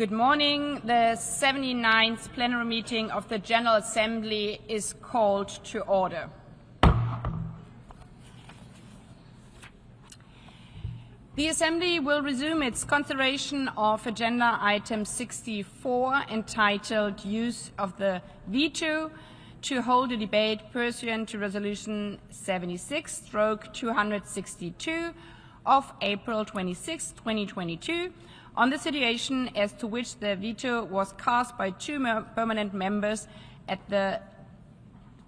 Good morning. The 79th plenary meeting of the General Assembly is called to order. The Assembly will resume its consideration of Agenda Item 64, entitled Use of the Veto, to hold a debate pursuant to Resolution 76/262 of April 26, 2022, on the situation as to which the veto was cast by two permanent members at the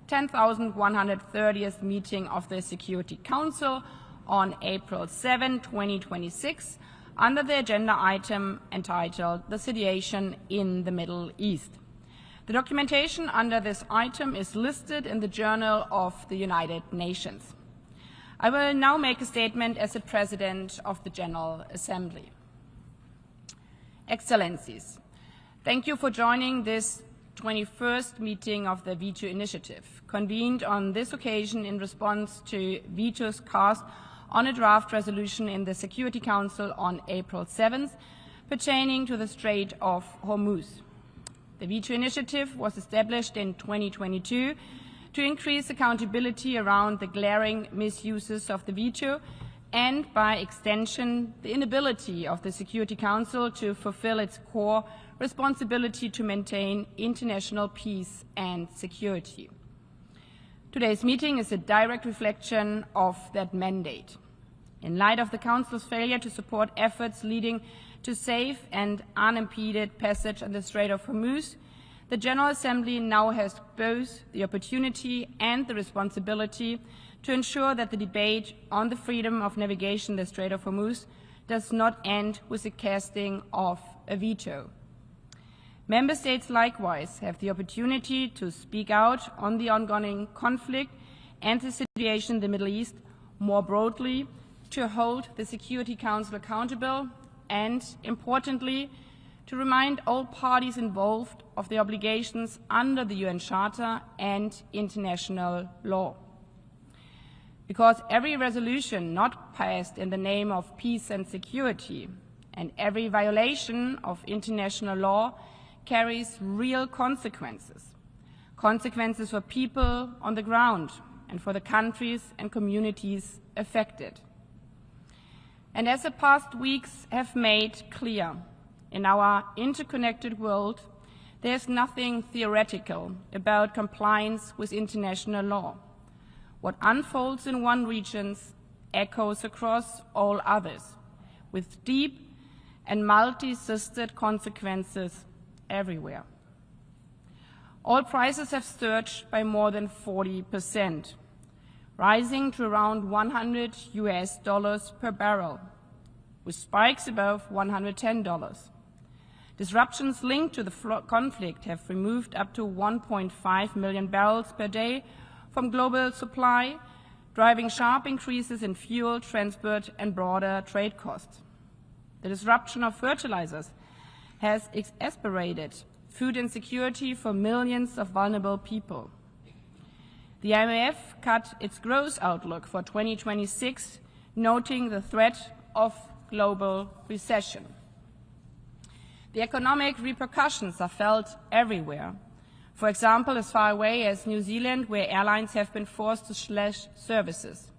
10,130th meeting of the Security Council on April 7, 2026, under the agenda item entitled The Situation in the Middle East. The documentation under this item is listed in the Journal of the United Nations. I will now make a statement as the President of the General Assembly. Excellencies, thank you for joining this 21st meeting of the Veto Initiative, convened on this occasion in response to vetoes cast on a draft resolution in the Security Council on April 7th pertaining to the Strait of Hormuz. The Veto Initiative was established in 2022 to increase accountability around the glaring misuses of the veto and, by extension, the inability of the Security Council to fulfill its core responsibility to maintain international peace and security. Today's meeting is a direct reflection of that mandate. In light of the Council's failure to support efforts leading to safe and unimpeded passage on the Strait of Hormuz, the General Assembly now has both the opportunity and the responsibility to ensure that the debate on the freedom of navigation in the Strait of Hormuz does not end with the casting of a veto. Member States likewise have the opportunity to speak out on the ongoing conflict and the situation in the Middle East more broadly, to hold the Security Council accountable and, importantly, to remind all parties involved of their obligations under the UN Charter and international law. Because every resolution not passed in the name of peace and security and every violation of international law carries real consequences. Consequences for people on the ground and for the countries and communities affected. And as the past weeks have made clear, in our interconnected world, there is nothing theoretical about compliance with international law. What unfolds in one region echoes across all others, with deep and multi-sistered consequences everywhere. Oil prices have surged by more than 40%, rising to around $100 per barrel, with spikes above $110. Disruptions linked to the conflict have removed up to 1.5 million barrels per day from global supply, driving sharp increases in fuel, transport, and broader trade costs. The disruption of fertilizers has exacerbated food insecurity for millions of vulnerable people. The IMF cut its growth outlook for 2026, noting the threat of global recession. The economic repercussions are felt everywhere. For example, as far away as New Zealand, where airlines have been forced to slash services,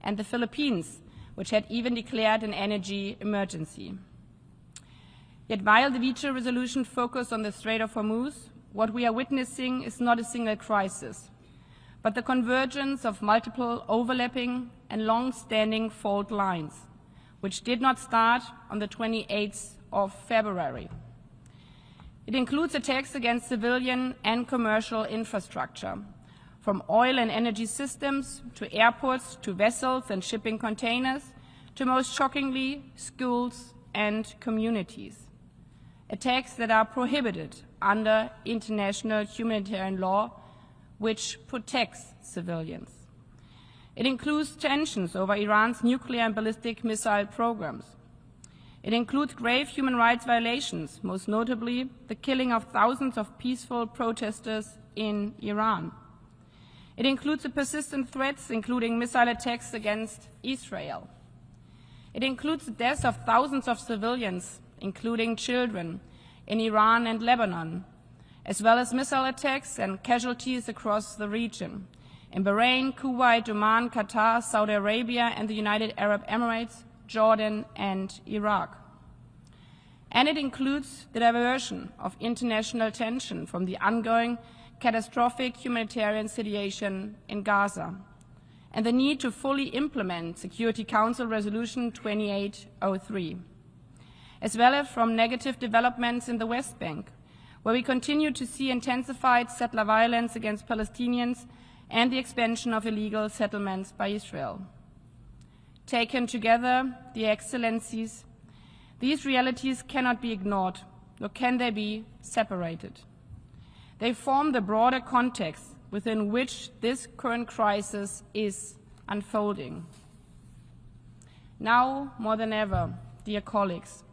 and the Philippines, which had even declared an energy emergency. Yet while the veto resolution focused on the Strait of Hormuz, what we are witnessing is not a single crisis, but the convergence of multiple overlapping and long-standing fault lines, which did not start on the 28th of February. It includes attacks against civilian and commercial infrastructure, from oil and energy systems to airports to vessels and shipping containers, to most shockingly, schools and communities. Attacks that are prohibited under international humanitarian law, which protects civilians. It includes tensions over Iran's nuclear and ballistic missile programs. It includes grave human rights violations, most notably the killing of thousands of peaceful protesters in Iran. It includes the persistent threats, including missile attacks against Israel. It includes the deaths of thousands of civilians, including children, in Iran and Lebanon, as well as missile attacks and casualties across the region in Bahrain, Kuwait, Oman, Qatar, Saudi Arabia, and the United Arab Emirates, Jordan, and Iraq. And it includes the diversion of international attention from the ongoing catastrophic humanitarian situation in Gaza and the need to fully implement Security Council Resolution 2803, as well as from negative developments in the West Bank, where we continue to see intensified settler violence against Palestinians and the expansion of illegal settlements by Israel. Taken together, the Excellencies, these realities cannot be ignored, nor can they be separated. They form the broader context within which this current crisis is unfolding. Now, more than ever, dear colleagues,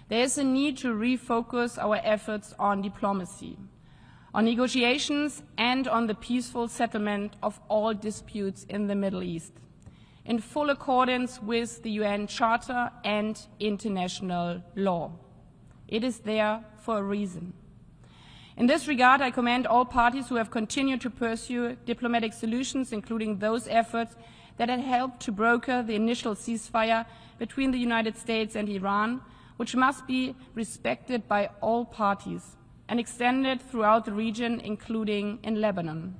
there is a need to refocus our efforts on diplomacy, on negotiations, and on the peaceful settlement of all disputes in the Middle East, in full accordance with the UN Charter and international law. It is there for a reason. In this regard, I commend all parties who have continued to pursue diplomatic solutions, including those efforts that had helped to broker the initial ceasefire between the United States and Iran, which must be respected by all parties and extended throughout the region, including in Lebanon.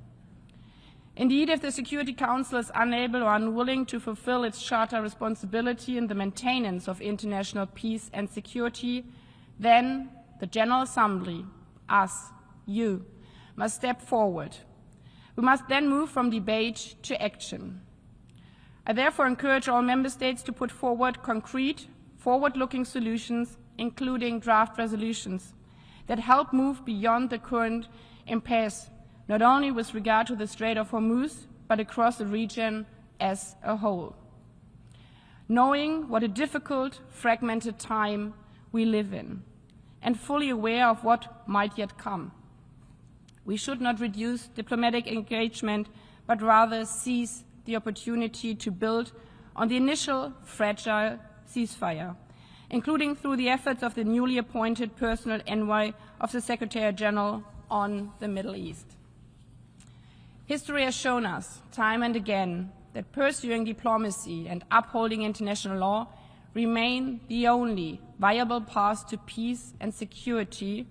Indeed, if the Security Council is unable or unwilling to fulfill its Charter responsibility in the maintenance of international peace and security, then the General Assembly, us, you, must step forward. We must then move from debate to action. I therefore encourage all Member States to put forward concrete, forward-looking solutions, including draft resolutions, that help move beyond the current impasse, not only with regard to the Strait of Hormuz, but across the region as a whole. Knowing what a difficult, fragmented time we live in, and fully aware of what might yet come, we should not reduce diplomatic engagement, but rather seize the opportunity to build on the initial fragile ceasefire, including through the efforts of the newly appointed personal envoy of the Secretary General on the Middle East. History has shown us time and again that pursuing diplomacy and upholding international law remain the only viable path to peace and security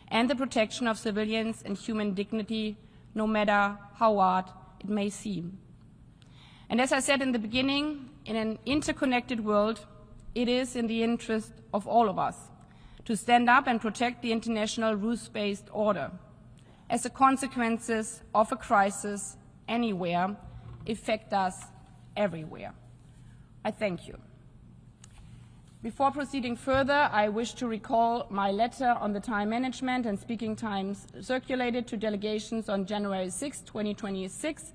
and the protection of civilians and human dignity, no matter how hard it may seem. And as I said in the beginning, in an interconnected world, it is in the interest of all of us to stand up and protect the international rules-based order, as the consequences of a crisis anywhere affect us everywhere. I thank you. Before proceeding further, I wish to recall my letter on the time management and speaking times circulated to delegations on January 6, 2026.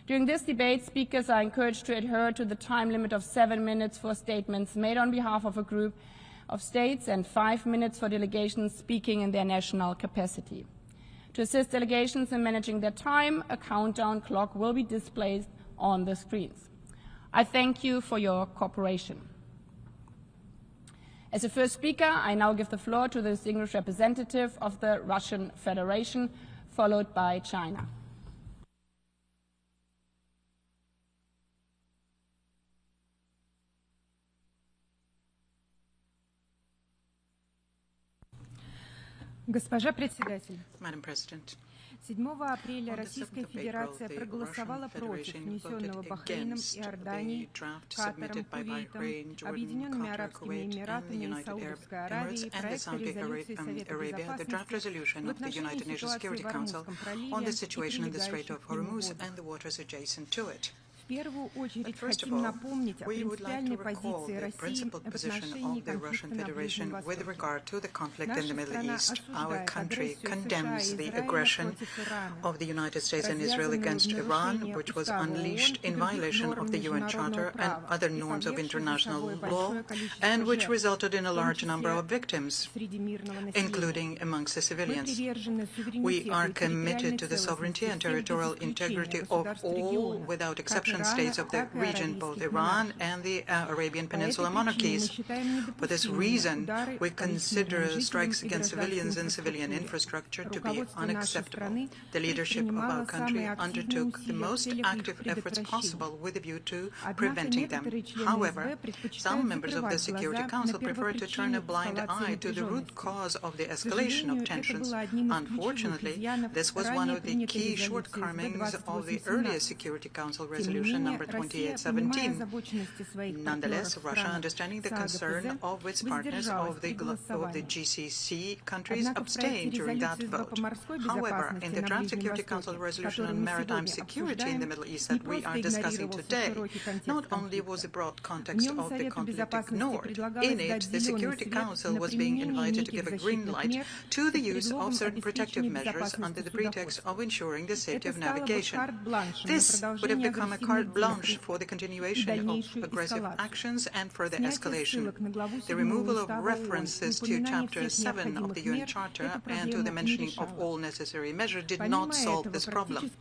During this debate, speakers are encouraged to adhere to the time limit of 7 minutes for statements made on behalf of a group of states and 5 minutes for delegations speaking in their national capacity. To assist delegations in managing their time, a countdown clock will be displayed on the screens. I thank you for your cooperation. As the first speaker, I now give the floor to the distinguished representative of the Russian Federation, followed by China. Госпожа председатель, Madam President, 7 апреля Российская Федерация проголосовала против внесенного Бахрейном, Иорданией, Катаром, Кувейтом, Объединенными Арабскими Эмиратами и Саудовской Аравией проекта резолюции Совета Безопасности в отношении ситуации в Ормузском проливе и прилегающих к нему водах. В первую очередь хотим напомнить о принципиальной позиции России в отношении конфликта на Ближнем Востоке. Наша страна осуждает агрессию США и Израиля против Ирана, развязанную в which was unleashed in violation of the UN Charter and other norms of international law, and which resulted in a large number of victims, including amongst the civilians. We are committed to the sovereignty and territorial integrity of all, without exception, sovereign states of the region, both Iran and the Arabian Peninsula monarchies. For this reason, we consider strikes against civilians and civilian infrastructure to be unacceptable. The leadership of our country undertook the most active efforts possible with a view to preventing them. However, some members of the Security Council prefer to turn a blind eye to the root cause of the escalation of tensions. Unfortunately, this was one of the key shortcomings of the earlier Security Council Resolution number 2817. Nonetheless, Russia, understanding the concern of its partners of the GCC countries, abstained during that vote. However, in the draft Security Council resolution on maritime security in the Middle East that we are discussing today, not only was the broad context of the conflict ignored, in it the Security Council was being invited to give a green light to the use of certain protective measures under the pretext of ensuring the safety of navigation. This would have become a carte blanche for the continuation of aggressive actions and further escalation. The removal of references to Chapter 7 of the UN Charter and to the mentioning of all necessary measures did not solve this problem.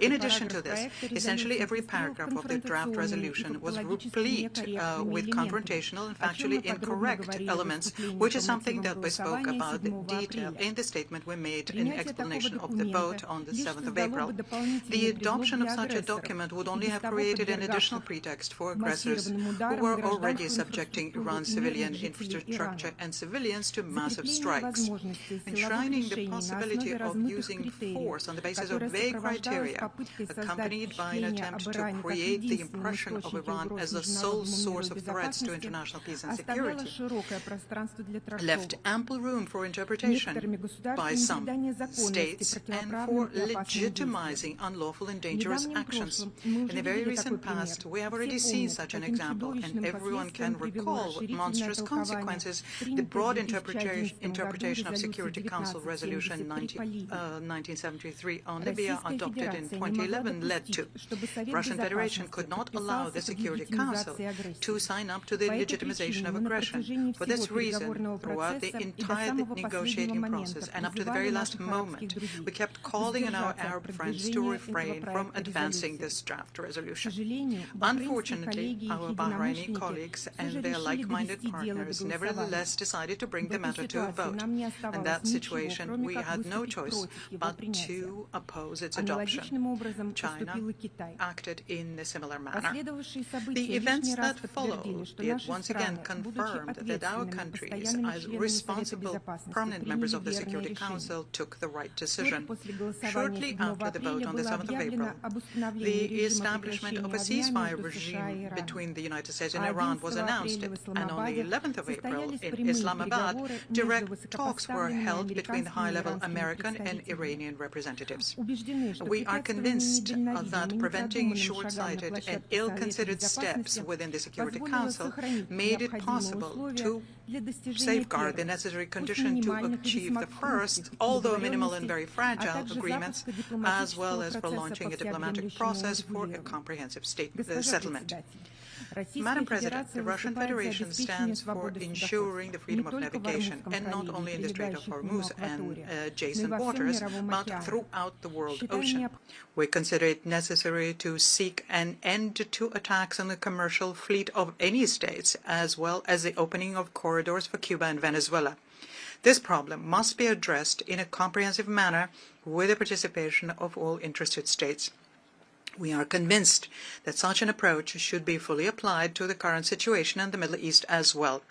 In addition to this, essentially every paragraph of the draft resolution was replete with confrontational and factually incorrect elements, which is something that we spoke about in detail in the statement we made in explanation of the vote on the 7th of April. The adoption of such a document would only have created an additional pretext for aggressors who were already subjecting Iran's civilian infrastructure and civilians to massive strikes. Enshrining the possibility of using force on the basis of vague criteria, accompanied by an attempt to create the impression of Iran as the sole source of threats to international peace and security, left ample room for interpretation by some states and for legitimizing unlawful and dangerous actions. In the very recent past, we have already seen such an example, and everyone can recall what monstrous consequences the broad interpretation of Security Council Resolution 1973 on Libya, adopted in 2011, led to. The Russian Federation could not allow the Security Council to sign up to the legitimization of aggression. For this reason, throughout the entire negotiating process and up to the very last moment, we kept calling on our Arab friends to refrain from advancing this draft resolution. Unfortunately, our Bahraini colleagues and their like-minded partners nevertheless decided to bring the matter to a vote. In that situation, we had no choice but to oppose its adoption. China acted in a similar manner. The events that followed did once again confirmed that our countries, as responsible permanent members of the Security Council, took the right decision. Shortly after the vote on the 7th of April, the establishment of a ceasefire regime between the United States and Iran was announced, and on the 11th of April in Islamabad, direct talks were held between the high-level American and Iranian representatives. We are convinced that preventing short-sighted and ill-considered steps within the Security Council made it possible to safeguard the necessary condition to achieve the first, although minimal and very fragile, agreements, as well as for launching a diplomatic process for a comprehensive settlement. Madam President, the Russian Federation stands for ensuring the freedom of navigation, and not only in the Strait of Hormuz and adjacent waters, but throughout the world ocean. We consider it necessary to seek an end to attacks on the commercial fleet of any states, as well as the opening of corridors for Cuba and Venezuela. This problem must be addressed in a comprehensive manner with the participation of all interested states. We are convinced that such an approach should be fully applied to the current situation in the Middle East as well.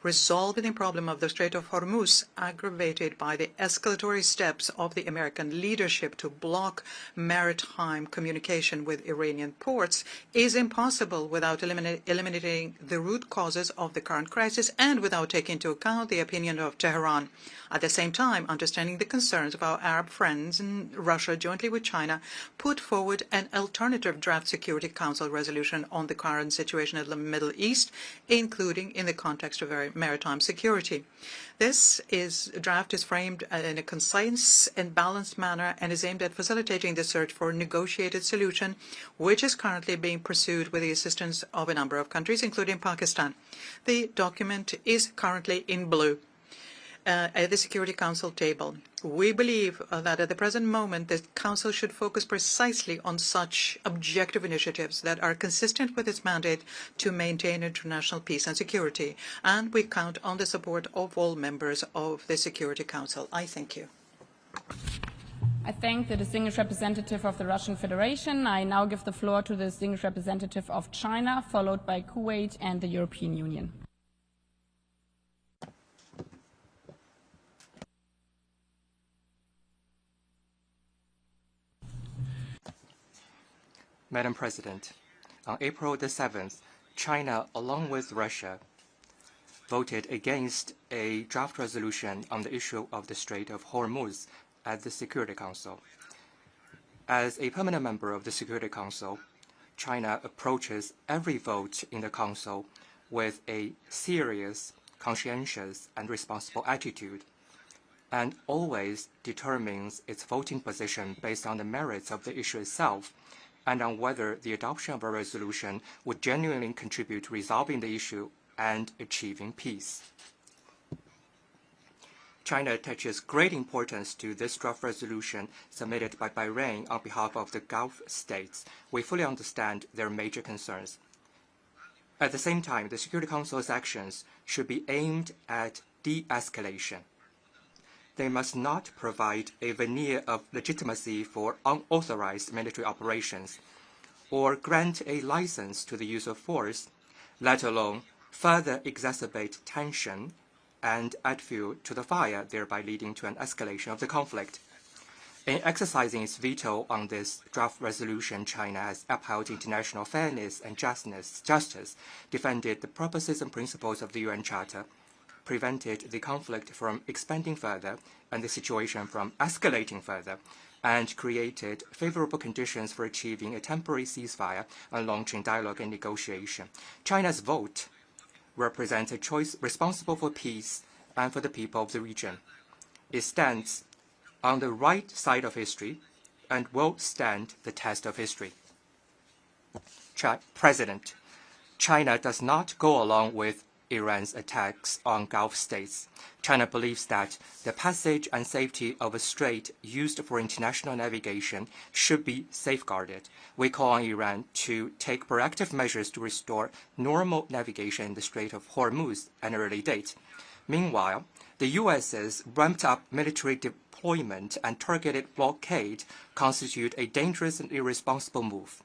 Resolving the problem of the Strait of Hormuz, aggravated by the escalatory steps of the American leadership to block maritime communication with Iranian ports, is impossible without eliminating the root causes of the current crisis and without taking into account the opinion of Tehran. At the same time, understanding the concerns of our Arab friends, and Russia, jointly with China, put forward an alternative draft Security Council resolution on the current situation in the Middle East, including in the context of maritime security. This draft is framed in a concise and balanced manner and is aimed at facilitating the search for a negotiated solution, which is currently being pursued with the assistance of a number of countries, including Pakistan. The document is currently in blue. at the Security Council table. We believe that at the present moment, the Council should focus precisely on such objective initiatives that are consistent with its mandate to maintain international peace and security. And we count on the support of all members of the Security Council. I thank you. I thank the distinguished representative of the Russian Federation. I now give the floor to the distinguished representative of China, followed by Kuwait and the European Union. Madam President, on April the 7th, China, along with Russia, voted against a draft resolution on the issue of the Strait of Hormuz at the Security Council. As a permanent member of the Security Council, China approaches every vote in the Council with a serious, conscientious, and responsible attitude, and always determines its voting position based on the merits of the issue itself and on whether the adoption of a resolution would genuinely contribute to resolving the issue and achieving peace. China attaches great importance to this draft resolution submitted by Bahrain on behalf of the Gulf states. We fully understand their major concerns. At the same time, the Security Council's actions should be aimed at de-escalation. They must not provide a veneer of legitimacy for unauthorized military operations or grant a license to the use of force, let alone further exacerbate tension and add fuel to the fire, thereby leading to an escalation of the conflict. In exercising its veto on this draft resolution, China has upheld international fairness and justice, defended the purposes and principles of the UN Charter, prevented the conflict from expanding further and the situation from escalating further, and created favorable conditions for achieving a temporary ceasefire and launching dialogue and negotiation. China's vote represents a choice responsible for peace and for the people of the region. It stands on the right side of history and will stand the test of history. President, China does not go along with Iran's attacks on Gulf states. China believes that the passage and safety of a strait used for international navigation should be safeguarded. We call on Iran to take proactive measures to restore normal navigation in the Strait of Hormuz at an early date. Meanwhile, the U.S.'s ramped-up military deployment and targeted blockade constitute a dangerous and irresponsible move.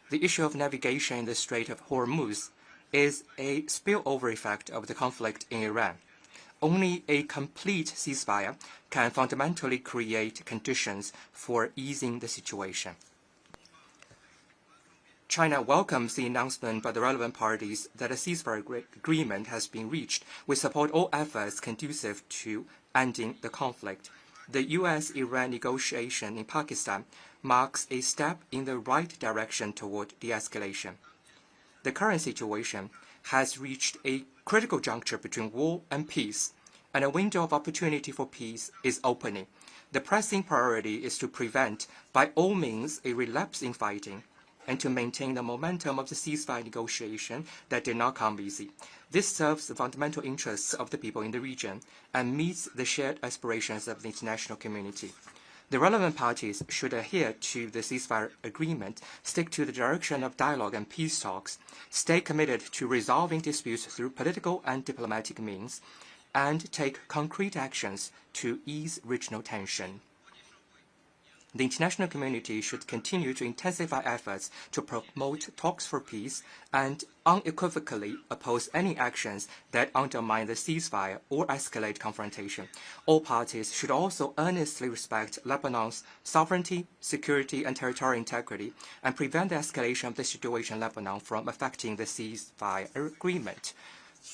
The issue of navigation in the Strait of Hormuz is a spillover effect of the conflict in Iran. Only a complete ceasefire can fundamentally create conditions for easing the situation. China welcomes the announcement by the relevant parties that a ceasefire agreement has been reached. We support all efforts conducive to ending the conflict. The U.S.-Iran negotiation in Pakistan marks a step in the right direction toward de-escalation. The current situation has reached a critical juncture between war and peace, and a window of opportunity for peace is opening. The pressing priority is to prevent, by all means, a relapse in fighting, and to maintain the momentum of the ceasefire negotiation that did not come easy. This serves the fundamental interests of the people in the region and meets the shared aspirations of the international community. The relevant parties should adhere to the ceasefire agreement, stick to the direction of dialogue and peace talks, stay committed to resolving disputes through political and diplomatic means, and take concrete actions to ease regional tension. The international community should continue to intensify efforts to promote talks for peace and unequivocally oppose any actions that undermine the ceasefire or escalate confrontation. All parties should also earnestly respect Lebanon's sovereignty, security, and territorial integrity and prevent the escalation of the situation in Lebanon from affecting the ceasefire agreement.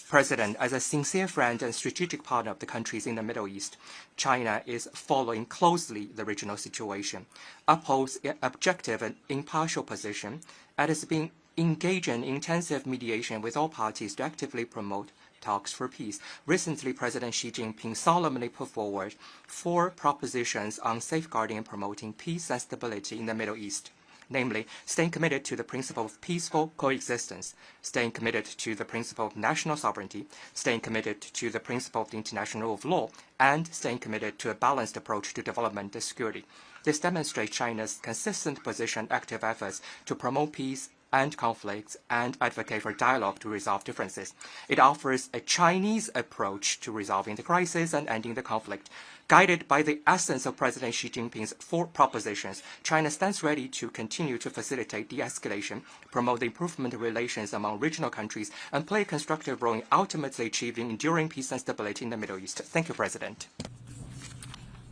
President, as a sincere friend and strategic partner of the countries in the Middle East, China is following closely the regional situation, upholds an objective and impartial position, and has been engaging in intensive mediation with all parties to actively promote talks for peace. Recently, President Xi Jinping solemnly put forward 4 propositions on safeguarding and promoting peace and stability in the Middle East. namely staying committed to the principle of peaceful coexistence, staying committed to the principle of national sovereignty, staying committed to the principle of the international rule of law, and staying committed to a balanced approach to development and security. This demonstrates China's consistent position and active efforts to promote peace and conflicts and advocate for dialogue to resolve differences. It offers a Chinese approach to resolving the crisis and ending the conflict. Guided by the essence of President Xi Jinping's 4 propositions, China stands ready to continue to facilitate de-escalation, promote the improvement of relations among regional countries, and play a constructive role in ultimately achieving enduring peace and stability in the Middle East. Thank you, President.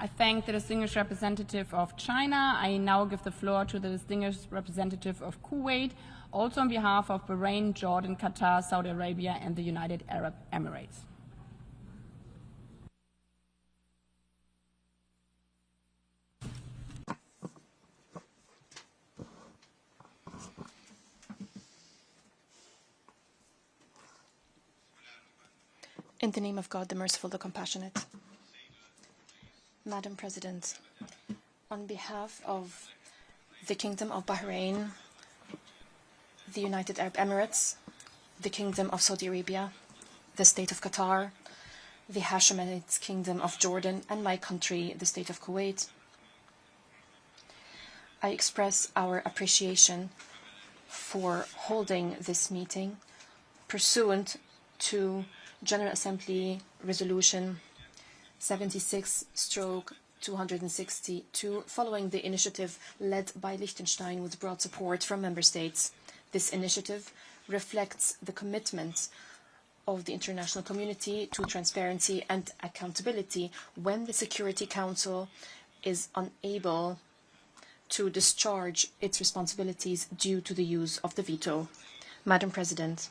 I thank the distinguished representative of China. I now give the floor to the distinguished representative of Kuwait, also on behalf of Bahrain, Jordan, Qatar, Saudi Arabia, and the United Arab Emirates. In the name of God, the merciful, the compassionate. Madam President, on behalf of the Kingdom of Bahrain, the United Arab Emirates, the Kingdom of Saudi Arabia, the State of Qatar, the Hashemite Kingdom of Jordan, and my country, the State of Kuwait, I express our appreciation for holding this meeting pursuant to General Assembly Resolution 76/262, following the initiative led by Liechtenstein with broad support from member states. This initiative reflects the commitment of the international community to transparency and accountability when the Security Council is unable to discharge its responsibilities due to the use of the veto. Madam President,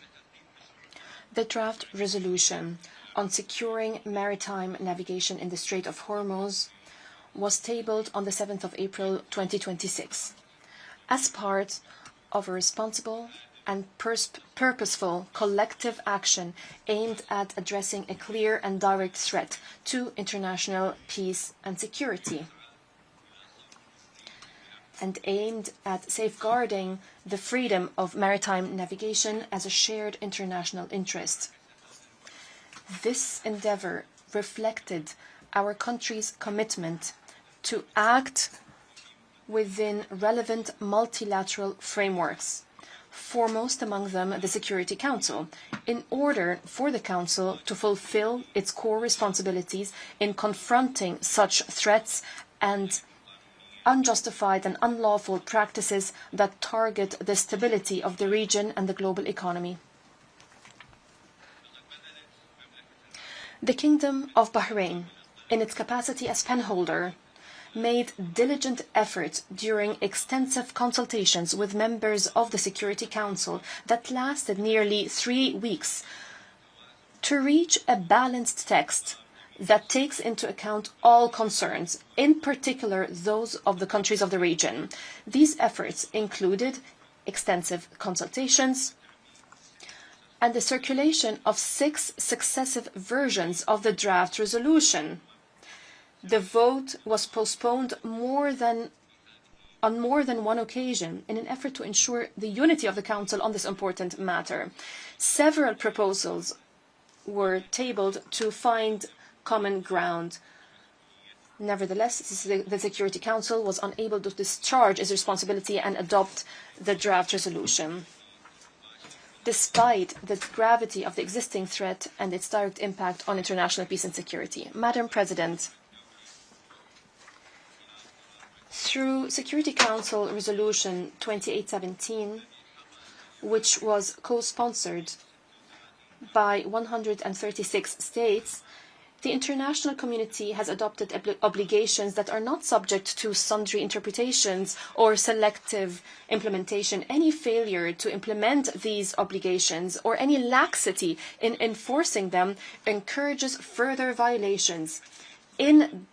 the draft resolution on securing maritime navigation in the Strait of Hormuz was tabled on the 7th of April 2026 as part of a responsible and purposeful collective action aimed at addressing a clear and direct threat to international peace and security, and aimed at safeguarding the freedom of maritime navigation as a shared international interest. This endeavor reflected our country's commitment to act within relevant multilateral frameworks, foremost among them the Security Council, in order for the Council to fulfill its core responsibilities in confronting such threats and unjustified and unlawful practices that target the stability of the region and the global economy. The Kingdom of Bahrain, in its capacity as penholder, made diligent efforts during extensive consultations with members of the Security Council that lasted nearly 3 weeks to reach a balanced text that takes into account all concerns, in particular those of the countries of the region. These efforts included extensive consultations and the circulation of 6 successive versions of the draft resolution. The vote was postponed on more than one occasion in an effort to ensure the unity of the Council on this important matter. Several proposals were tabled to find common ground. Nevertheless, the Security Council was unable to discharge its responsibility and adopt the draft resolution, despite the gravity of the existing threat and its direct impact on international peace and security. Madam President, through Security Council Resolution 2817, which was co-sponsored by 136 states, the international community has adopted obligations that are not subject to sundry interpretations or selective implementation. Any failure to implement these obligations or any laxity in enforcing them encourages further violations in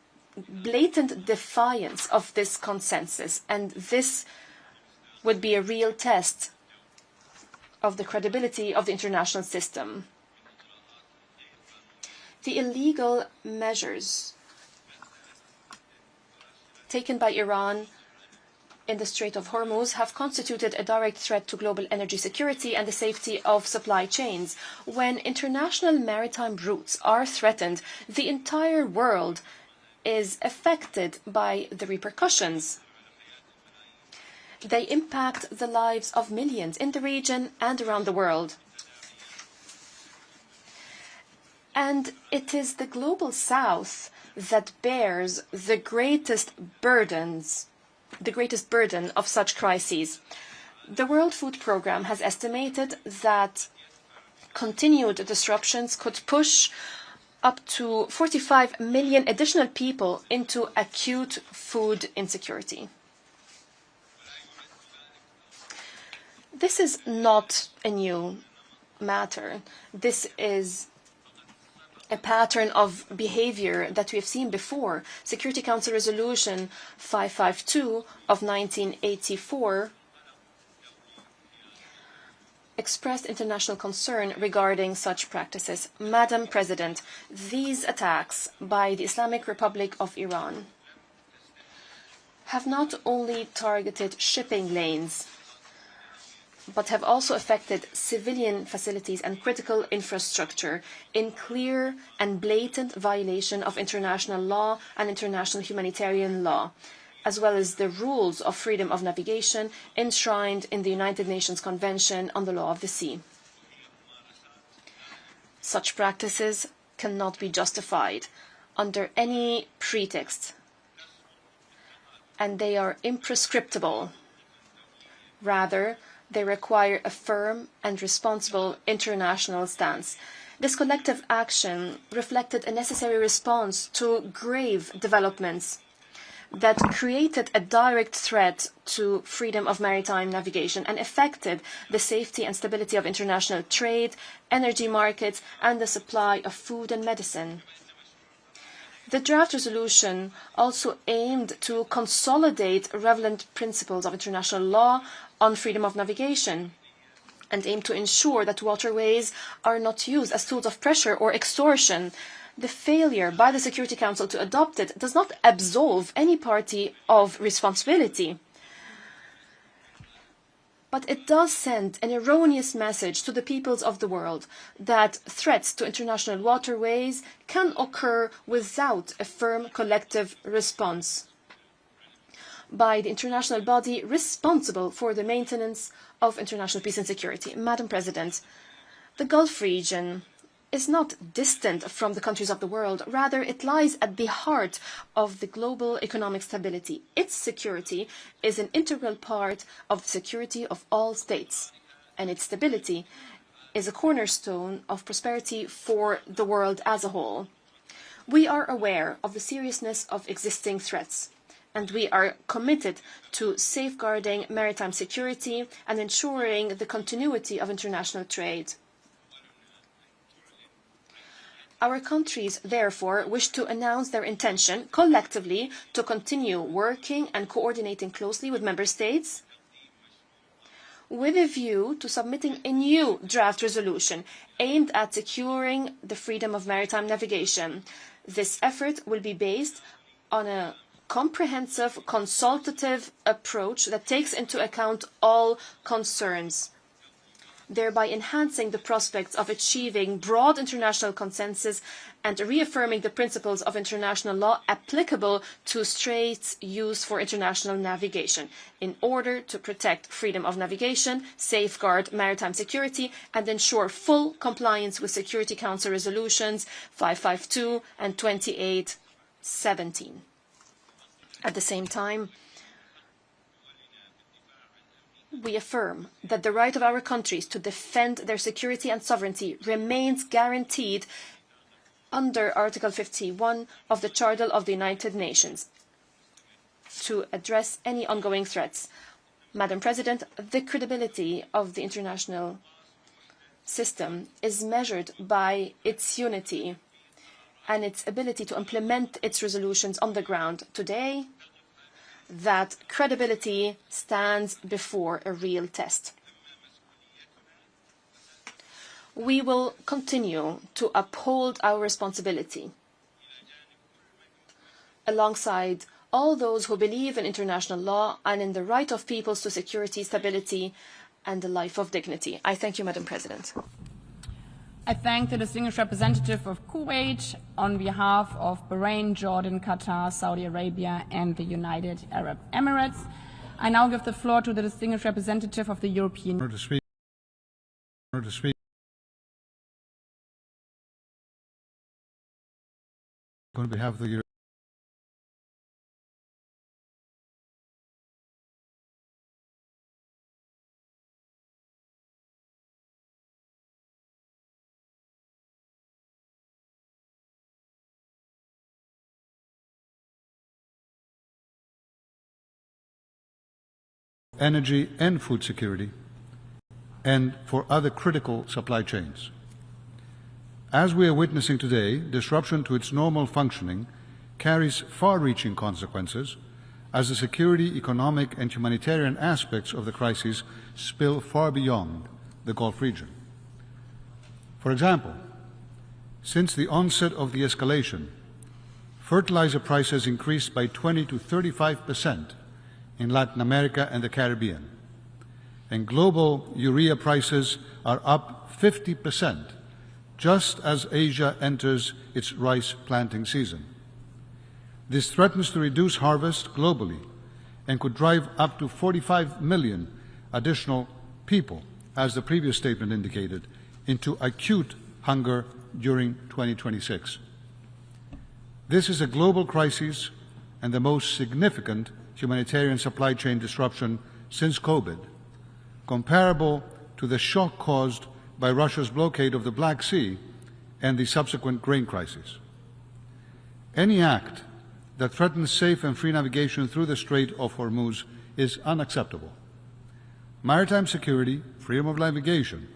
blatant defiance of this consensus, and this would be a real test of the credibility of the international system. The illegal measures taken by Iran in the Strait of Hormuz have constituted a direct threat to global energy security and the safety of supply chains. When international maritime routes are threatened, the entire world is affected by the repercussions. They impact the lives of millions in the region and around the world. And it is the global south that bears the greatest burden of such crises. The World Food Programme has estimated that continued disruptions could push up to 45 million additional people into acute food insecurity. This is not a new matter. This is a pattern of behavior that we have seen before. Security Council Resolution 552 of 1984 expressed international concern regarding such practices. Madam President, these attacks by the Islamic Republic of Iran have not only targeted shipping lanes, but have also affected civilian facilities and critical infrastructure in clear and blatant violation of international law and international humanitarian law, as well as the rules of freedom of navigation enshrined in the United Nations Convention on the Law of the Sea. Such practices cannot be justified under any pretext, and they are imprescriptible. Rather, they require a firm and responsible international stance. This collective action reflected a necessary response to grave developments that created a direct threat to freedom of maritime navigation and affected the safety and stability of international trade, energy markets, and the supply of food and medicine. The draft resolution also aimed to consolidate relevant principles of international law on freedom of navigation and aimed to ensure that waterways are not used as tools of pressure or extortion. The failure by the Security Council to adopt it does not absolve any party of responsibility, but it does send an erroneous message to the peoples of the world that threats to international waterways can occur without a firm collective response by the international body responsible for the maintenance of international peace and security. Madam President, the Gulf region is not distant from the countries of the world. Rather, it lies at the heart of the global economic stability. Its security is an integral part of the security of all states, and its stability is a cornerstone of prosperity for the world as a whole. We are aware of the seriousness of existing threats, and we are committed to safeguarding maritime security and ensuring the continuity of international trade. Our countries, therefore, wish to announce their intention collectively to continue working and coordinating closely with member states with a view to submitting a new draft resolution aimed at securing the freedom of maritime navigation. This effort will be based on a comprehensive, consultative approach that takes into account all concerns, thereby enhancing the prospects of achieving broad international consensus and reaffirming the principles of international law applicable to straits used for international navigation in order to protect freedom of navigation, safeguard maritime security, and ensure full compliance with Security Council resolutions 552 and 2817. At the same time, we affirm that the right of our countries to defend their security and sovereignty remains guaranteed under Article 51 of the Charter of the United Nations to address any ongoing threats. Madam President, the credibility of the international system is measured by its unity and its ability to implement its resolutions on the ground. Today, that credibility stands before a real test. We will continue to uphold our responsibility alongside all those who believe in international law and in the right of peoples to security, stability, and a life of dignity. I thank you, Madam President. I thank the distinguished representative of Kuwait on behalf of Bahrain, Jordan, Qatar, Saudi Arabia, and the United Arab Emirates. I now give the floor to the distinguished representative of the European Union. To speak. On behalf of the energy and food security, and for other critical supply chains. As we are witnessing today, disruption to its normal functioning carries far-reaching consequences as the security, economic, and humanitarian aspects of the crisis spill far beyond the Gulf region. For example, since the onset of the escalation, fertilizer prices increased by 20 to 35% in Latin America and the Caribbean, and global urea prices are up 50% just as Asia enters its rice planting season. This threatens to reduce harvest globally and could drive up to 45 million additional people, as the previous statement indicated, into acute hunger during 2026. This is a global crisis and the most significant humanitarian supply chain disruption since COVID, comparable to the shock caused by Russia's blockade of the Black Sea and the subsequent grain crisis. Any act that threatens safe and free navigation through the Strait of Hormuz is unacceptable. Maritime security, freedom of navigation,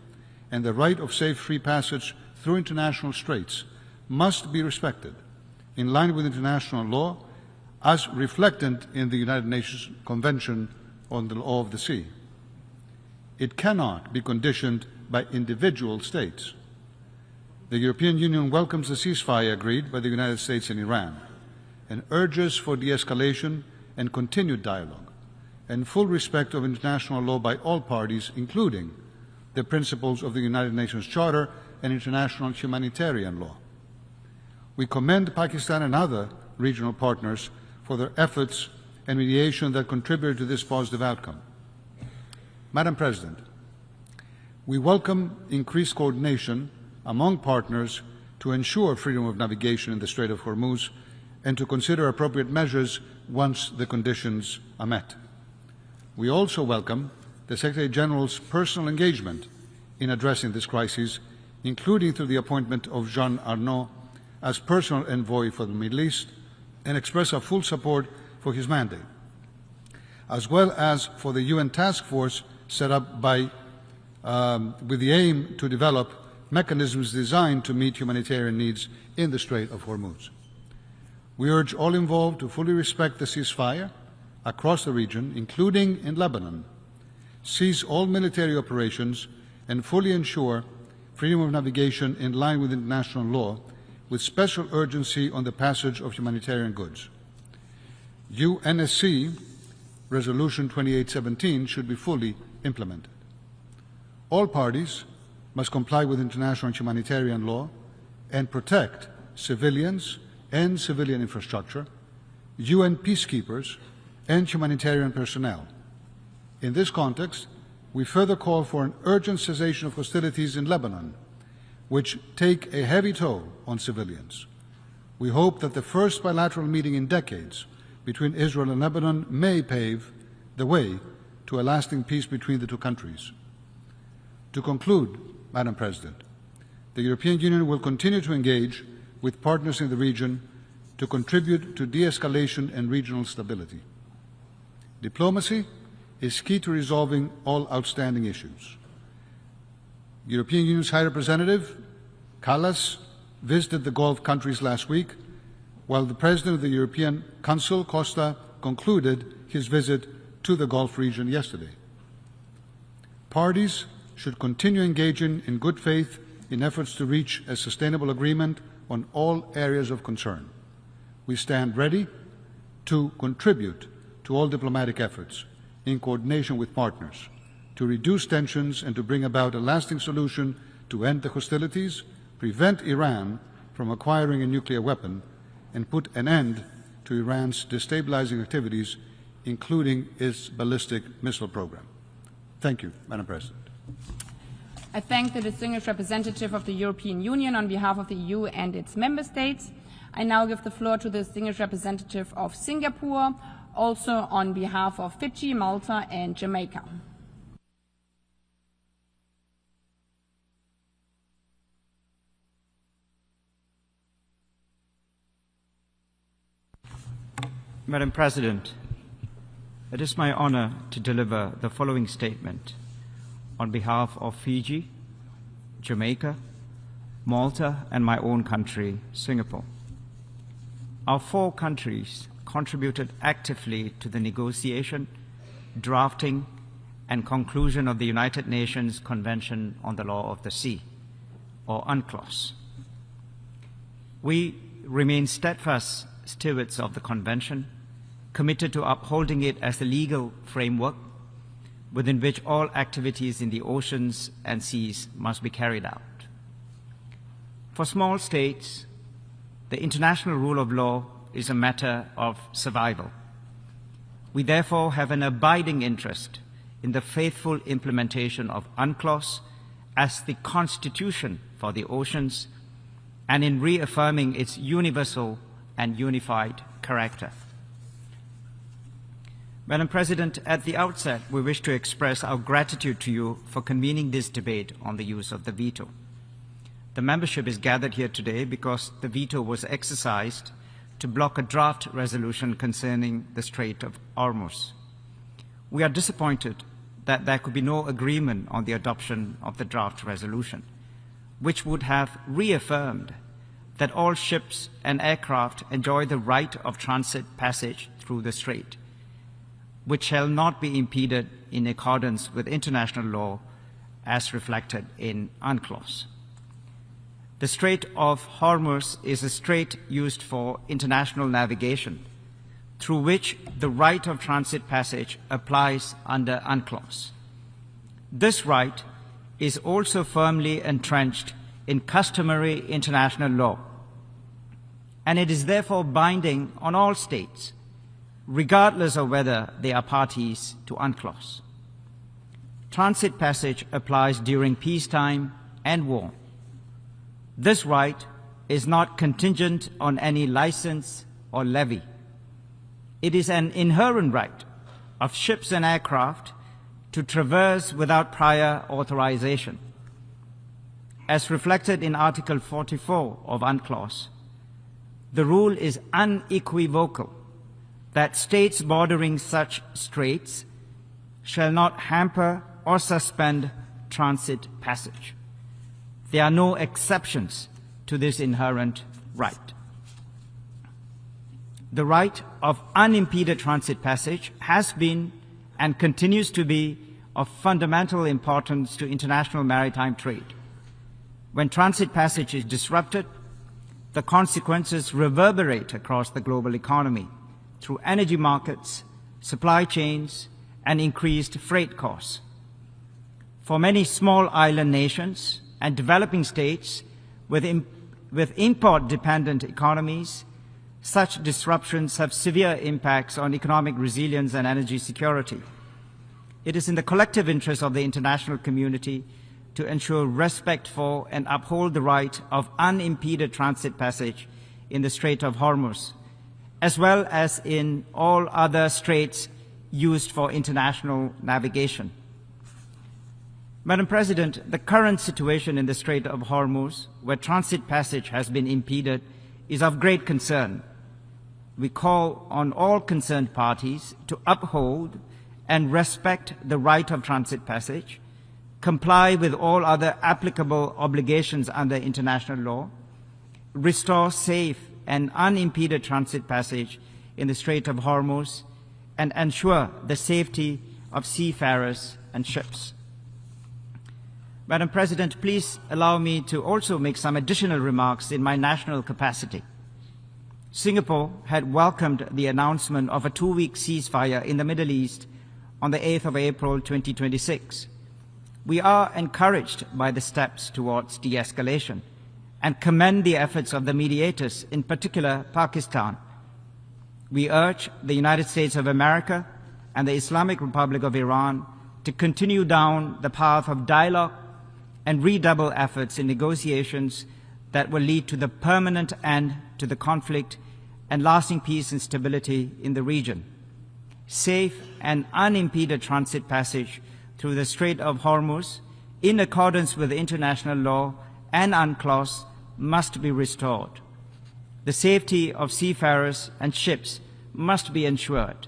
and the right of safe free passage through international straits must be respected in line with international law as reflected in the United Nations Convention on the Law of the Sea. It cannot be conditioned by individual states. The European Union welcomes the ceasefire agreed by the United States and Iran and urges for de-escalation and continued dialogue and full respect of international law by all parties, including the principles of the United Nations Charter and international humanitarian law. We commend Pakistan and other regional partners for their efforts and mediation that contributed to this positive outcome. Madam President, we welcome increased coordination among partners to ensure freedom of navigation in the Strait of Hormuz and to consider appropriate measures once the conditions are met. We also welcome the Secretary General's personal engagement in addressing this crisis, including through the appointment of Jean Arnaud as personal envoy for the Middle East, and express our full support for his mandate, as well as for the UN task force set up with the aim to develop mechanisms designed to meet humanitarian needs in the Strait of Hormuz. We urge all involved to fully respect the ceasefire across the region, including in Lebanon, cease all military operations, and fully ensure freedom of navigation in line with international law, with special urgency on the passage of humanitarian goods. UNSC Resolution 2817 should be fully implemented. All parties must comply with international humanitarian law and protect civilians and civilian infrastructure, UN peacekeepers, and humanitarian personnel. In this context, we further call for an urgent cessation of hostilities in Lebanon, which take a heavy toll on civilians. We hope that the first bilateral meeting in decades between Israel and Lebanon may pave the way to a lasting peace between the two countries. To conclude, Madam President, the European Union will continue to engage with partners in the region to contribute to de-escalation and regional stability. Diplomacy is key to resolving all outstanding issues. European Union's High Representative, Kallas, visited the Gulf countries last week, while the President of the European Council, Costa, concluded his visit to the Gulf region yesterday. Parties should continue engaging in good faith in efforts to reach a sustainable agreement on all areas of concern. We stand ready to contribute to all diplomatic efforts in coordination with partners to reduce tensions and to bring about a lasting solution to end the hostilities, prevent Iran from acquiring a nuclear weapon, and put an end to Iran's destabilizing activities, including its ballistic missile program. Thank you, Madam President. I thank the distinguished representative of the European Union on behalf of the EU and its member states. I now give the floor to the distinguished representative of Singapore, also on behalf of Fiji, Malta, and Jamaica. Madam President, it is my honor to deliver the following statement on behalf of Fiji, Jamaica, Malta, and my own country, Singapore. Our 4 countries contributed actively to the negotiation, drafting, and conclusion of the United Nations Convention on the Law of the Sea, or UNCLOS. We remain steadfast stewards of the Convention, committed to upholding it as a legal framework within which all activities in the oceans and seas must be carried out. For small states, the international rule of law is a matter of survival. We therefore have an abiding interest in the faithful implementation of UNCLOS as the constitution for the oceans and in reaffirming its universal and unified character. Madam President, at the outset, we wish to express our gratitude to you for convening this debate on the use of the veto. The membership is gathered here today because the veto was exercised to block a draft resolution concerning the Strait of Hormuz. We are disappointed that there could be no agreement on the adoption of the draft resolution, which would have reaffirmed that all ships and aircraft enjoy the right of transit passage through the strait, which shall not be impeded in accordance with international law as reflected in UNCLOS. The Strait of Hormuz is a strait used for international navigation, through which the right of transit passage applies under UNCLOS. This right is also firmly entrenched in customary international law, and it is therefore binding on all states, regardless of whether they are parties to UNCLOS. Transit passage applies during peacetime and war. This right is not contingent on any license or levy. It is an inherent right of ships and aircraft to traverse without prior authorization. As reflected in Article 44 of UNCLOS, the rule is unequivocal that states bordering such straits shall not hamper or suspend transit passage. There are no exceptions to this inherent right. The right of unimpeded transit passage has been and continues to be of fundamental importance to international maritime trade. When transit passage is disrupted, the consequences reverberate across the global economy through energy markets, supply chains, and increased freight costs. For many small island nations and developing states with import-dependent economies, such disruptions have severe impacts on economic resilience and energy security. It is in the collective interest of the international community to ensure respect for and uphold the right of unimpeded transit passage in the Strait of Hormuz, as well as in all other straits used for international navigation. Madam President, the current situation in the Strait of Hormuz, where transit passage has been impeded, is of great concern. We call on all concerned parties to uphold and respect the right of transit passage, comply with all other applicable obligations under international law, restore safe and unimpeded transit passage in the Strait of Hormuz, and ensure the safety of seafarers and ships. Madam President, please allow me to also make some additional remarks in my national capacity. Singapore had welcomed the announcement of a 2-week ceasefire in the Middle East on the 8th of April 2026. We are encouraged by the steps towards de-escalation and commend the efforts of the mediators, in particular Pakistan. We urge the United States of America and the Islamic Republic of Iran to continue down the path of dialogue and redouble efforts in negotiations that will lead to the permanent end to the conflict and lasting peace and stability in the region. Safe and unimpeded transit passage through the Strait of Hormuz, in accordance with international law and UNCLOS, must be restored. The safety of seafarers and ships must be ensured,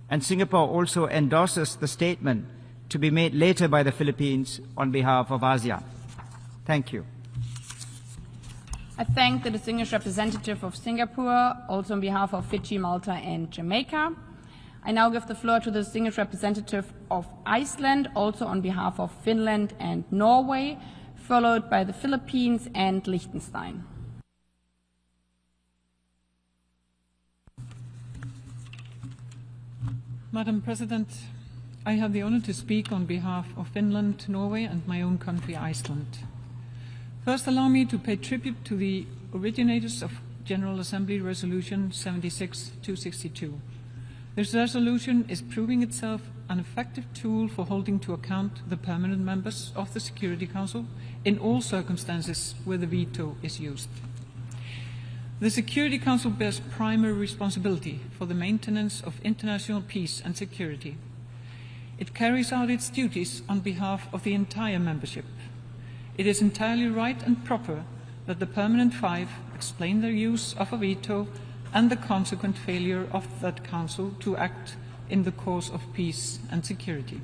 and Singapore also endorses the statement to be made later by the Philippines on behalf of ASEAN. Thank you. I thank the distinguished representative of Singapore, also on behalf of Fiji, Malta, and Jamaica. I now give the floor to the distinguished representative of Iceland, also on behalf of Finland and Norway, followed by the Philippines and Liechtenstein. Madam President, I have the honor to speak on behalf of Finland, Norway, and my own country, Iceland. First, allow me to pay tribute to the originators of General Assembly Resolution 76-262. This resolution is proving itself an effective tool for holding to account the permanent members of the Security Council in all circumstances where the veto is used. The Security Council bears primary responsibility for the maintenance of international peace and security. It carries out its duties on behalf of the entire membership. It is entirely right and proper that the Permanent Five explain their use of a veto and the consequent failure of that Council to act in the cause of peace and security.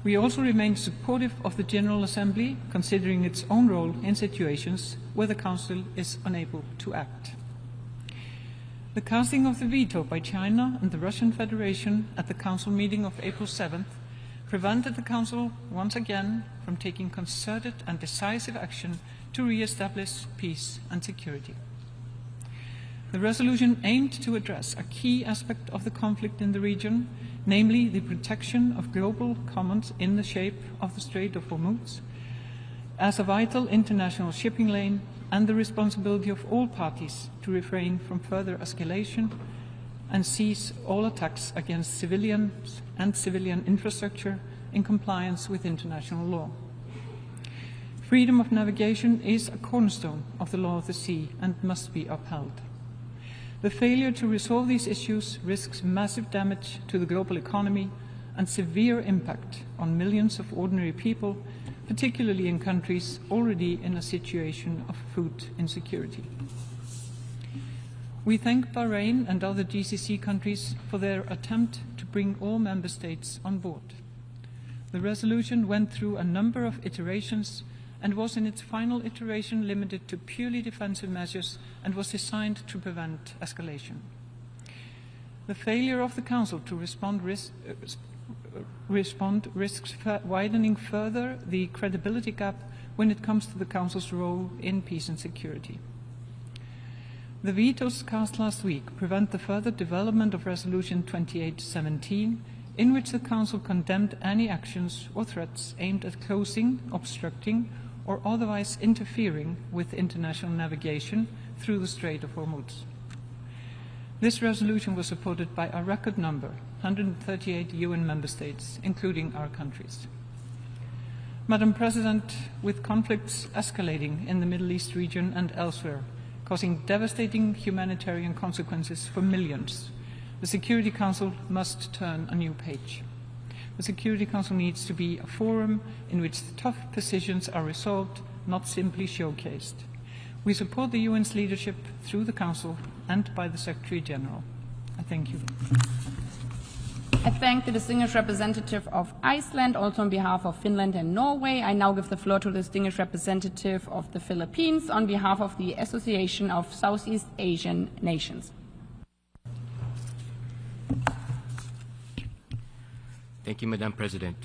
We also remain supportive of the General Assembly, considering its own role in situations where the Council is unable to act. The casting of the veto by China and the Russian Federation at the Council meeting of April 7th prevented the Council once again from taking concerted and decisive action to re-establish peace and security. The resolution aimed to address a key aspect of the conflict in the region, namely the protection of global commons in the shape of the Strait of Hormuz, as a vital international shipping lane, and the responsibility of all parties to refrain from further escalation and cease all attacks against civilians and civilian infrastructure in compliance with international law. Freedom of navigation is a cornerstone of the law of the sea and must be upheld. The failure to resolve these issues risks massive damage to the global economy and severe impact on millions of ordinary people, particularly in countries already in a situation of food insecurity. We thank Bahrain and other GCC countries for their attempt to bring all member states on board. The resolution went through a number of iterations and was in its final iteration limited to purely defensive measures and was designed to prevent escalation. The failure of the Council to respond risks widening further the credibility gap when it comes to the Council's role in peace and security. The vetoes cast last week prevent the further development of Resolution 2817, in which the Council condemned any actions or threats aimed at closing, obstructing, or otherwise interfering with international navigation through the Strait of Hormuz. This resolution was supported by a record number, 138 UN member states, including our countries. Madam President, with conflicts escalating in the Middle East region and elsewhere, causing devastating humanitarian consequences for millions, the Security Council must turn a new page. The Security Council needs to be a forum in which the tough positions are resolved, not simply showcased. We support the UN's leadership through the Council and by the Secretary General. I thank you. I thank the distinguished representative of Iceland, also on behalf of Finland and Norway. I now give the floor to the distinguished representative of the Philippines on behalf of the Association of Southeast Asian Nations. Thank you, Madam President.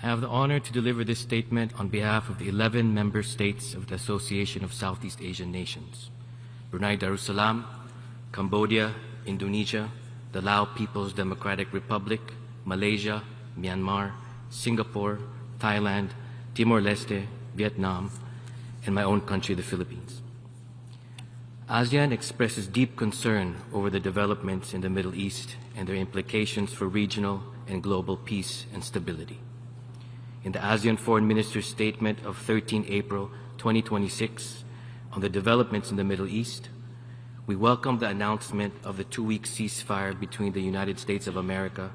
I have the honor to deliver this statement on behalf of the 11 member states of the Association of Southeast Asian Nations. Brunei Darussalam, Cambodia, Indonesia, the Lao People's Democratic Republic, Malaysia, Myanmar, Singapore, Thailand, Timor-Leste, Vietnam, and my own country, the Philippines. ASEAN expresses deep concern over the developments in the Middle East and their implications for regional and global peace and stability. In the ASEAN Foreign Ministers' Statement of 13 April 2026 on the developments in the Middle East, we welcome the announcement of the 2-week ceasefire between the United States of America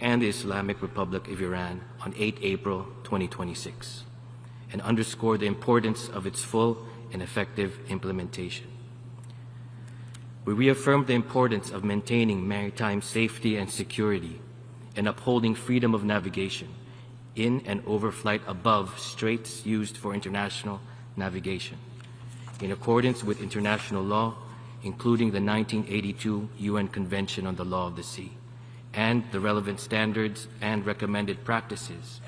and the Islamic Republic of Iran on 8 April 2026, and underscore the importance of its full and effective implementation. We reaffirm the importance of maintaining maritime safety and security and upholding freedom of navigation in and overflight above straits used for international navigation, in accordance with international law, including the 1982 UN Convention on the Law of the Sea, and the relevant standards and recommended practices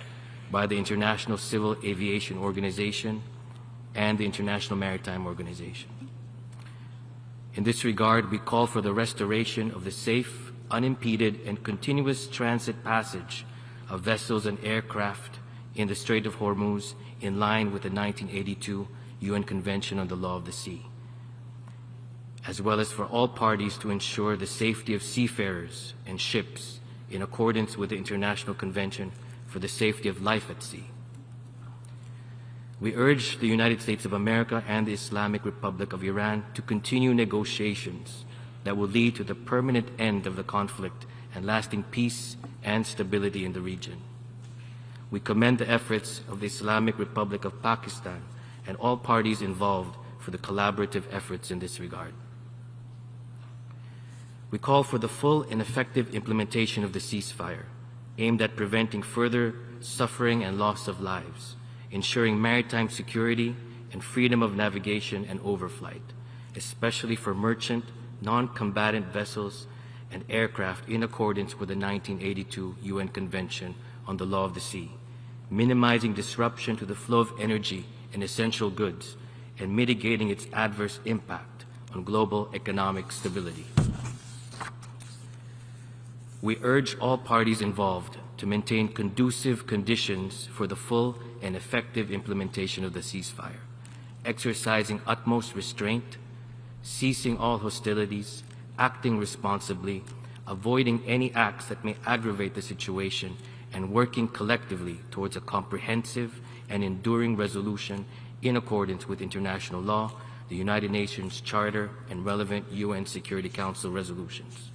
by the International Civil Aviation Organization and the International Maritime Organization. In this regard, we call for the restoration of the safe, unimpeded, and continuous transit passage of vessels and aircraft in the Strait of Hormuz in line with the 1982 UN Convention on the Law of the Sea, as well as for all parties to ensure the safety of seafarers and ships in accordance with the International Convention for the Safety of Life at Sea. We urge the United States of America and the Islamic Republic of Iran to continue negotiations that will lead to the permanent end of the conflict and lasting peace and stability in the region. We commend the efforts of the Islamic Republic of Pakistan and all parties involved for the collaborative efforts in this regard. We call for the full and effective implementation of the ceasefire, aimed at preventing further suffering and loss of lives, ensuring maritime security and freedom of navigation and overflight, especially for merchant, non-combatant vessels and aircraft in accordance with the 1982 UN Convention on the Law of the Sea, minimizing disruption to the flow of energy and essential goods, and mitigating its adverse impact on global economic stability. We urge all parties involved to maintain conducive conditions for the full and effective implementation of the ceasefire, exercising utmost restraint, ceasing all hostilities, acting responsibly, avoiding any acts that may aggravate the situation, and working collectively towards a comprehensive and enduring resolution in accordance with international law, the United Nations Charter, and relevant UN Security Council resolutions.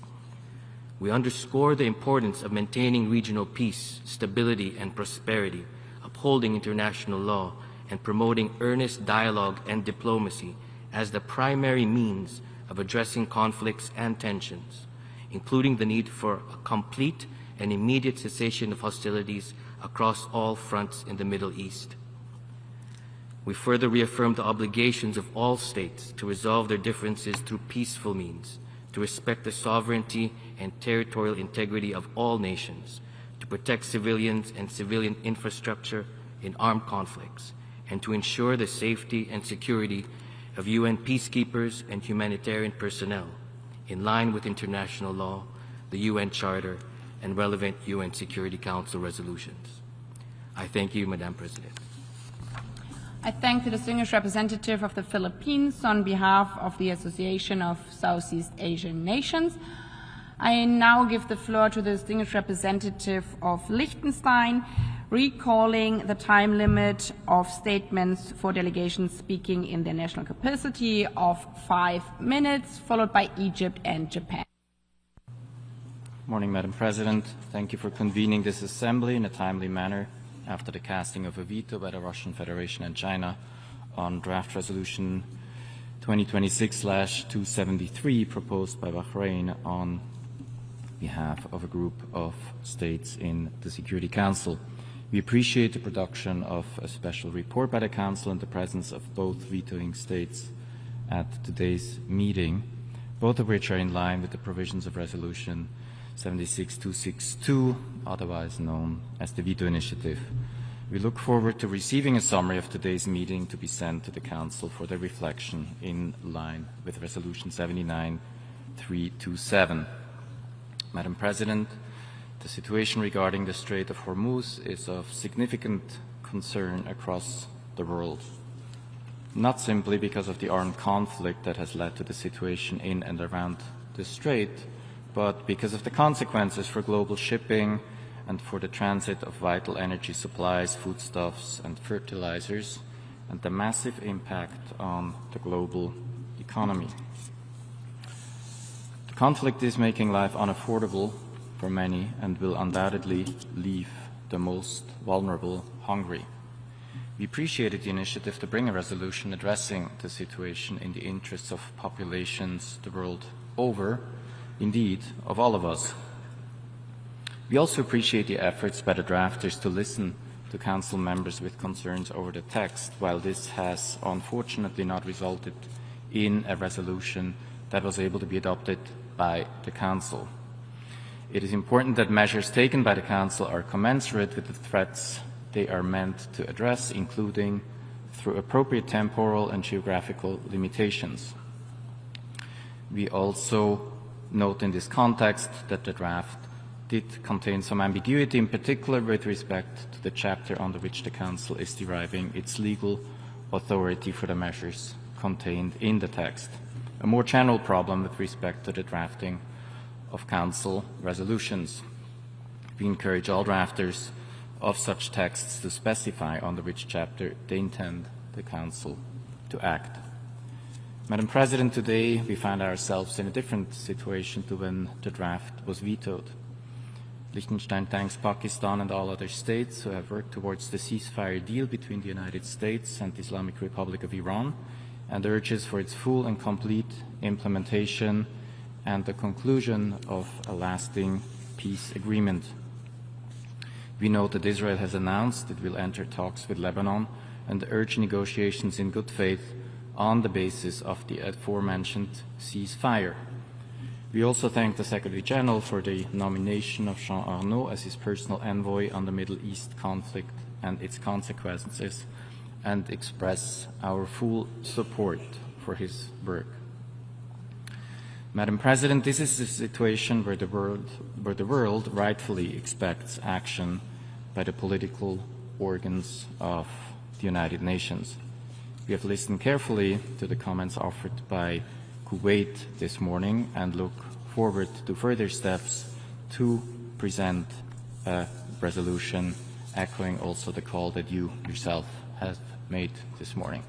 We underscore the importance of maintaining regional peace, stability, and prosperity, upholding international law, and promoting earnest dialogue and diplomacy as the primary means of addressing conflicts and tensions, including the need for a complete and immediate cessation of hostilities across all fronts in the Middle East. We further reaffirm the obligations of all states to resolve their differences through peaceful means, to respect the sovereignty and territorial integrity of all nations, to protect civilians and civilian infrastructure in armed conflicts, and to ensure the safety and security of UN peacekeepers and humanitarian personnel, in line with international law, the UN Charter, and relevant UN Security Council resolutions. I thank you, Madam President. I thank the distinguished representative of the Philippines on behalf of the Association of Southeast Asian Nations. I now give the floor to the distinguished representative of Liechtenstein, recalling the time limit of statements for delegations speaking in their national capacity of 5 minutes, followed by Egypt and Japan. Morning, Madam President. Thank you for convening this assembly in a timely manner after the casting of a veto by the Russian Federation and China on draft resolution 2026/273 proposed by Bahrain on behalf of a group of states in the Security Council. We appreciate the production of a special report by the Council and the presence of both vetoing states at today's meeting, both of which are in line with the provisions of Resolution 76262, otherwise known as the Veto Initiative. We look forward to receiving a summary of today's meeting to be sent to the Council for their reflection in line with Resolution 79-327. Madam President, the situation regarding the Strait of Hormuz is of significant concern across the world, not simply because of the armed conflict that has led to the situation in and around the strait, but because of the consequences for global shipping and for the transit of vital energy supplies, foodstuffs, and fertilizers, and the massive impact on the global economy. The conflict is making life unaffordable for many and will undoubtedly leave the most vulnerable hungry. We appreciated the initiative to bring a resolution addressing the situation in the interests of populations the world over, indeed, of all of us. We also appreciate the efforts by the drafters to listen to Council members with concerns over the text, while this has unfortunately not resulted in a resolution that was able to be adopted by the Council. It is important that measures taken by the Council are commensurate with the threats they are meant to address, including through appropriate temporal and geographical limitations. We also note in this context that the draft did contain some ambiguity, in particular with respect to the chapter under which the Council is deriving its legal authority for the measures contained in the text, a more general problem with respect to the drafting of Council resolutions. We encourage all drafters of such texts to specify under which chapter they intend the Council to act. Madam President, today we find ourselves in a different situation to when the draft was vetoed. Liechtenstein thanks Pakistan and all other states who have worked towards the ceasefire deal between the United States and the Islamic Republic of Iran and urges for its full and complete implementation and the conclusion of a lasting peace agreement. We note that Israel has announced it will enter talks with Lebanon and urge negotiations in good faith on the basis of the aforementioned ceasefire. We also thank the Secretary General for the nomination of Jean Arnaud as his personal envoy on the Middle East conflict and its consequences, and express our full support for his work. Madam President, this is a situation where the world rightfully expects action by the political organs of the United Nations. We have listened carefully to the comments offered by Kuwait this morning and look forward to further steps to present a resolution echoing also the call that you yourself have made this morning.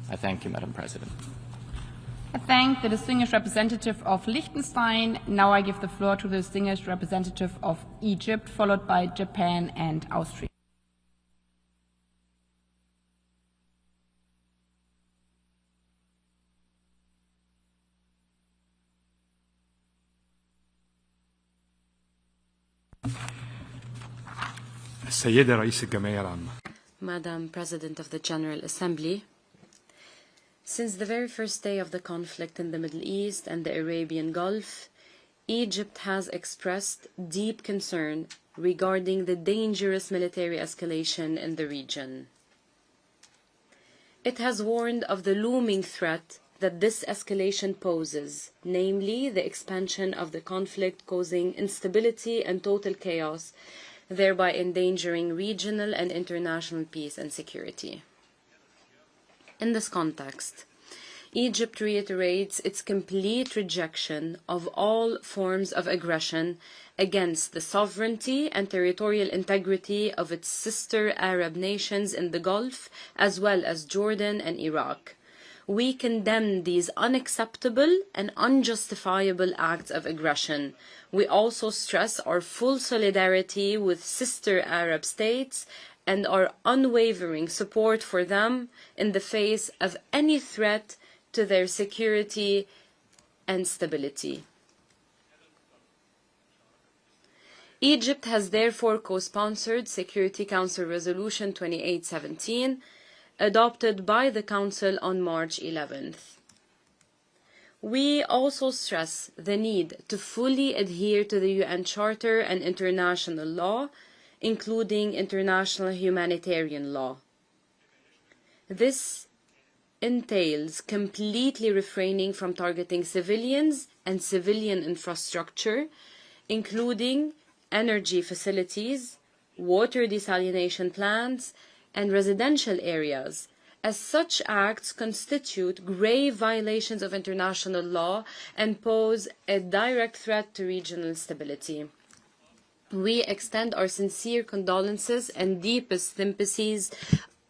I thank you, Madam President. I thank the distinguished representative of Liechtenstein. Now I give the floor to the distinguished representative of Egypt, followed by Japan and Austria. Madam President of the General Assembly, since the very first day of the conflict in the Middle East and the Arabian Gulf, Egypt has expressed deep concern regarding the dangerous military escalation in the region. It has warned of the looming threat that this escalation poses, namely the expansion of the conflict causing instability and total chaos, thereby endangering regional and international peace and security. In this context, Egypt reiterates its complete rejection of all forms of aggression against the sovereignty and territorial integrity of its sister Arab nations in the Gulf, as well as Jordan and Iraq. We condemn these unacceptable and unjustifiable acts of aggression. We also stress our full solidarity with sister Arab states and our unwavering support for them in the face of any threat to their security and stability. Egypt has therefore co-sponsored Security Council Resolution 2817, adopted by the Council on March 11th. We also stress the need to fully adhere to the UN Charter and international law, including international humanitarian law. This entails completely refraining from targeting civilians and civilian infrastructure, including energy facilities, water desalination plants, and residential areas, as such acts constitute grave violations of international law and pose a direct threat to regional stability. We extend our sincere condolences and deepest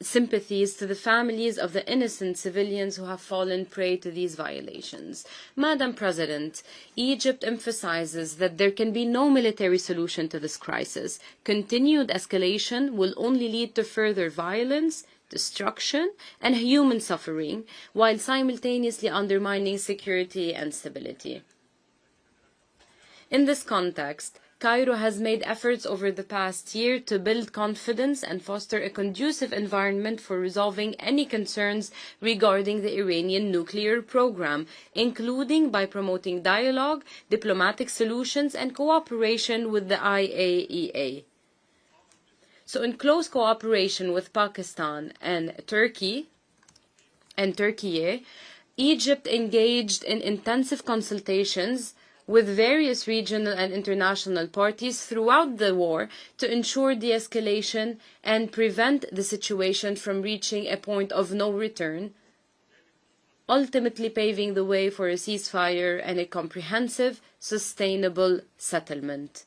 sympathies to the families of the innocent civilians who have fallen prey to these violations. Madam President, Egypt emphasizes that there can be no military solution to this crisis. Continued escalation will only lead to further violence, destruction, and human suffering, while simultaneously undermining security and stability. In this context, Cairo has made efforts over the past year to build confidence and foster a conducive environment for resolving any concerns regarding the Iranian nuclear program, including by promoting dialogue, diplomatic solutions, and cooperation with the IAEA. So in close cooperation with Pakistan and Turkey, Egypt engaged in intensive consultations with various regional and international parties throughout the war to ensure de-escalation and prevent the situation from reaching a point of no return, ultimately paving the way for a ceasefire and a comprehensive, sustainable settlement.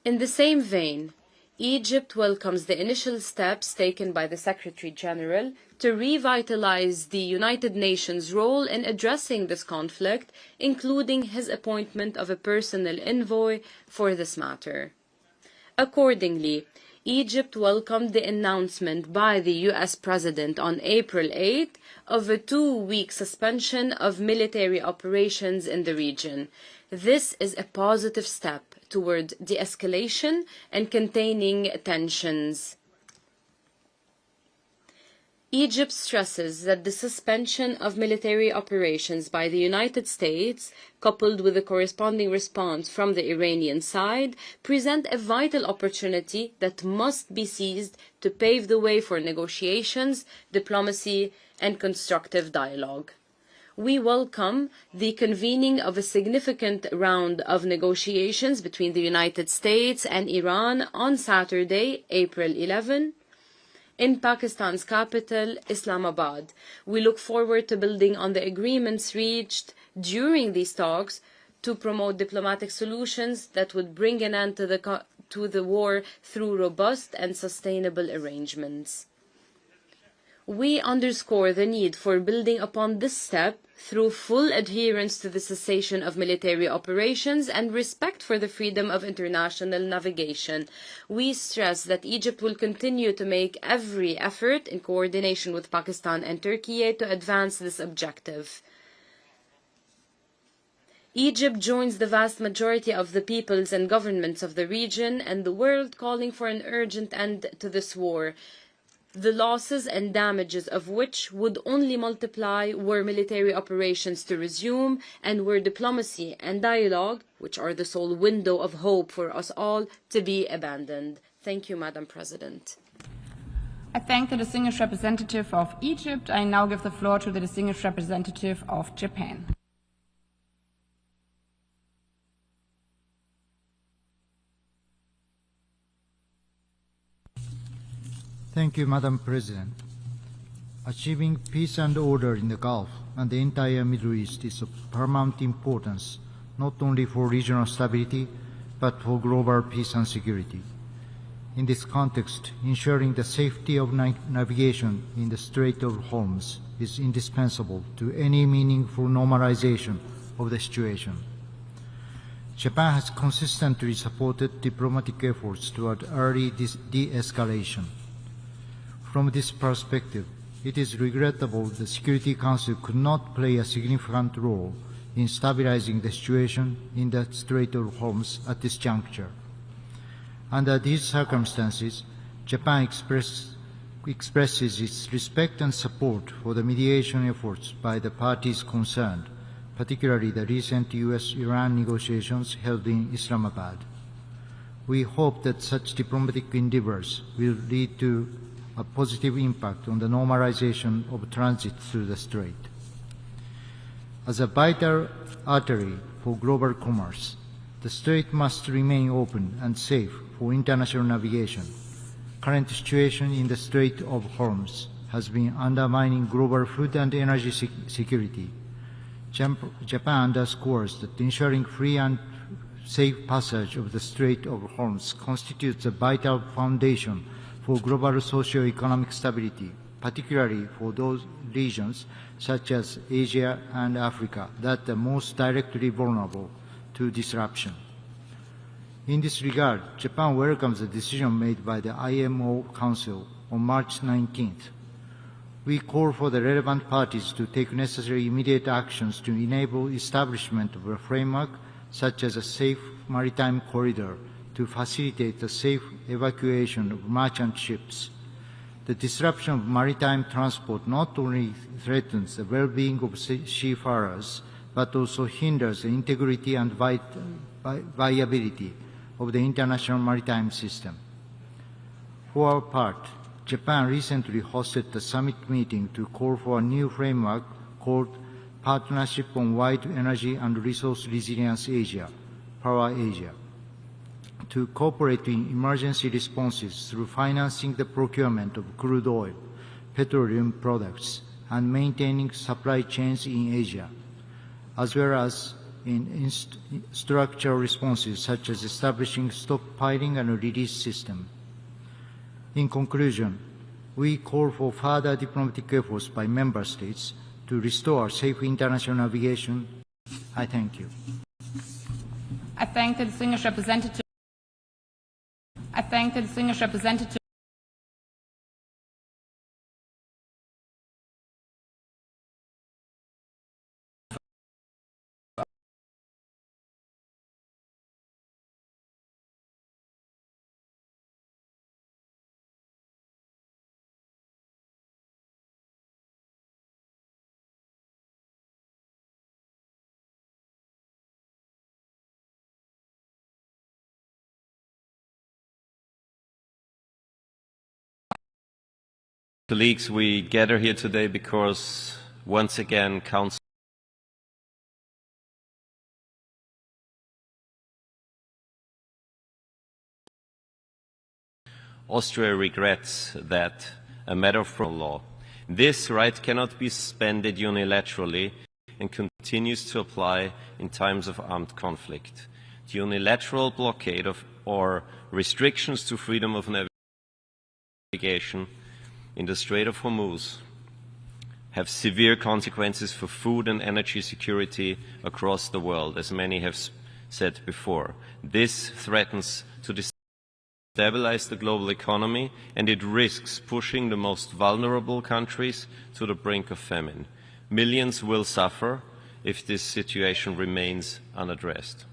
In the same vein, Egypt welcomes the initial steps taken by the Secretary General to revitalize the United Nations' role in addressing this conflict, including his appointment of a personal envoy for this matter. Accordingly, Egypt welcomed the announcement by the US President on April 8 of a 2-week suspension of military operations in the region. This is a positive step toward de-escalation and containing tensions. Egypt stresses that the suspension of military operations by the United States, coupled with a corresponding response from the Iranian side, present a vital opportunity that must be seized to pave the way for negotiations, diplomacy, and constructive dialogue. We welcome the convening of a significant round of negotiations between the United States and Iran on Saturday, April 11, in Pakistan's capital, Islamabad. We look forward to building on the agreements reached during these talks to promote diplomatic solutions that would bring an end to the war through robust and sustainable arrangements. We underscore the need for building upon this step through full adherence to the cessation of military operations and respect for the freedom of international navigation. We stress that Egypt will continue to make every effort in coordination with Pakistan and Turkey to advance this objective. Egypt joins the vast majority of the peoples and governments of the region and the world calling for an urgent end to this war, the losses and damages of which would only multiply were military operations to resume and were diplomacy and dialogue, which are the sole window of hope for us all, to be abandoned. Thank you, Madam President. I thank the distinguished representative of Egypt. I now give the floor to the distinguished representative of Japan. Thank you, Madam President. Achieving peace and order in the Gulf and the entire Middle East is of paramount importance, not only for regional stability, but for global peace and security. In this context, ensuring the safety of navigation in the Strait of Hormuz is indispensable to any meaningful normalization of the situation. Japan has consistently supported diplomatic efforts toward early de-escalation. From this perspective, it is regrettable the Security Council could not play a significant role in stabilizing the situation in the Strait of Hormuz at this juncture. Under these circumstances, Japan expresses its respect and support for the mediation efforts by the parties concerned, particularly the recent US-Iran negotiations held in Islamabad. We hope that such diplomatic endeavors will lead to a positive impact on the normalization of transit through the strait. As a vital artery for global commerce, the strait must remain open and safe for international navigation. Current situation in the Strait of Hormuz has been undermining global food and energy security. Japan underscores that ensuring free and safe passage of the Strait of Hormuz constitutes a vital foundation for global socio-economic stability, particularly for those regions such as Asia and Africa that are most directly vulnerable to disruption. In this regard, Japan welcomes the decision made by the IMO Council on March 19th. We call for the relevant parties to take necessary immediate actions to enable establishment of a framework such as a safe maritime corridor to facilitate the safe evacuation of merchant ships. The disruption of maritime transport not only threatens the well-being of seafarers, but also hinders the integrity and viability of the international maritime system. For our part, Japan recently hosted a summit meeting to call for a new framework called Partnership on Wide Energy and Resource Resilience Asia, Power Asia, to cooperate in emergency responses through financing the procurement of crude oil, petroleum products, and maintaining supply chains in Asia, as well as in structural responses such as establishing stockpiling and release system. In conclusion, we call for further diplomatic efforts by member states to restore safe international navigation. I thank you. I thank the distinguished representative. Colleagues, we gather here today because once again Council Austria regrets that a matter of law. This right cannot be suspended unilaterally and continues to apply in times of armed conflict. The unilateral blockade of or restrictions to freedom of navigation in the Strait of Hormuz have severe consequences for food and energy security across the world, as many have said before. This threatens to destabilize the global economy, and it risks pushing the most vulnerable countries to the brink of famine. Millions will suffer if this situation remains unaddressed.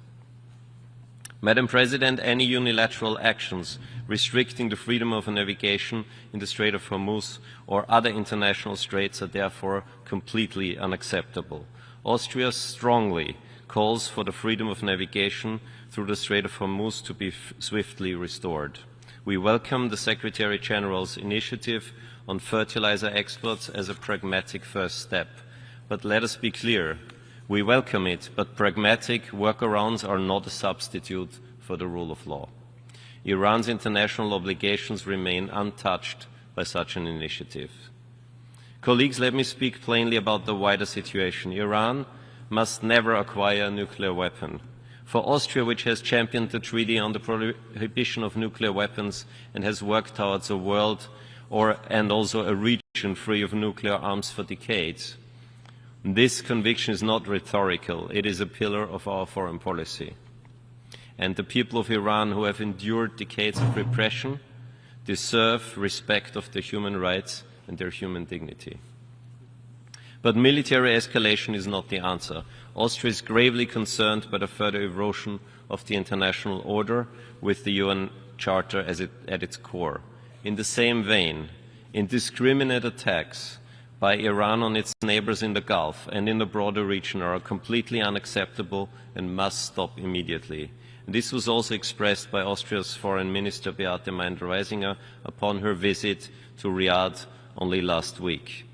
Madam President, any unilateral actions restricting the freedom of navigation in the Strait of Hormuz or other international straits are therefore completely unacceptable. Austria strongly calls for the freedom of navigation through the Strait of Hormuz to be swiftly restored. We welcome the Secretary General's initiative on fertilizer exports as a pragmatic first step. But let us be clear. We welcome it, but pragmatic workarounds are not a substitute for the rule of law. Iran's international obligations remain untouched by such an initiative. Colleagues, let me speak plainly about the wider situation. Iran must never acquire a nuclear weapon. For Austria, which has championed the Treaty on the Prohibition of Nuclear Weapons and has worked towards a world and also a region free of nuclear arms for decades, this conviction is not rhetorical, it is a pillar of our foreign policy. And the people of Iran who have endured decades of repression deserve respect of their human rights and their human dignity. But military escalation is not the answer. Austria is gravely concerned by the further erosion of the international order with the UN Charter at its core. In the same vein, indiscriminate attacks by Iran on its neighbors in the Gulf and in the broader region are completely unacceptable and must stop immediately. This was also expressed by Austria's Foreign Minister Beate Meindl-Reisinger upon her visit to Riyadh only last week.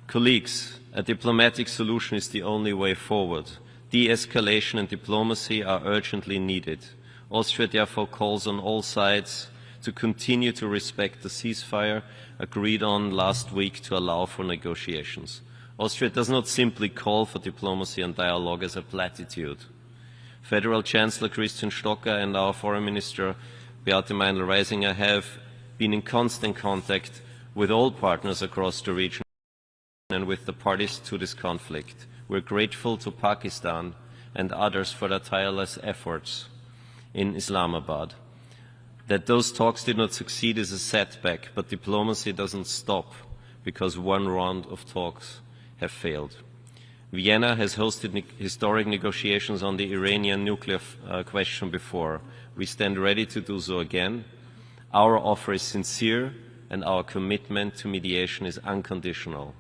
Colleagues, a diplomatic solution is the only way forward. De-escalation and diplomacy are urgently needed. Austria therefore calls on all sides to continue to respect the ceasefire agreed on last week to allow for negotiations. Austria does not simply call for diplomacy and dialogue as a platitude. Federal Chancellor Christian Stocker and our Foreign Minister Beate Meindl-Reisinger have been in constant contact with all partners across the region and with the parties to this conflict. We're grateful to Pakistan and others for their tireless efforts in Islamabad. That those talks did not succeed is a setback, but diplomacy doesn't stop because one round of talks have failed. Vienna has hosted historic negotiations on the Iranian nuclear question before. We stand ready to do so again. Our offer is sincere and our commitment to mediation is unconditional.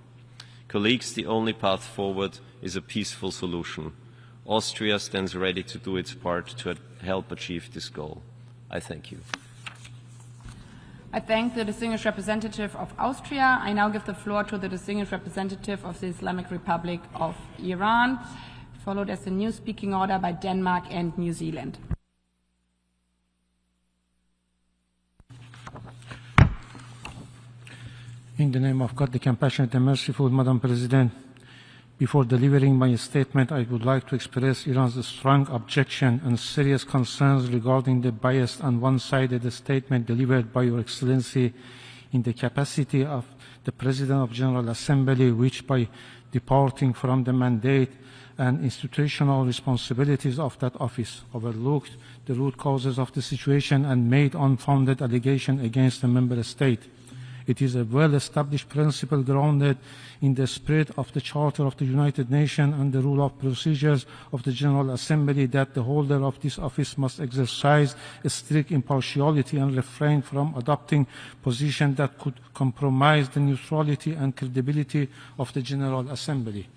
Colleagues, the only path forward is a peaceful solution. Austria stands ready to do its part to help achieve this goal. I thank you. I thank the distinguished representative of Austria. I now give the floor to the distinguished representative of the Islamic Republic of Iran, followed as the new speaking order by Denmark and New Zealand. In the name of God, the compassionate and merciful, Madam President, before delivering my statement, I would like to express Iran's strong objection and serious concerns regarding the biased and one-sided statement delivered by Your Excellency in the capacity of the President of General Assembly, which by departing from the mandate and institutional responsibilities of that office overlooked the root causes of the situation and made unfounded allegations against a member state. It is a well-established principle grounded in the spirit of the Charter of the United Nations and the rule of procedures of the General Assembly that the holder of this office must exercise a strict impartiality and refrain from adopting positions that could compromise the neutrality and credibility of the General Assembly.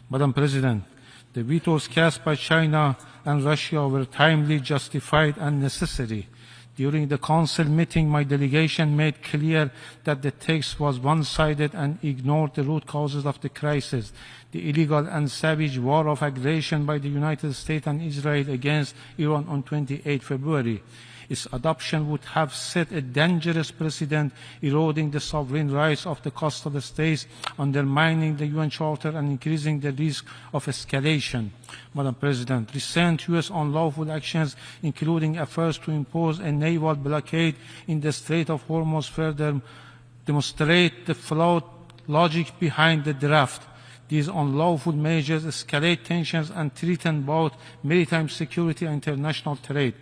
Madam President, the vetoes cast by China and Russia were timely, justified, and necessary. During the Council meeting, my delegation made clear that the text was one-sided and ignored the root causes of the crisis, the illegal and savage war of aggression by the United States and Israel against Iran on 28 February. Its adoption would have set a dangerous precedent, eroding the sovereign rights of the coastal states, undermining the UN Charter, and increasing the risk of escalation. Madam President, recent U.S. unlawful actions, including efforts to impose a naval blockade in the Strait of Hormuz, further demonstrate the flawed logic behind the draft. These unlawful measures escalate tensions and threaten both maritime security and international trade.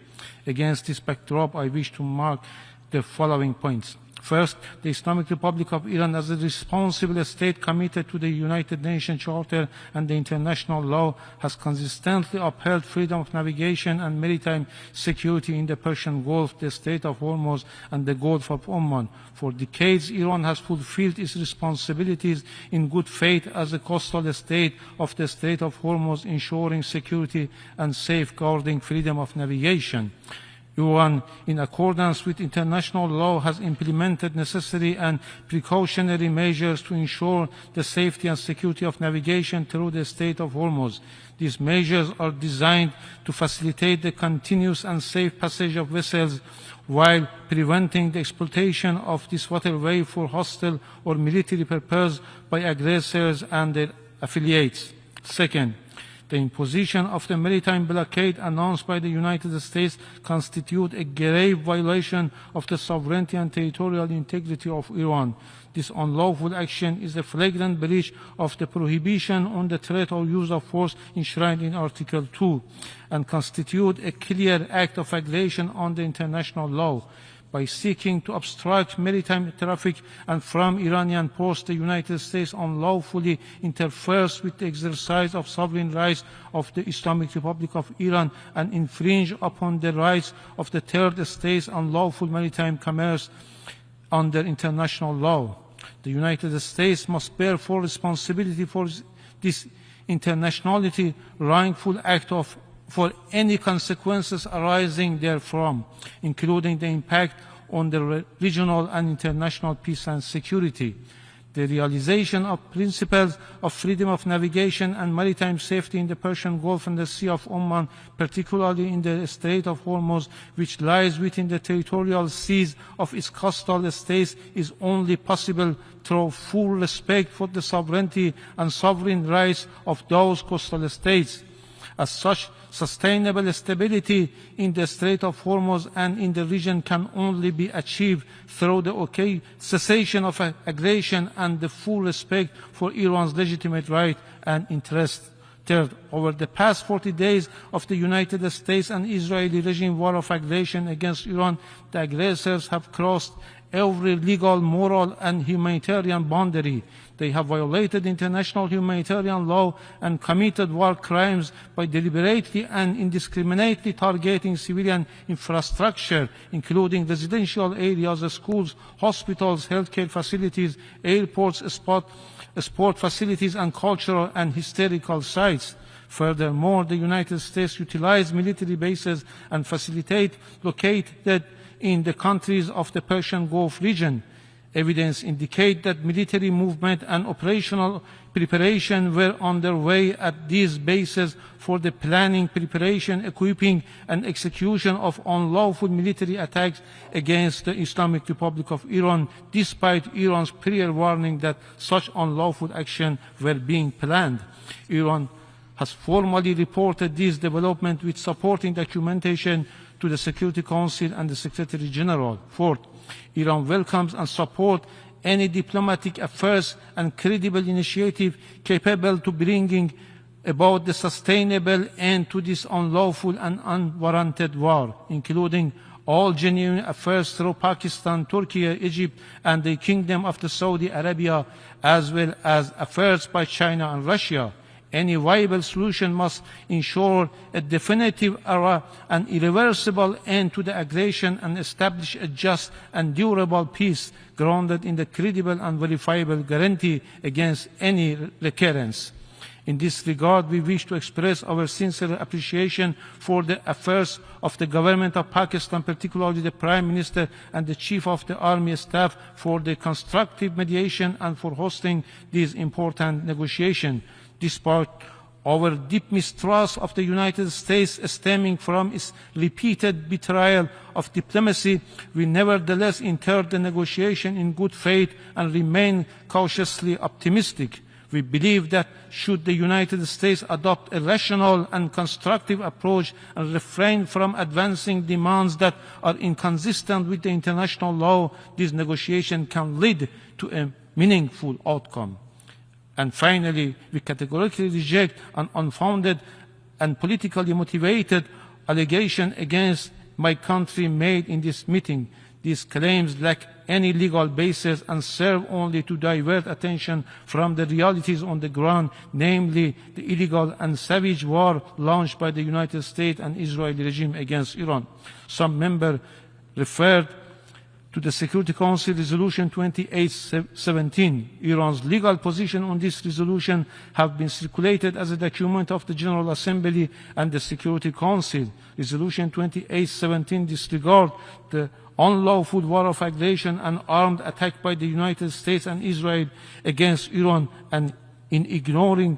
Against this backdrop, I wish to mark the following points. First, the Islamic Republic of Iran, as a responsible state committed to the United Nations Charter and the international law, has consistently upheld freedom of navigation and maritime security in the Persian Gulf, the Strait of Hormuz, and the Gulf of Oman. For decades, Iran has fulfilled its responsibilities in good faith as a coastal state of the Strait of Hormuz, ensuring security and safeguarding freedom of navigation. Iran, in accordance with international law, has implemented necessary and precautionary measures to ensure the safety and security of navigation through the Strait of Hormuz. These measures are designed to facilitate the continuous and safe passage of vessels while preventing the exploitation of this waterway for hostile or military purposes by aggressors and their affiliates. Second, the imposition of the maritime blockade announced by the United States constitutes a grave violation of the sovereignty and territorial integrity of Iran. This unlawful action is a flagrant breach of the prohibition on the threat or use of force enshrined in Article 2 and constitutes a clear act of aggression under international law. By seeking to obstruct maritime traffic and from Iranian ports, the United States unlawfully interferes with the exercise of sovereign rights of the Islamic Republic of Iran and infringes upon the rights of the third states on lawful maritime commerce under international law. The United States must bear full responsibility for this internationally wrongful act of for any consequences arising therefrom, including the impact on the regional and international peace and security. The realization of principles of freedom of navigation and maritime safety in the Persian Gulf and the Sea of Oman, particularly in the Strait of Hormuz, which lies within the territorial seas of its coastal states, is only possible through full respect for the sovereignty and sovereign rights of those coastal states. As such, sustainable stability in the Strait of Hormuz and in the region can only be achieved through the cessation of aggression and the full respect for Iran's legitimate right and interest. Third, over the past 40 days of the United States and Israeli regime war of aggression against Iran, the aggressors have crossed every legal, moral, and humanitarian boundary. They have violated international humanitarian law and committed war crimes by deliberately and indiscriminately targeting civilian infrastructure, including residential areas, schools, hospitals, healthcare facilities, airports, sport facilities, and cultural and historical sites. Furthermore, the United States utilized military bases and facilities located in the countries of the Persian Gulf region. Evidence indicates that military movement and operational preparation were underway at these bases for the planning, preparation, equipping, and execution of unlawful military attacks against the Islamic Republic of Iran, despite Iran's prior warning that such unlawful action were being planned. Iran has formally reported this development with supporting documentation to the Security Council and the Secretary General. Fourth, Iran welcomes and supports any diplomatic affairs and credible initiative capable to bringing about the sustainable end to this unlawful and unwarranted war, including all genuine affairs through Pakistan, Turkey, Egypt, and the Kingdom of Saudi Arabia, as well as affairs by China and Russia. Any viable solution must ensure a definitive and irreversible end to the aggression and establish a just and durable peace grounded in the credible and verifiable guarantee against any recurrence. In this regard, we wish to express our sincere appreciation for the efforts of the government of Pakistan, particularly the Prime Minister and the Chief of the Army Staff, for the constructive mediation and for hosting these important negotiations. Despite our deep mistrust of the United States stemming from its repeated betrayal of diplomacy, we nevertheless entered the negotiation in good faith and remain cautiously optimistic. We believe that should the United States adopt a rational and constructive approach and refrain from advancing demands that are inconsistent with the international law, this negotiation can lead to a meaningful outcome. And finally, we categorically reject an unfounded and politically motivated allegation against my country made in this meeting. These claims lack any legal basis and serve only to divert attention from the realities on the ground, namely the illegal and savage war launched by the United States and Israeli regime against Iran. Some members referred to the Security Council Resolution 2817. Iran's legal position on this resolution have been circulated as a document of the General Assembly and the Security Council. Resolution 2817 disregards the unlawful war of aggression and armed attack by the United States and Israel against Iran, and in ignoring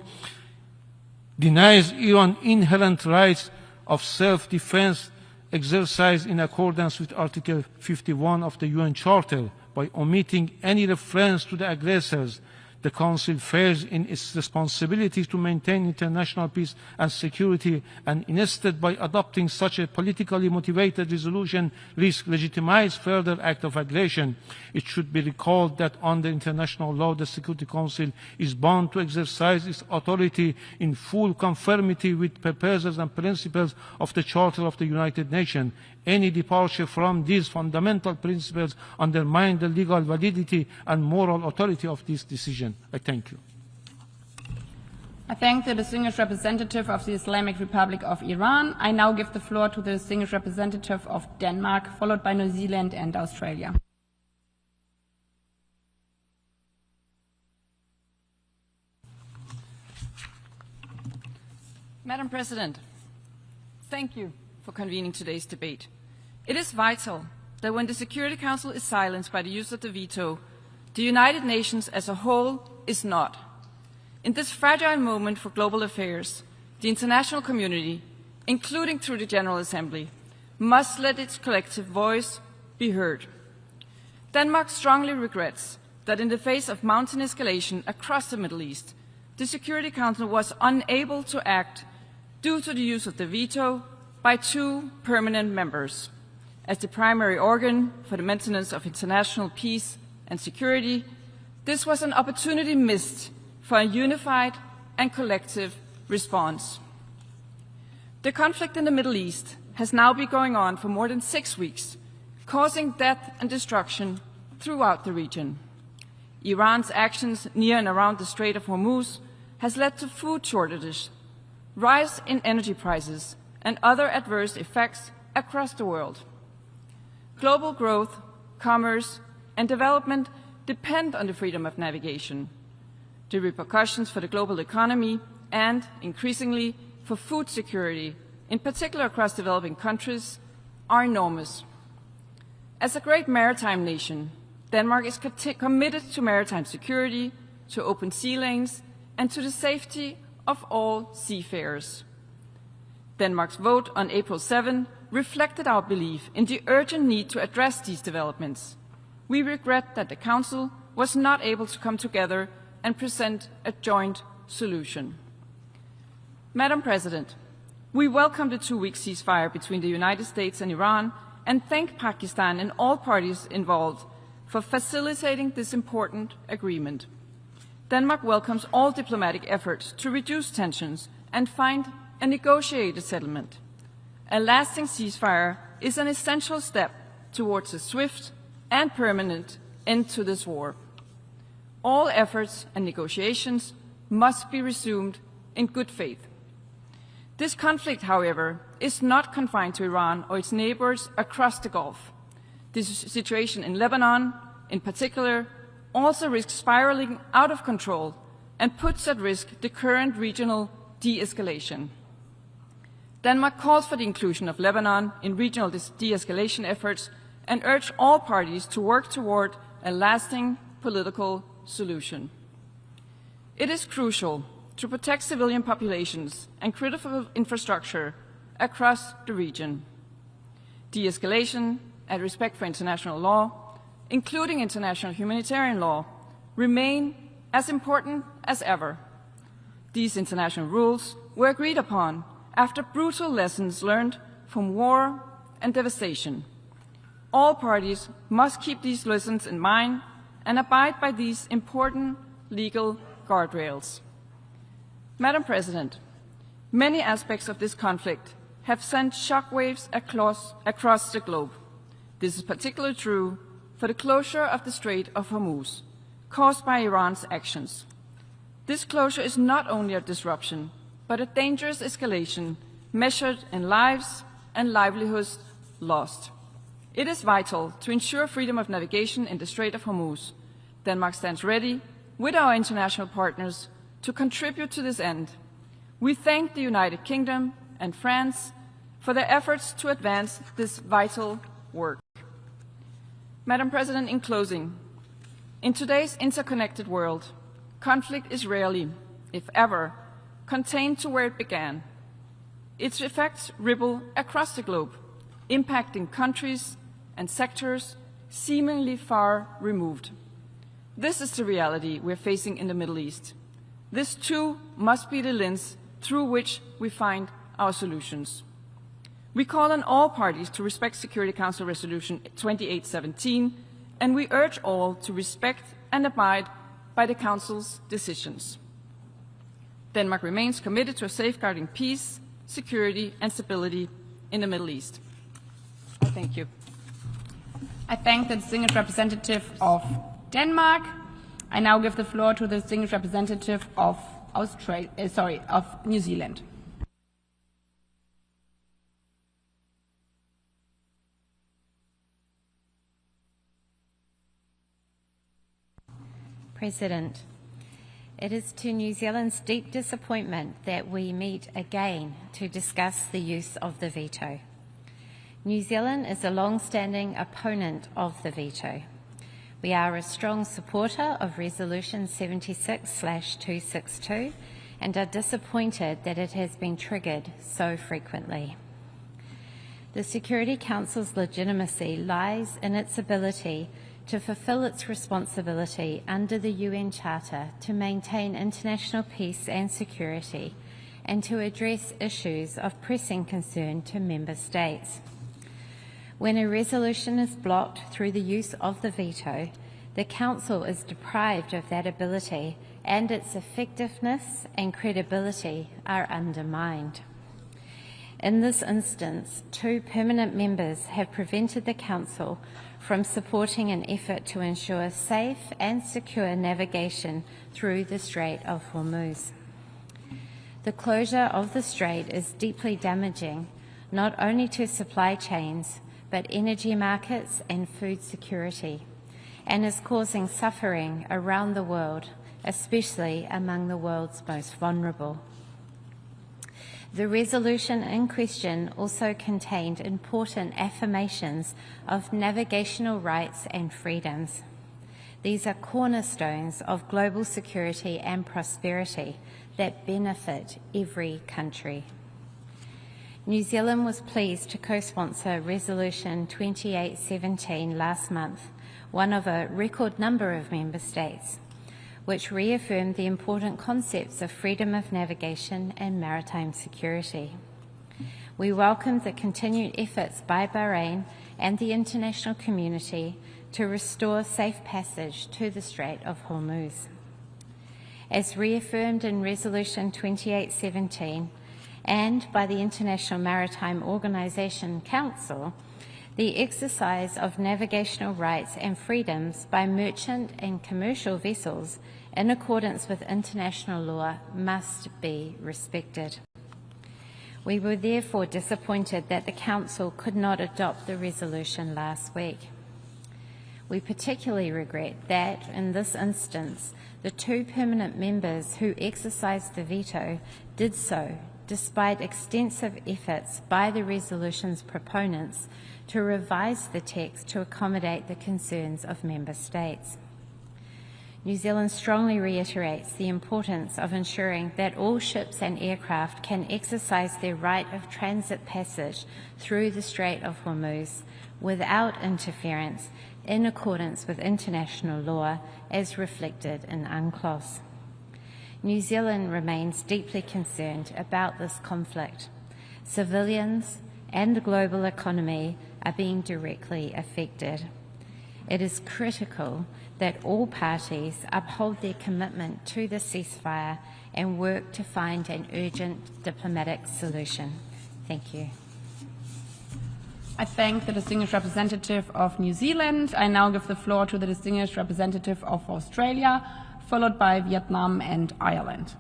denies Iran inherent rights of self-defense exercised in accordance with Article 51 of the UN Charter. By omitting any reference to the aggressors, the Council fails in its responsibility to maintain international peace and security, and instead by adopting such a politically motivated resolution risks legitimizing further act of aggression. It should be recalled that under international law, the Security Council is bound to exercise its authority in full conformity with purposes and principles of the Charter of the United Nations. Any departure from these fundamental principles undermines the legal validity and moral authority of this decision. I thank you. I thank the distinguished representative of the Islamic Republic of Iran. I now give the floor to the distinguished representative of Denmark, followed by New Zealand and Australia. Madam President, Thank you for convening today's debate. It is vital that when the Security Council is silenced by the use of the veto, the United Nations as a whole is not. In this fragile moment for global affairs, the international community, including through the General Assembly, must let its collective voice be heard. Denmark strongly regrets that in the face of mounting escalation across the Middle East, the Security Council was unable to act due to the use of the veto by 2 permanent members. As the primary organ for the maintenance of international peace and security, this was an opportunity missed for a unified and collective response. The conflict in the Middle East has now been going on for more than 6 weeks, causing death and destruction throughout the region. Iran's actions near and around the Strait of Hormuz has led to food shortages, rise in energy prices, and other adverse effects across the world. Global growth, commerce, and development depend on the freedom of navigation. The repercussions for the global economy and, increasingly, for food security, in particular across developing countries, are enormous. As a great maritime nation, Denmark is committed to maritime security, to open sea lanes, and to the safety of all seafarers. Denmark's vote on April 7 reflected our belief in the urgent need to address these developments. We regret that the Council was not able to come together and present a joint solution. Madam President, we welcome the 2-week ceasefire between the United States and Iran and thank Pakistan and all parties involved for facilitating this important agreement. Denmark welcomes all diplomatic efforts to reduce tensions and find a negotiated settlement. A lasting ceasefire is an essential step towards a swift and permanent end to this war. All efforts and negotiations must be resumed in good faith. This conflict, however, is not confined to Iran or its neighbors across the Gulf. This situation in Lebanon, in particular, also risks spiraling out of control and puts at risk the current regional de-escalation. Denmark calls for the inclusion of Lebanon in regional de-escalation efforts and urge all parties to work toward a lasting political solution. It is crucial to protect civilian populations and critical infrastructure across the region. De-escalation and respect for international law, including international humanitarian law, remain as important as ever. These international rules were agreed upon after brutal lessons learned from war and devastation. All parties must keep these lessons in mind and abide by these important legal guardrails. Madam President, many aspects of this conflict have sent shockwaves across the globe. This is particularly true for the closure of the Strait of Hormuz, caused by Iran's actions. This closure is not only a disruption, but a dangerous escalation measured in lives and livelihoods lost. It is vital to ensure freedom of navigation in the Strait of Hormuz. Denmark stands ready, with our international partners, to contribute to this end. We thank the United Kingdom and France for their efforts to advance this vital work. Madam President, in closing, in today's interconnected world, conflict is rarely, if ever, contained to where it began. Its effects ripple across the globe, impacting countries and sectors seemingly far removed. This is the reality we're facing in the Middle East. This too must be the lens through which we find our solutions. We call on all parties to respect Security Council Resolution 2817, and we urge all to respect and abide by the Council's decisions. Denmark remains committed to safeguarding peace, security, and stability in the Middle East. I thank you. I thank the distinguished representative of Denmark. I now give the floor to the distinguished representative of New Zealand. President, It is to New Zealand's deep disappointment that we meet again to discuss the use of the veto. New Zealand is a long-standing opponent of the veto. We are a strong supporter of Resolution 76/262 and are disappointed that it has been triggered so frequently. The Security Council's legitimacy lies in its ability to fulfil its responsibility under the UN Charter to maintain international peace and security and to address issues of pressing concern to member states. When a resolution is blocked through the use of the veto, the Council is deprived of that ability and its effectiveness and credibility are undermined. In this instance, 2 permanent members have prevented the Council from supporting an effort to ensure safe and secure navigation through the Strait of Hormuz. The closure of the strait is deeply damaging not only to supply chains, but energy markets and food security, and is causing suffering around the world, especially among the world's most vulnerable. The resolution in question also contained important affirmations of navigational rights and freedoms. These are cornerstones of global security and prosperity that benefit every country. New Zealand was pleased to co-sponsor Resolution 2817 last month, one of a record number of member states, which reaffirmed the important concepts of freedom of navigation and maritime security. We welcome the continued efforts by Bahrain and the international community to restore safe passage to the Strait of Hormuz. As reaffirmed in Resolution 2817 and by the International Maritime Organization Council, the exercise of navigational rights and freedoms by merchant and commercial vessels in accordance with international law must be respected. We were therefore disappointed that the Council could not adopt the resolution last week. We particularly regret that, in this instance, the 2 permanent members who exercised the veto did so despite extensive efforts by the resolution's proponents to revise the text to accommodate the concerns of member states. New Zealand strongly reiterates the importance of ensuring that all ships and aircraft can exercise their right of transit passage through the Strait of Hormuz without interference in accordance with international law as reflected in UNCLOS. New Zealand remains deeply concerned about this conflict. Civilians and the global economy are being directly affected. It is critical that all parties uphold their commitment to the ceasefire and work to find an urgent diplomatic solution. Thank you. I thank the distinguished representative of New Zealand. I now give the floor to the distinguished representative of Australia, followed by Vietnam and Ireland.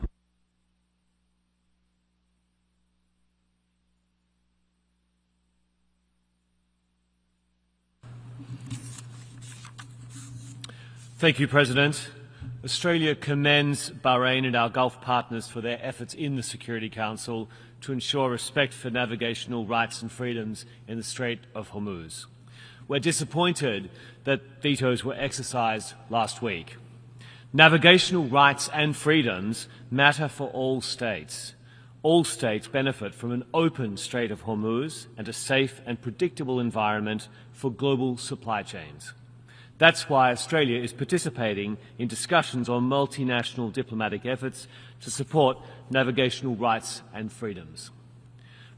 Thank you, President. Australia commends Bahrain and our Gulf partners for their efforts in the Security Council to ensure respect for navigational rights and freedoms in the Strait of Hormuz. We're disappointed that vetoes were exercised last week. Navigational rights and freedoms matter for all states. All states benefit from an open Strait of Hormuz and a safe and predictable environment for global supply chains. That's why Australia is participating in discussions on multinational diplomatic efforts to support navigational rights and freedoms.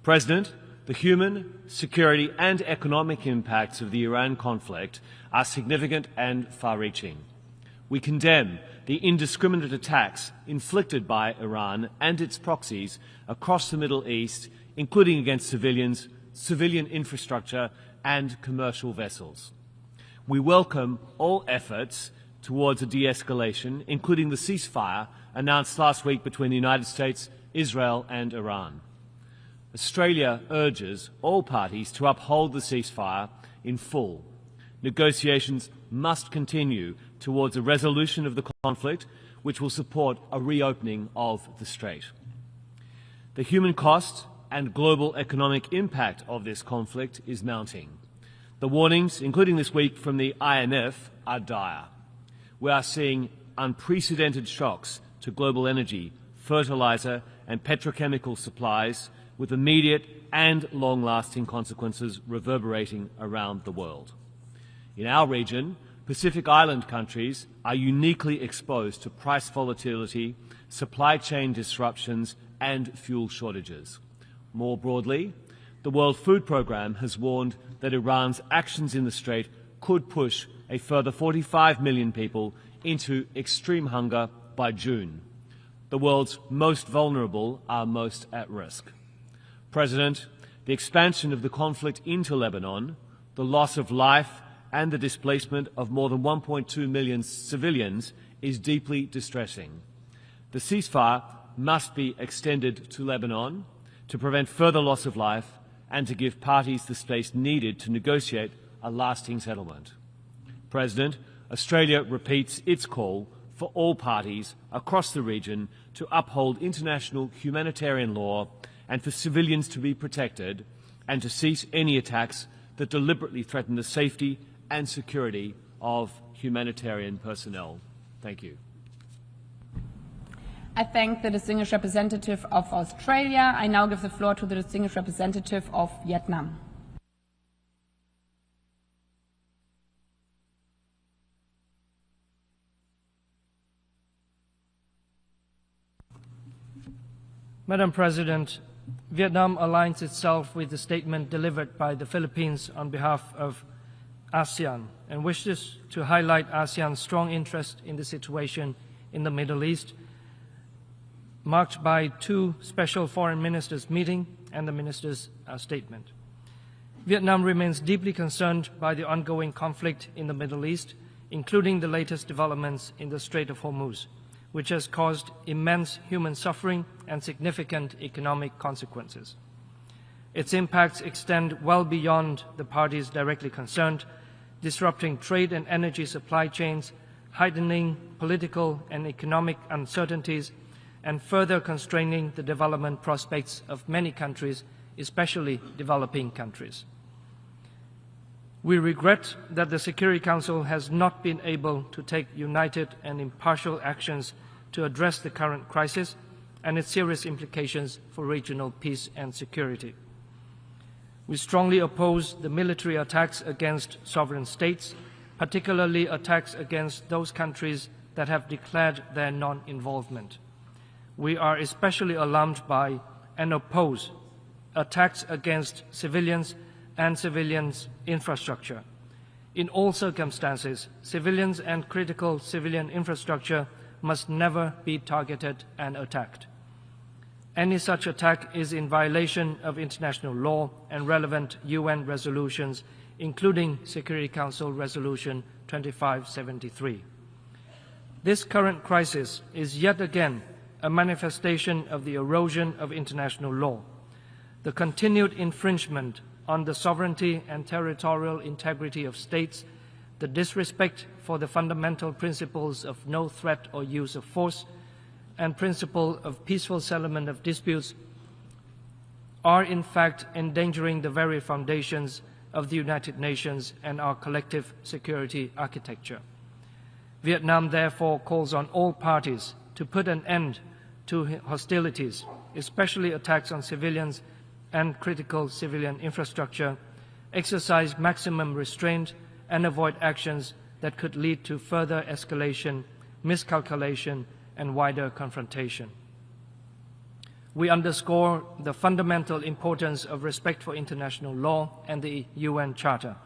President, the human, security and economic impacts of the Iran conflict are significant and far-reaching. We condemn the indiscriminate attacks inflicted by Iran and its proxies across the Middle East, including against civilians, civilian infrastructure and commercial vessels. We welcome all efforts towards a de-escalation, including the ceasefire announced last week between the United States, Israel and Iran. Australia urges all parties to uphold the ceasefire in full. Negotiations must continue towards a resolution of the conflict, which will support a reopening of the strait. The human cost and global economic impact of this conflict is mounting. The warnings, including this week from the IMF, are dire. We are seeing unprecedented shocks to global energy, fertilizer and petrochemical supplies, with immediate and long-lasting consequences reverberating around the world. In our region, Pacific Island countries are uniquely exposed to price volatility, supply chain disruptions and fuel shortages. More broadly, the World Food Programme has warned that Iran's actions in the Strait could push a further 45 million people into extreme hunger by June. The world's most vulnerable are most at risk. President, the expansion of the conflict into Lebanon, the loss of life and the displacement of more than 1.2 million civilians is deeply distressing. The ceasefire must be extended to Lebanon to prevent further loss of life and to give parties the space needed to negotiate a lasting settlement. President, Australia repeats its call for all parties across the region to uphold international humanitarian law and for civilians to be protected and to cease any attacks that deliberately threaten the safety and security of humanitarian personnel. Thank you. I thank the distinguished representative of Australia. I now give the floor to the distinguished representative of Vietnam. Madam President, Vietnam aligns itself with the statement delivered by the Philippines on behalf of ASEAN and wishes to highlight ASEAN's strong interest in the situation in the Middle East, marked by 2 special foreign ministers' meetings and the minister's statement. Vietnam remains deeply concerned by the ongoing conflict in the Middle East, including the latest developments in the Strait of Hormuz, which has caused immense human suffering and significant economic consequences. Its impacts extend well beyond the parties directly concerned, disrupting trade and energy supply chains, heightening political and economic uncertainties, and further constraining the development prospects of many countries, especially developing countries. We regret that the Security Council has not been able to take united and impartial actions to address the current crisis and its serious implications for regional peace and security. We strongly oppose the military attacks against sovereign states, particularly attacks against those countries that have declared their non-involvement. We are especially alarmed by and oppose attacks against civilians and civilians' infrastructure. In all circumstances, civilians and critical civilian infrastructure must never be targeted and attacked. Any such attack is in violation of international law and relevant UN resolutions, including Security Council Resolution 2573. This current crisis is yet again a manifestation of the erosion of international law, the continued infringement on the sovereignty and territorial integrity of states, the disrespect for the fundamental principles of no threat or use of force, and principle of peaceful settlement of disputes are in fact endangering the very foundations of the United Nations and our collective security architecture. Vietnam therefore calls on all parties to put an end to hostilities, especially attacks on civilians and critical civilian infrastructure, exercise maximum restraint, and avoid actions that could lead to further escalation, miscalculation, and wider confrontation. We underscore the fundamental importance of respect for international law and the UN Charter.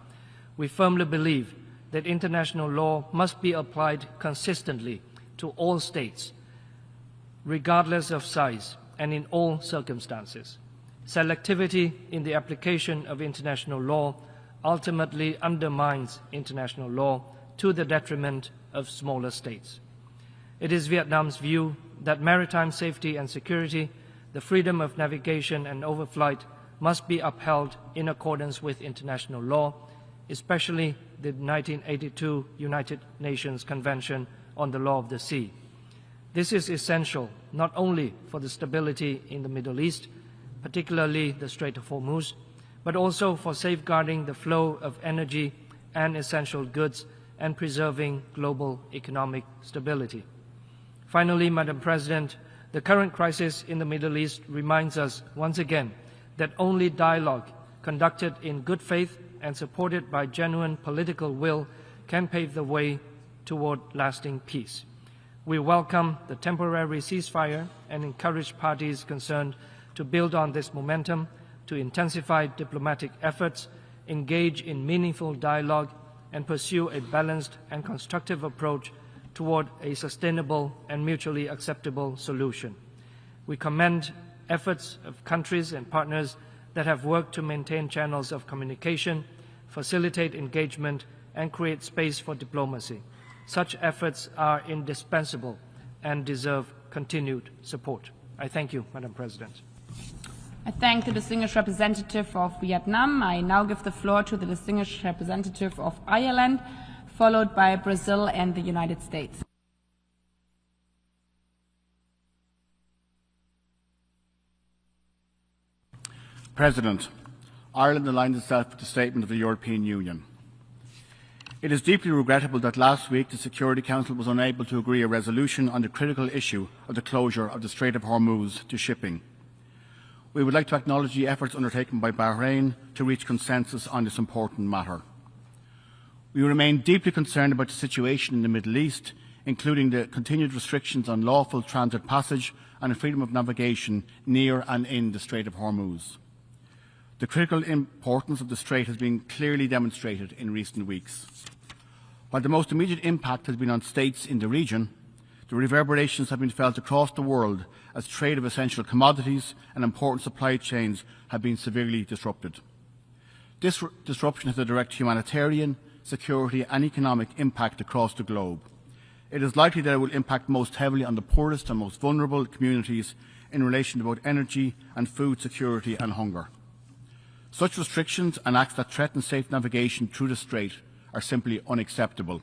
We firmly believe that international law must be applied consistently to all states, regardless of size and in all circumstances. Selectivity in the application of international law ultimately undermines international law to the detriment of smaller states. It is Vietnam's view that maritime safety and security, the freedom of navigation and overflight must be upheld in accordance with international law, especially the 1982 United Nations Convention on the Law of the Sea. This is essential not only for the stability in the Middle East, particularly the Strait of Hormuz, but also for safeguarding the flow of energy and essential goods and preserving global economic stability. Finally, Madam President, the current crisis in the Middle East reminds us once again that only dialogue conducted in good faith and supported by genuine political will can pave the way toward lasting peace. We welcome the temporary ceasefire and encourage parties concerned to build on this momentum, to intensify diplomatic efforts, engage in meaningful dialogue, and pursue a balanced and constructive approach toward a sustainable and mutually acceptable solution. We commend efforts of countries and partners that have worked to maintain channels of communication, facilitate engagement, and create space for diplomacy. Such efforts are indispensable and deserve continued support. I thank you, Madam President. I thank the distinguished representative of Vietnam. I now give the floor to the distinguished representative of Ireland, followed by Brazil and the United States. President, Ireland aligns itself with the statement of the European Union. It is deeply regrettable that last week the Security Council was unable to agree a resolution on the critical issue of the closure of the Strait of Hormuz to shipping. We would like to acknowledge the efforts undertaken by Bahrain to reach consensus on this important matter. We remain deeply concerned about the situation in the Middle East, including the continued restrictions on lawful transit passage and freedom of navigation near and in the Strait of Hormuz. The critical importance of the strait has been clearly demonstrated in recent weeks. While the most immediate impact has been on states in the region, the reverberations have been felt across the world as trade of essential commodities and important supply chains have been severely disrupted. This disruption has a direct humanitarian, security and economic impact across the globe. It is likely that it will impact most heavily on the poorest and most vulnerable communities in relation to both energy and food security and hunger. Such restrictions and acts that threaten safe navigation through the strait are simply unacceptable.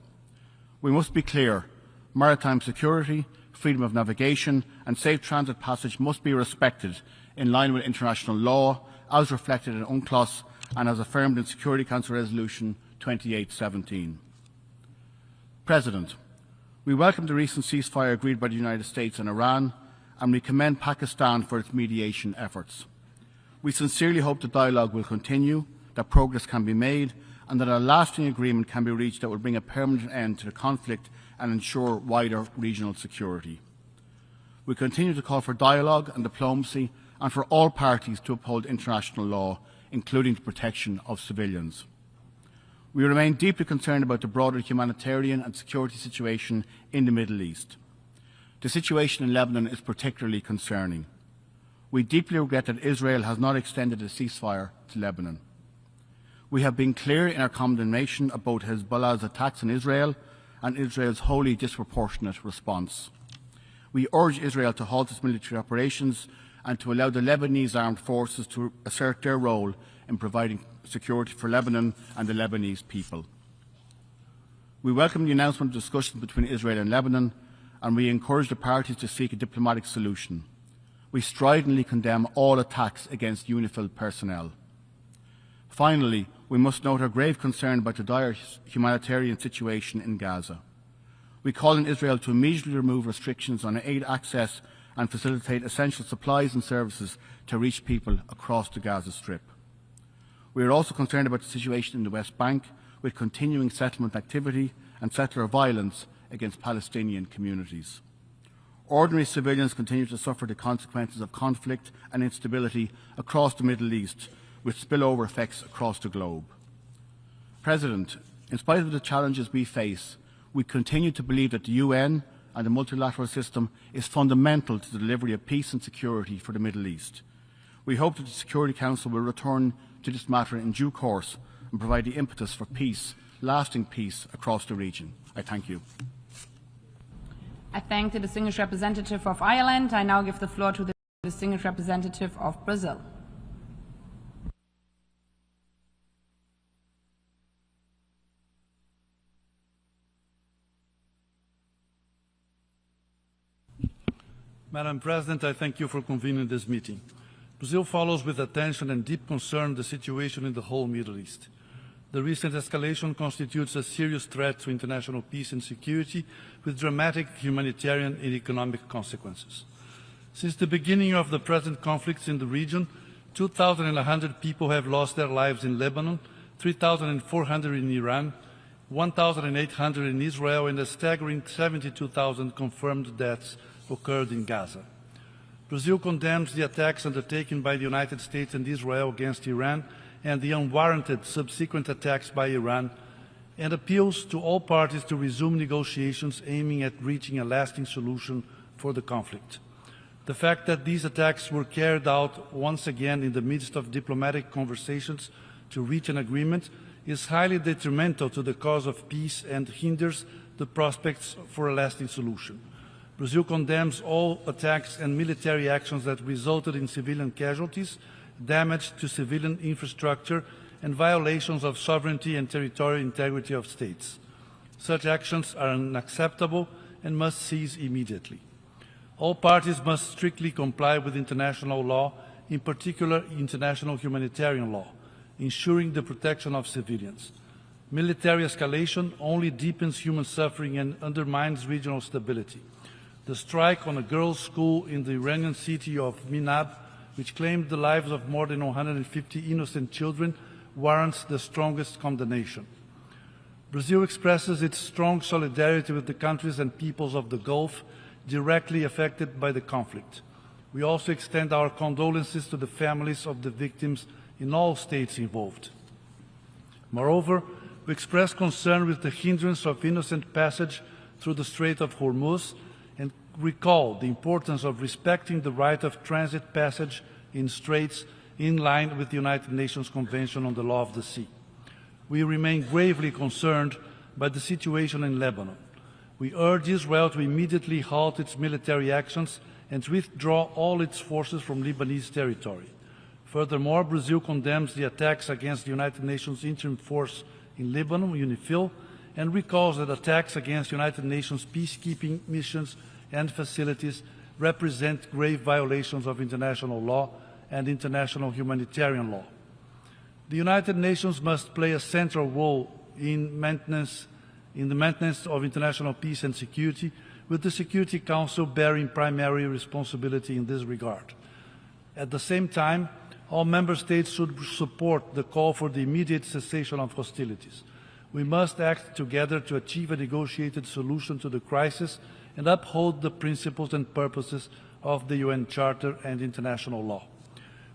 We must be clear, maritime security, freedom of navigation and safe transit passage must be respected in line with international law, as reflected in UNCLOS and as affirmed in Security Council Resolution 2817. President, we welcome the recent ceasefire agreed by the United States and Iran, and we commend Pakistan for its mediation efforts. We sincerely hope the dialogue will continue, that progress can be made, and that a lasting agreement can be reached that will bring a permanent end to the conflict and ensure wider regional security. We continue to call for dialogue and diplomacy and for all parties to uphold international law, including the protection of civilians. We remain deeply concerned about the broader humanitarian and security situation in the Middle East. The situation in Lebanon is particularly concerning. We deeply regret that Israel has not extended a ceasefire to Lebanon. We have been clear in our condemnation of both Hezbollah's attacks on Israel and Israel's wholly disproportionate response. We urge Israel to halt its military operations and to allow the Lebanese armed forces to assert their role in providing security for Lebanon and the Lebanese people. We welcome the announcement of discussions between Israel and Lebanon, and we encourage the parties to seek a diplomatic solution. We stridently condemn all attacks against UNIFIL personnel. Finally, we must note our grave concern about the dire humanitarian situation in Gaza. We call on Israel to immediately remove restrictions on aid access and facilitate essential supplies and services to reach people across the Gaza Strip. We are also concerned about the situation in the West Bank, with continuing settlement activity and settler violence against Palestinian communities. Ordinary civilians continue to suffer the consequences of conflict and instability across the Middle East, with spillover effects across the globe. President, in spite of the challenges we face, we continue to believe that the UN and the multilateral system is fundamental to the delivery of peace and security for the Middle East. We hope that the Security Council will return to this matter in due course and provide the impetus for peace, lasting peace across the region. I thank you. I thank the distinguished representative of Ireland. I now give the floor to the distinguished representative of Brazil. Madam President, I thank you for convening this meeting. Brazil follows with attention and deep concern the situation in the whole Middle East. The recent escalation constitutes a serious threat to international peace and security with dramatic humanitarian and economic consequences. Since the beginning of the present conflicts in the region, 2,100 people have lost their lives in Lebanon, 3,400 in Iran, 1,800 in Israel, and a staggering 72,000 confirmed deaths occurred in Gaza. Brazil condemns the attacks undertaken by the United States and Israel against Iran and the unwarranted subsequent attacks by Iran, and appeals to all parties to resume negotiations aiming at reaching a lasting solution for the conflict. The fact that these attacks were carried out once again in the midst of diplomatic conversations to reach an agreement is highly detrimental to the cause of peace and hinders the prospects for a lasting solution. Brazil condemns all attacks and military actions that resulted in civilian casualties, damage to civilian infrastructure, and violations of sovereignty and territorial integrity of states. Such actions are unacceptable and must cease immediately. All parties must strictly comply with international law, in particular international humanitarian law, ensuring the protection of civilians. Military escalation only deepens human suffering and undermines regional stability. The strike on a girls' school in the Iranian city of Minab, which claimed the lives of more than 150 innocent children, warrants the strongest condemnation. Brazil expresses its strong solidarity with the countries and peoples of the Gulf directly affected by the conflict. We also extend our condolences to the families of the victims in all states involved. Moreover, we express concern with the hindrance of innocent passage through the Strait of Hormuz and recall the importance of respecting the right of transit passage in straits in line with the United Nations Convention on the Law of the Sea. We remain gravely concerned by the situation in Lebanon. We urge Israel to immediately halt its military actions and to withdraw all its forces from Lebanese territory. Furthermore, Brazil condemns the attacks against the United Nations Interim Force in Lebanon, UNIFIL, and recalls that attacks against United Nations peacekeeping missions and facilities represent grave violations of international law and international humanitarian law. The United Nations must play a central role in the maintenance of international peace and security, with the Security Council bearing primary responsibility in this regard. At the same time, all member states should support the call for the immediate cessation of hostilities. We must act together to achieve a negotiated solution to the crisis and uphold the principles and purposes of the UN Charter and international law.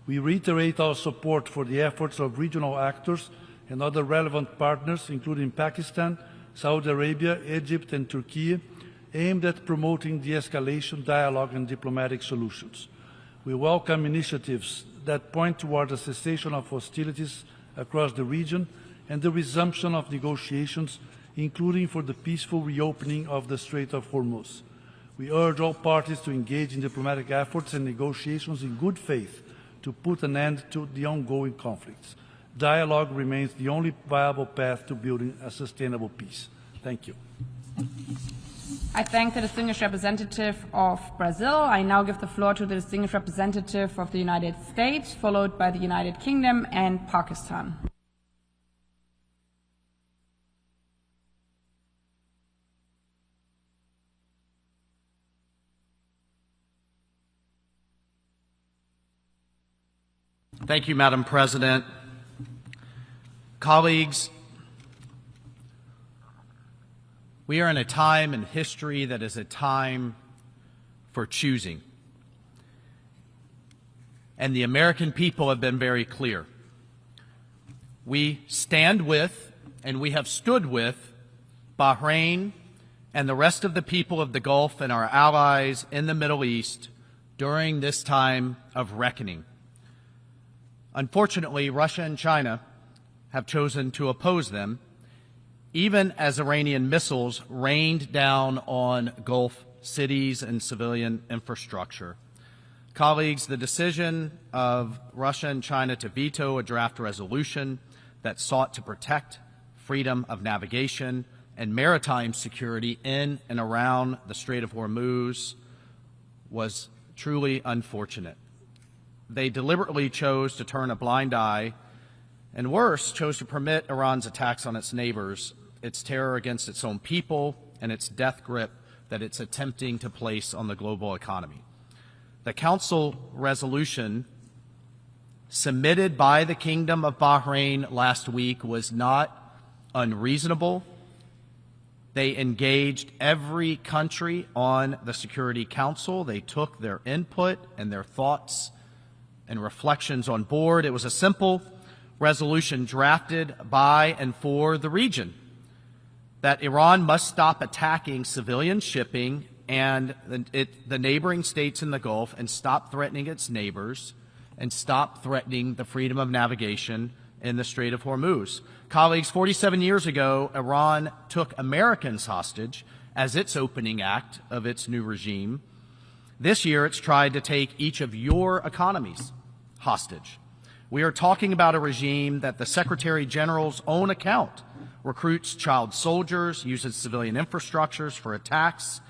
We reiterate our support for the efforts of regional actors and other relevant partners, including Pakistan, Saudi Arabia, Egypt, and Turkey, aimed at promoting de-escalation, dialogue, and diplomatic solutions. We welcome initiatives that point toward a cessation of hostilities across the region and the resumption of negotiations, including for the peaceful reopening of the Strait of Hormuz. We urge all parties to engage in diplomatic efforts and negotiations in good faith to put an end to the ongoing conflicts. Dialogue remains the only viable path to building a sustainable peace. Thank you. I thank the distinguished representative of Brazil. I now give the floor to the distinguished representative of the United States, followed by the United Kingdom and Pakistan. Thank you, Madam President. Colleagues, we are in a time in history that is a time for choosing. And the American people have been very clear. We stand with, and we have stood with, Bahrain and the rest of the people of the Gulf and our allies in the Middle East during this time of reckoning. Unfortunately, Russia and China have chosen to oppose them, even as Iranian missiles rained down on Gulf cities and civilian infrastructure. Colleagues, the decision of Russia and China to veto a draft resolution that sought to protect freedom of navigation and maritime security in and around the Strait of Hormuz was truly unfortunate. They deliberately chose to turn a blind eye, and worse, chose to permit Iran's attacks on its neighbors, its terror against its own people, and its death grip that it's attempting to place on the global economy. The Council resolution submitted by the Kingdom of Bahrain last week was not unreasonable. They engaged every country on the Security Council. They took their input and their thoughts and reflections on board. It was a simple resolution drafted by and for the region that Iran must stop attacking civilian shipping and the neighboring states in the Gulf and stop threatening its neighbors and stop threatening the freedom of navigation in the Strait of Hormuz. Colleagues, 47 years ago, Iran took Americans hostage as its opening act of its new regime. This year, it's tried to take each of your economies hostage. We are talking about a regime that the Secretary General's own account recruits child soldiers, uses civilian infrastructures for attacks,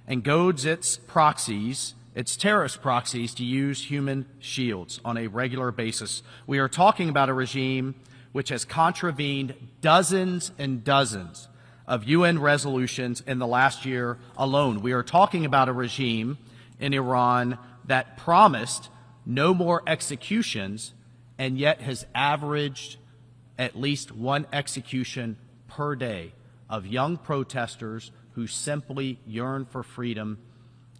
and goads its proxies, its terrorist proxies, to use human shields on a regular basis. We are talking about a regime which has contravened dozens and dozens of UN resolutions in the last year alone. We are talking about a regime in Iran that promised no more executions and yet has averaged at least one execution per day of young protesters who simply yearn for freedom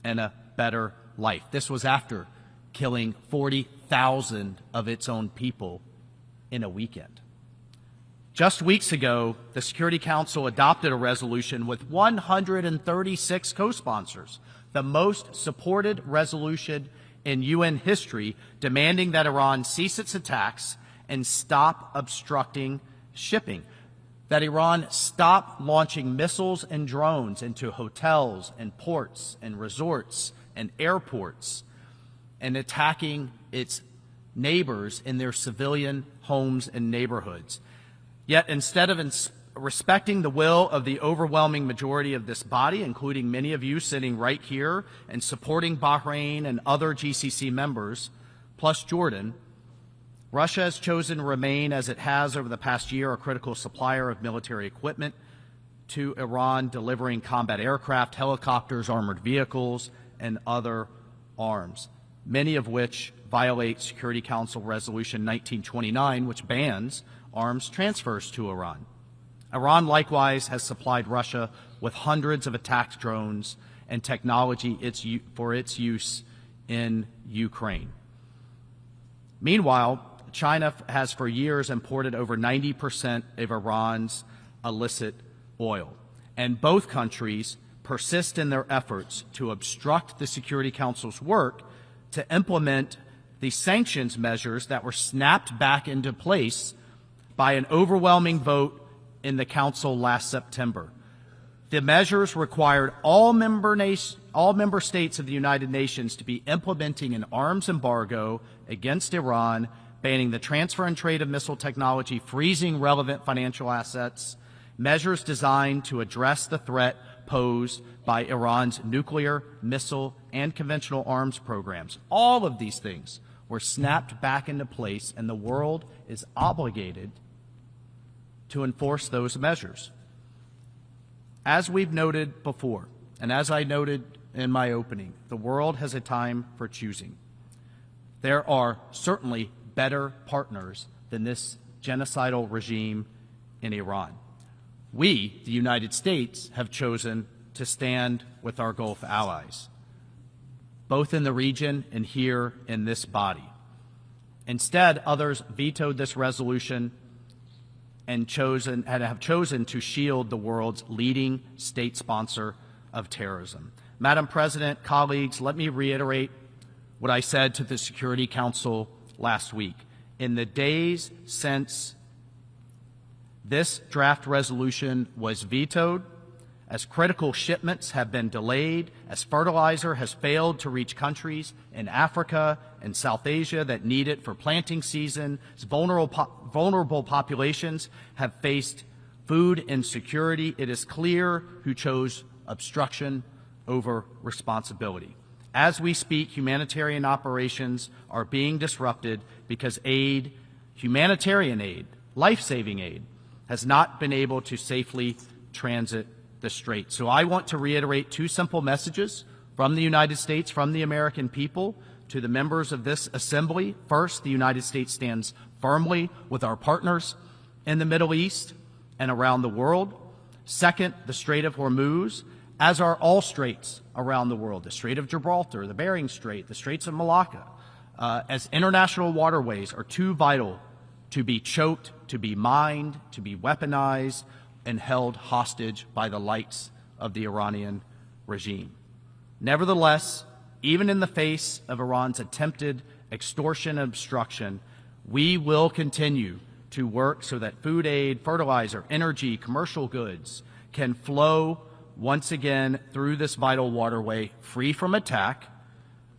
and a better life. This was after killing 40,000 of its own people in a weekend. Just weeks ago, the Security Council adopted a resolution with 136 co-sponsors, the most supported resolution in UN history, demanding that Iran cease its attacks and stop obstructing shipping, that Iran stop launching missiles and drones into hotels and ports and resorts and airports and attacking its neighbors in their civilian homes and neighborhoods. Yet instead of respecting the will of the overwhelming majority of this body, including many of you sitting right here, and supporting Bahrain and other GCC members, plus Jordan, Russia has chosen to remain, as it has over the past year, a critical supplier of military equipment to Iran, delivering combat aircraft, helicopters, armored vehicles, and other arms, many of which violate Security Council Resolution 1929, which bans arms transfers to Iran. Iran likewise has supplied Russia with hundreds of attack drones and technology for its use in Ukraine. Meanwhile, China has for years imported over 90% of Iran's illicit oil, and both countries persist in their efforts to obstruct the Security Council's work to implement the sanctions measures that were snapped back into place by an overwhelming vote in the Council last September. The measures required all member states of the United Nations to be implementing an arms embargo against Iran, banning the transfer and trade of missile technology, freezing relevant financial assets, measures designed to address the threat posed by Iran's nuclear, missile, and conventional arms programs. All of these things were snapped back into place, and the world is obligated to enforce those measures. As we've noted before, and as I noted in my opening, the world has a time for choosing. There are certainly better partners than this genocidal regime in Iran. We, the United States, have chosen to stand with our Gulf allies, both in the region and here in this body. Instead, others vetoed this resolution and have chosen to shield the world's leading state sponsor of terrorism. Madam President, colleagues, let me reiterate what I said to the Security Council last week. In the days since this draft resolution was vetoed, as critical shipments have been delayed, as fertilizer has failed to reach countries in Africa and South Asia that need it for planting season, as vulnerable populations have faced food insecurity, it is clear who chose obstruction over responsibility. As we speak, humanitarian operations are being disrupted because aid, humanitarian aid, life-saving aid, has not been able to safely transit the strait. So I want to reiterate two simple messages from the United States, from the American people, to the members of this assembly. First, the United States stands firmly with our partners in the Middle East and around the world. Second, the Strait of Hormuz, as are all straits around the world, the Strait of Gibraltar, the Bering Strait, the Straits of Malacca, as international waterways are too vital to be choked, to be mined, to be weaponized, and held hostage by the likes of the Iranian regime. Nevertheless, even in the face of Iran's attempted extortion and obstruction, we will continue to work so that food aid, fertilizer, energy, commercial goods can flow once again through this vital waterway, free from attack,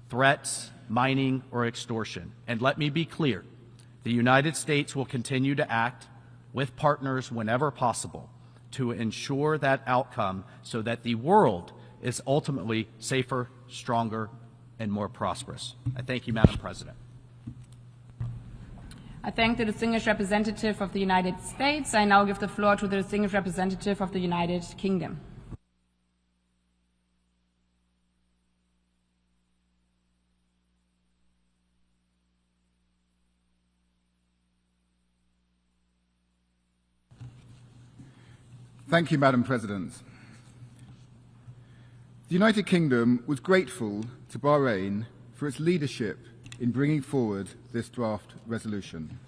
threats, mining, or extortion. And let me be clear, the United States will continue to act with partners whenever possible to ensure that outcome so that the world is ultimately safer, stronger, and more prosperous. I thank you, Madam President. I thank the distinguished representative of the United States. I now give the floor to the distinguished representative of the United Kingdom. Thank you, Madam President. The United Kingdom was grateful to Bahrain for its leadership in bringing forward this draft resolution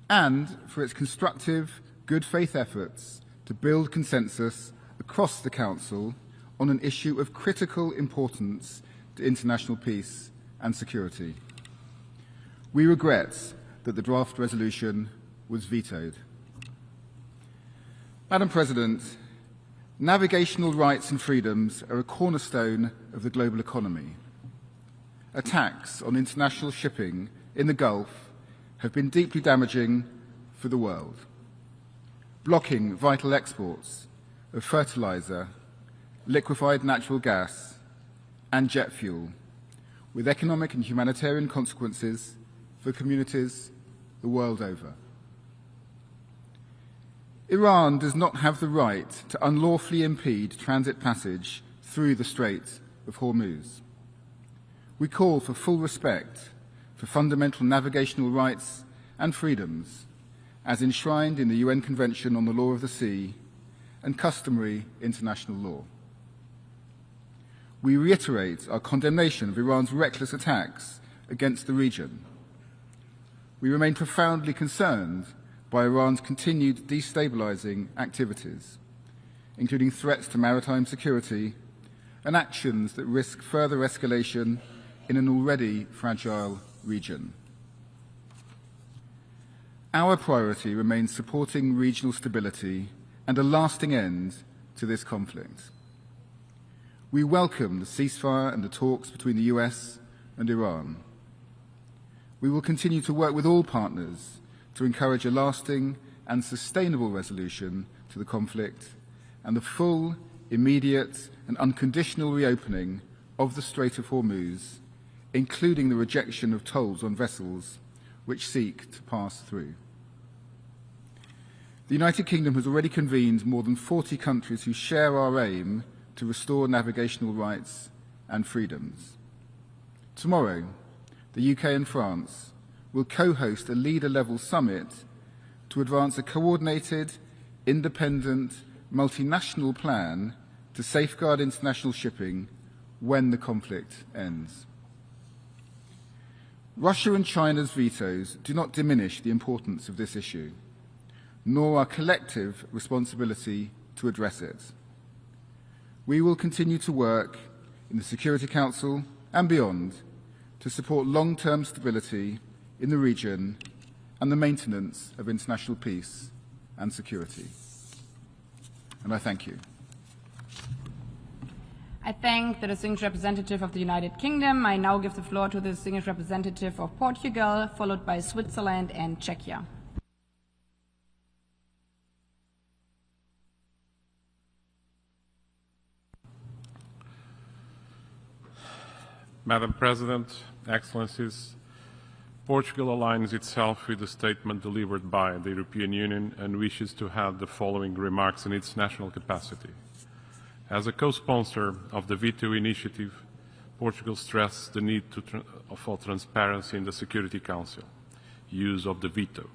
and for its constructive, good faith efforts to build consensus across the Council on an issue of critical importance to international peace and security. We regret that the draft resolution was vetoed. Madam President, navigational rights and freedoms are a cornerstone of the global economy. Attacks on international shipping in the Gulf have been deeply damaging for the world, blocking vital exports of fertilizer, liquefied natural gas, and jet fuel, with economic and humanitarian consequences for communities the world over. Iran does not have the right to unlawfully impede transit passage through the Strait of Hormuz. We call for full respect for fundamental navigational rights and freedoms as enshrined in the UN Convention on the Law of the Sea and customary international law. We reiterate our condemnation of Iran's reckless attacks against the region. We remain profoundly concerned by Iran's continued destabilizing activities, including threats to maritime security and actions that risk further escalation in an already fragile region. Our priority remains supporting regional stability and a lasting end to this conflict. We welcome the ceasefire and the talks between the US and Iran. We will continue to work with all partners to encourage a lasting and sustainable resolution to the conflict and the full, immediate and unconditional reopening of the Strait of Hormuz, including the rejection of tolls on vessels which seek to pass through. The United Kingdom has already convened more than 40 countries who share our aim to restore navigational rights and freedoms. Tomorrow, the UK and France will co-host a leader-level summit to advance a coordinated, independent, multinational plan to safeguard international shipping when the conflict ends. Russia and China's vetoes do not diminish the importance of this issue, nor our collective responsibility to address it. We will continue to work in the Security Council and beyond to support long-term stability in the region and the maintenance of international peace and security. And I thank you. I thank the distinguished representative of the United Kingdom. I now give the floor to the distinguished representative of Portugal, followed by Switzerland and Czechia. Madam President, Excellencies, Portugal aligns itself with the statement delivered by the European Union and wishes to have the following remarks in its national capacity. As a co-sponsor of the veto initiative, Portugal stressed the need for transparency in the Security Council, use of the veto.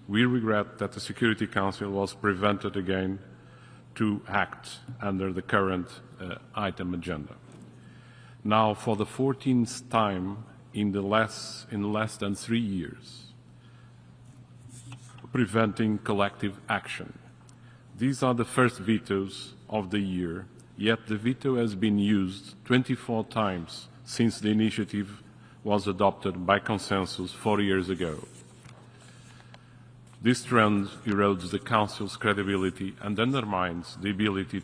We regret that the Security Council was prevented again to act under the current item agenda. Now, for the 14th time in less than 3 years, preventing collective action. These are the first vetoes of the year, yet the veto has been used 24 times since the initiative was adopted by consensus 4 years ago. This trend erodes the Council's credibility and undermines the ability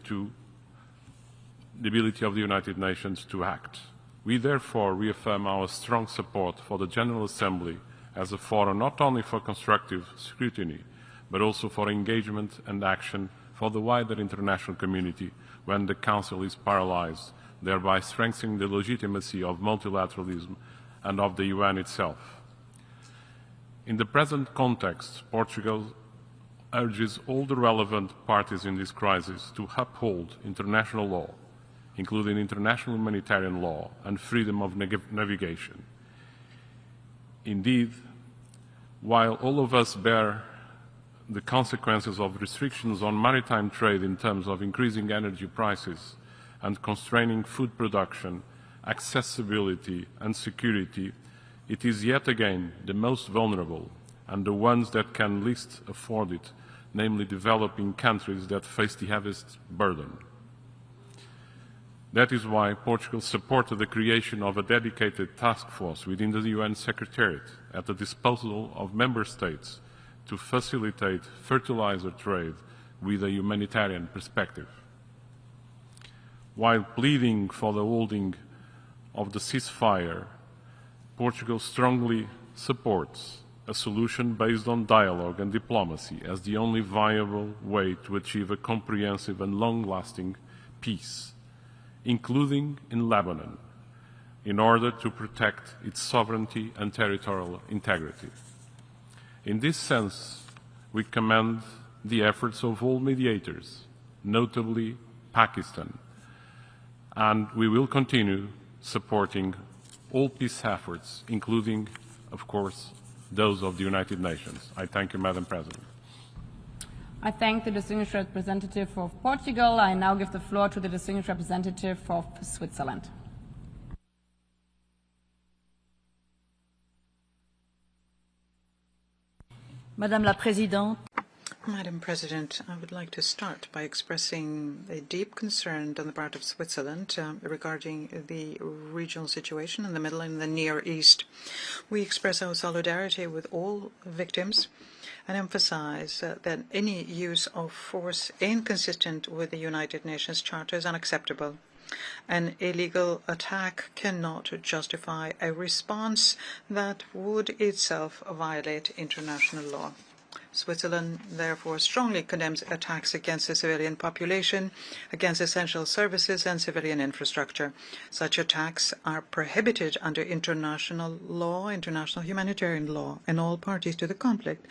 of the United Nations to act. We therefore reaffirm our strong support for the General Assembly as a forum not only for constructive scrutiny, but also for engagement and action for the wider international community when the Council is paralyzed, thereby strengthening the legitimacy of multilateralism and of the UN itself. In the present context, Portugal urges all the relevant parties in this crisis to uphold international law, including international humanitarian law and freedom of navigation. Indeed, while all of us bear the consequences of restrictions on maritime trade in terms of increasing energy prices and constraining food production, accessibility and security, it is yet again the most vulnerable and the ones that can least afford it, namely developing countries that face the heaviest burden. That is why Portugal supported the creation of a dedicated task force within the UN Secretariat at the disposal of member states to facilitate fertilizer trade with a humanitarian perspective. While pleading for the holding of the ceasefire, Portugal strongly supports a solution based on dialogue and diplomacy as the only viable way to achieve a comprehensive and long-lasting peace, including in Lebanon, in order to protect its sovereignty and territorial integrity. In this sense, we commend the efforts of all mediators, notably Pakistan, and we will continue supporting all peace efforts, including, of course, those of the United Nations. I thank you, Madam President. I thank the distinguished representative of Portugal. I now give the floor to the distinguished representative of Switzerland. Madame la Présidente. Madam President, I would like to start by expressing a deep concern on the part of Switzerland regarding the regional situation in the Middle and the Near East. We express our solidarity with all victims and emphasize that any use of force inconsistent with the United Nations Charter is unacceptable. An illegal attack cannot justify a response that would itself violate international law. Switzerland therefore strongly condemns attacks against the civilian population, against essential services and civilian infrastructure. Such attacks are prohibited under international law, international humanitarian law, and all parties to the conflict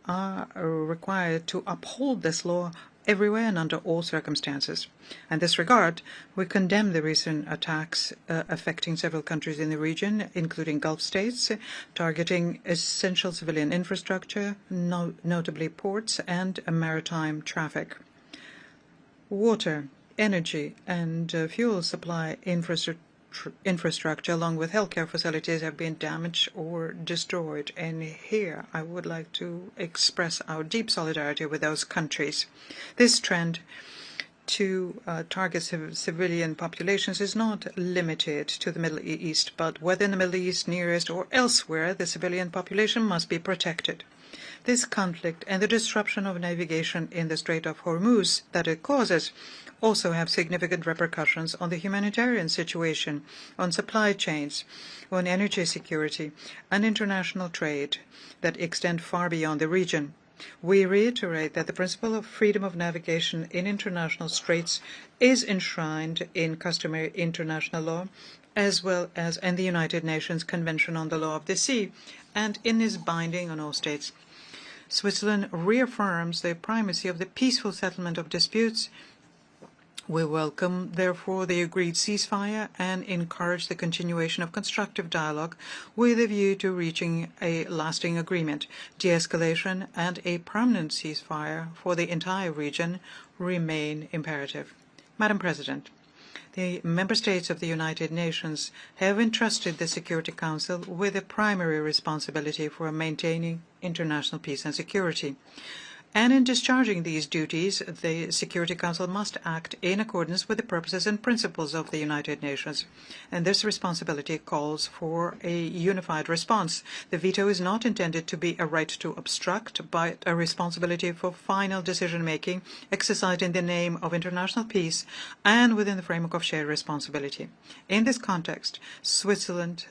are required to uphold this law everywhere and under all circumstances. In this regard, we condemn the recent attacks affecting several countries in the region, including Gulf states, targeting essential civilian infrastructure, notably ports and maritime traffic. Water, energy, and fuel supply infrastructure, along with healthcare facilities, have been damaged or destroyed. And here I would like to express our deep solidarity with those countries. This trend to target civilian populations is not limited to the Middle East, but whether in the Middle East, Near East, or elsewhere, the civilian population must be protected. This conflict and the disruption of navigation in the Strait of Hormuz that it causes also have significant repercussions on the humanitarian situation, on supply chains, on energy security, and international trade that extend far beyond the region. We reiterate that the principle of freedom of navigation in international straits is enshrined in customary international law as well as in the United Nations Convention on the Law of the Sea, and is binding on all states. Switzerland reaffirms the primacy of the peaceful settlement of disputes. We welcome, therefore, the agreed ceasefire and encourage the continuation of constructive dialogue with a view to reaching a lasting agreement. De-escalation and a permanent ceasefire for the entire region remain imperative. Madam President, the member states of the United Nations have entrusted the Security Council with the primary responsibility for maintaining international peace and security. And in discharging these duties, the Security Council must act in accordance with the purposes and principles of the United Nations. And this responsibility calls for a unified response. The veto is not intended to be a right to obstruct, but a responsibility for final decision-making exercised in the name of international peace and within the framework of shared responsibility. In this context, Switzerland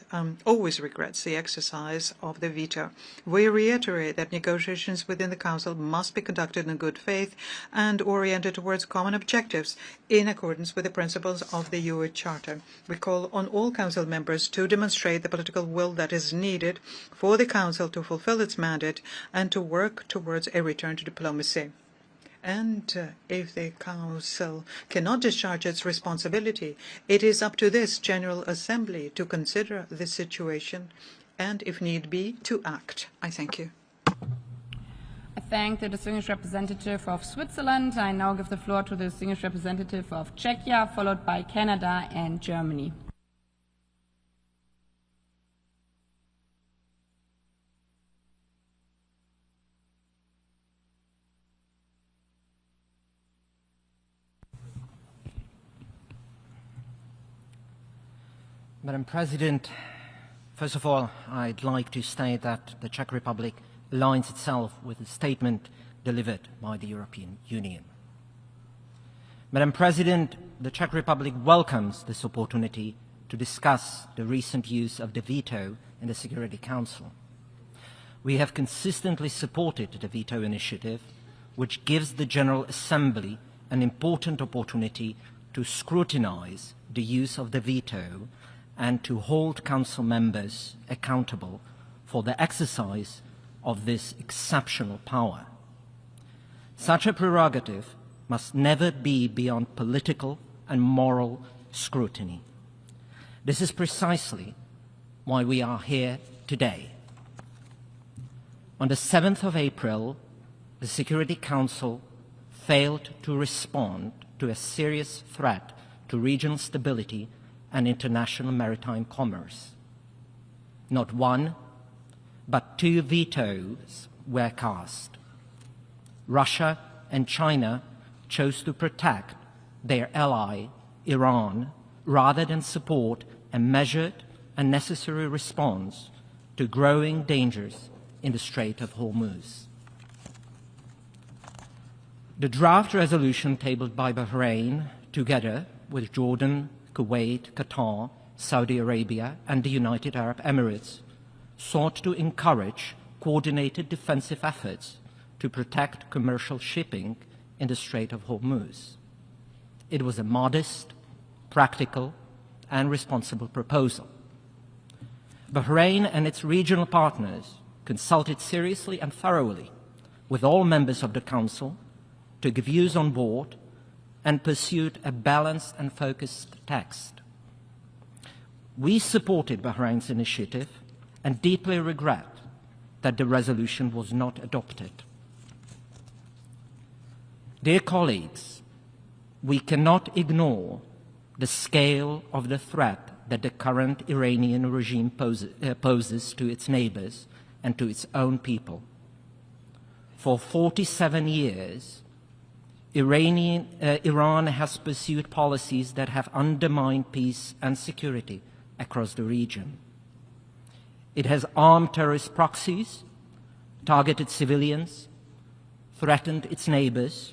always regrets the exercise of the veto. We reiterate that negotiations within the Council must be conducted in good faith and oriented towards common objectives in accordance with the principles of the UN Charter. We call on all Council members to demonstrate the political will that is needed for the Council to fulfill its mandate and to work towards a return to diplomacy. And if the Council cannot discharge its responsibility, it is up to this General Assembly to consider the situation and, if need be, to act. I thank you. I thank the distinguished representative of Switzerland. I now give the floor to the distinguished representative of Czechia, followed by Canada and Germany. Madam President, first of all, I'd like to state that the Czech Republic aligns itself with the statement delivered by the European Union. Madam President, the Czech Republic welcomes this opportunity to discuss the recent use of the veto in the Security Council. We have consistently supported the veto initiative, which gives the General Assembly an important opportunity to scrutinize the use of the veto and to hold Council members accountable for the exercise of this exceptional power. Such a prerogative must never be beyond political and moral scrutiny. This is precisely why we are here today. On the 7th of April, the Security Council failed to respond to a serious threat to regional stability and international maritime commerce. Not one, but 2 vetoes were cast. Russia and China chose to protect their ally, Iran, rather than support a measured and necessary response to growing dangers in the Strait of Hormuz. The draft resolution tabled by Bahrain, together with Jordan, Kuwait, Qatar, Saudi Arabia, and the United Arab Emirates, sought to encourage coordinated defensive efforts to protect commercial shipping in the Strait of Hormuz. It was a modest, practical, and responsible proposal. Bahrain and its regional partners consulted seriously and thoroughly with all members of the Council, took views on board, and pursued a balanced and focused text. We supported Bahrain's initiative and deeply regret that the resolution was not adopted. Dear colleagues, we cannot ignore the scale of the threat that the current Iranian regime poses to its neighbors and to its own people. For 47 years, Iran has pursued policies that have undermined peace and security across the region. It has armed terrorist proxies, targeted civilians, threatened its neighbors,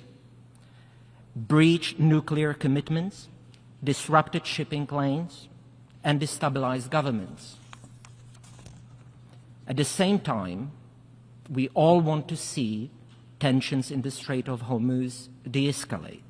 breached nuclear commitments, disrupted shipping lanes, and destabilized governments. At the same time, we all want to see tensions in the Strait of Hormuz de-escalate.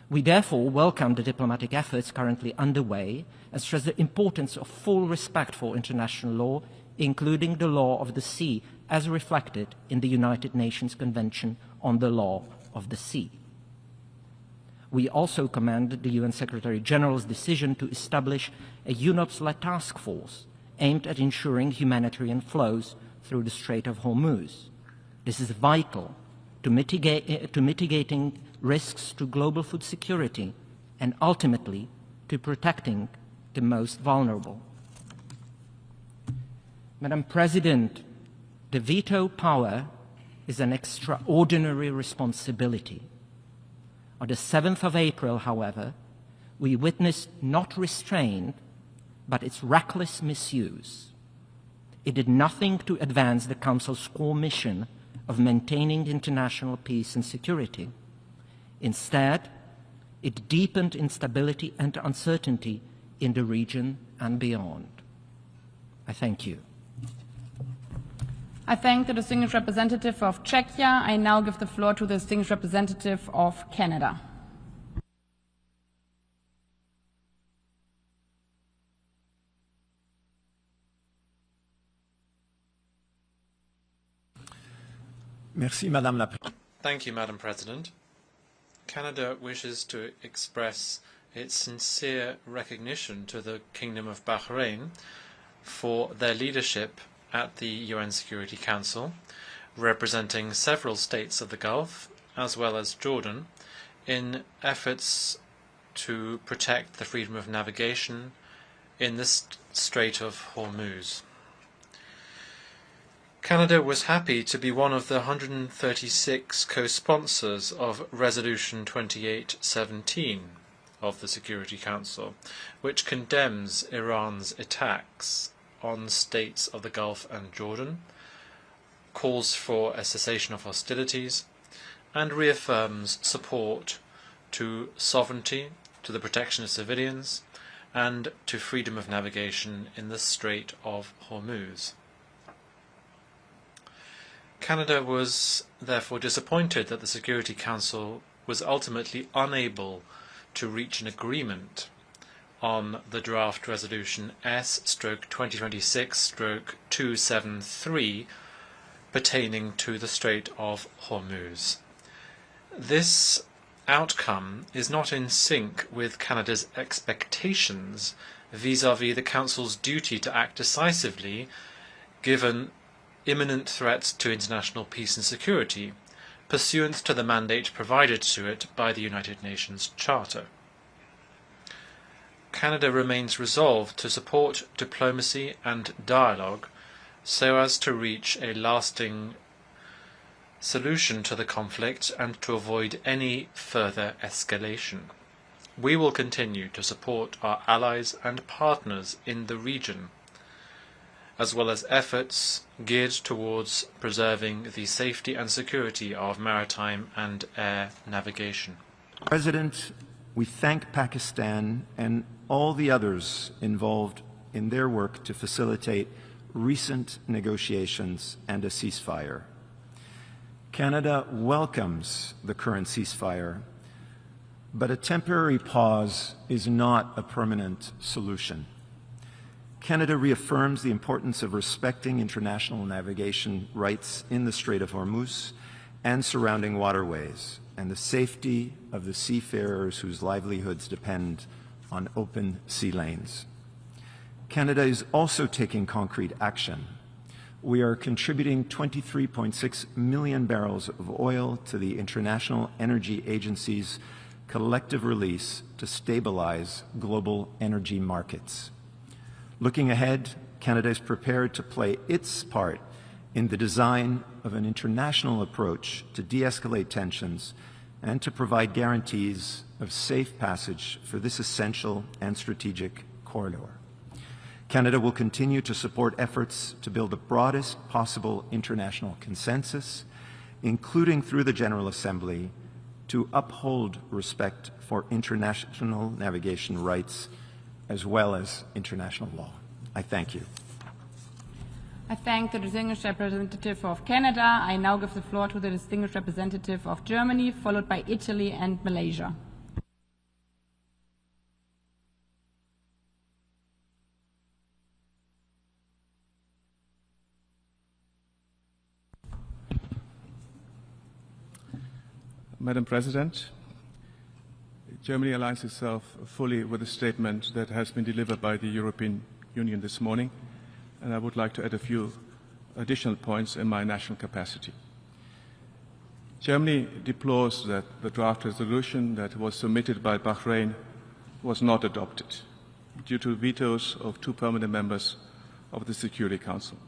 We therefore welcome the diplomatic efforts currently underway and stress the importance of full respect for international law, including the law of the sea as reflected in the United Nations Convention on the Law of the Sea. We also commend the UN Secretary General's decision to establish a UNOPS-led task force aimed at ensuring humanitarian flows through the Strait of Hormuz. This is vital to mitigating risks to global food security and ultimately to protecting the most vulnerable. Madam President, the veto power is an extraordinary responsibility. On the 7th of April, however, we witnessed not restraint, but its reckless misuse. It did nothing to advance the Council's core mission of maintaining international peace and security. Instead, it deepened instability and uncertainty in the region and beyond. I thank you. I thank the distinguished representative of Czechia. I now give the floor to the distinguished representative of Canada. Merci, Madame la Présidente. Thank you, Madam President. Canada wishes to express its sincere recognition to the Kingdom of Bahrain for their leadership at the UN Security Council, representing several states of the Gulf, as well as Jordan, in efforts to protect the freedom of navigation in the Strait of Hormuz. Canada was happy to be one of the 136 co-sponsors of Resolution 2817 of the Security Council, which condemns Iran's attacks on states of the Gulf and Jordan, calls for a cessation of hostilities, and reaffirms support to sovereignty, to the protection of civilians, and to freedom of navigation in the Strait of Hormuz. Canada was therefore disappointed that the Security Council was ultimately unable to reach an agreement on the draft resolution S/2026/273 pertaining to the Strait of Hormuz. This outcome is not in sync with Canada's expectations vis-à-vis the Council's duty to act decisively given imminent threats to international peace and security, pursuant to the mandate provided to it by the United Nations Charter. Canada remains resolved to support diplomacy and dialogue so as to reach a lasting solution to the conflict and to avoid any further escalation. We will continue to support our allies and partners in the region, as well as efforts geared towards preserving the safety and security of maritime and air navigation. President, we thank Pakistan and all the others involved in their work to facilitate recent negotiations and a ceasefire. Canada welcomes the current ceasefire, but a temporary pause is not a permanent solution. Canada reaffirms the importance of respecting international navigation rights in the Strait of Hormuz and surrounding waterways, and the safety of the seafarers whose livelihoods depend on open sea lanes. Canada is also taking concrete action. We are contributing 23.6 million barrels of oil to the International Energy Agency's collective release to stabilize global energy markets. Looking ahead, Canada is prepared to play its part in the design of an international approach to de-escalate tensions and to provide guarantees of safe passage for this essential and strategic corridor. Canada will continue to support efforts to build the broadest possible international consensus, including through the General Assembly, to uphold respect for international navigation rights as well as international law. I thank you. I thank the distinguished representative of Canada. I now give the floor to the distinguished representative of Germany, followed by Italy and Malaysia. Madam President, Germany aligns itself fully with the statement that has been delivered by the European Union this morning, and I would like to add a few additional points in my national capacity. Germany deplores that the draft resolution that was submitted by Bahrain was not adopted due to vetoes of 2 permanent members of the Security Council.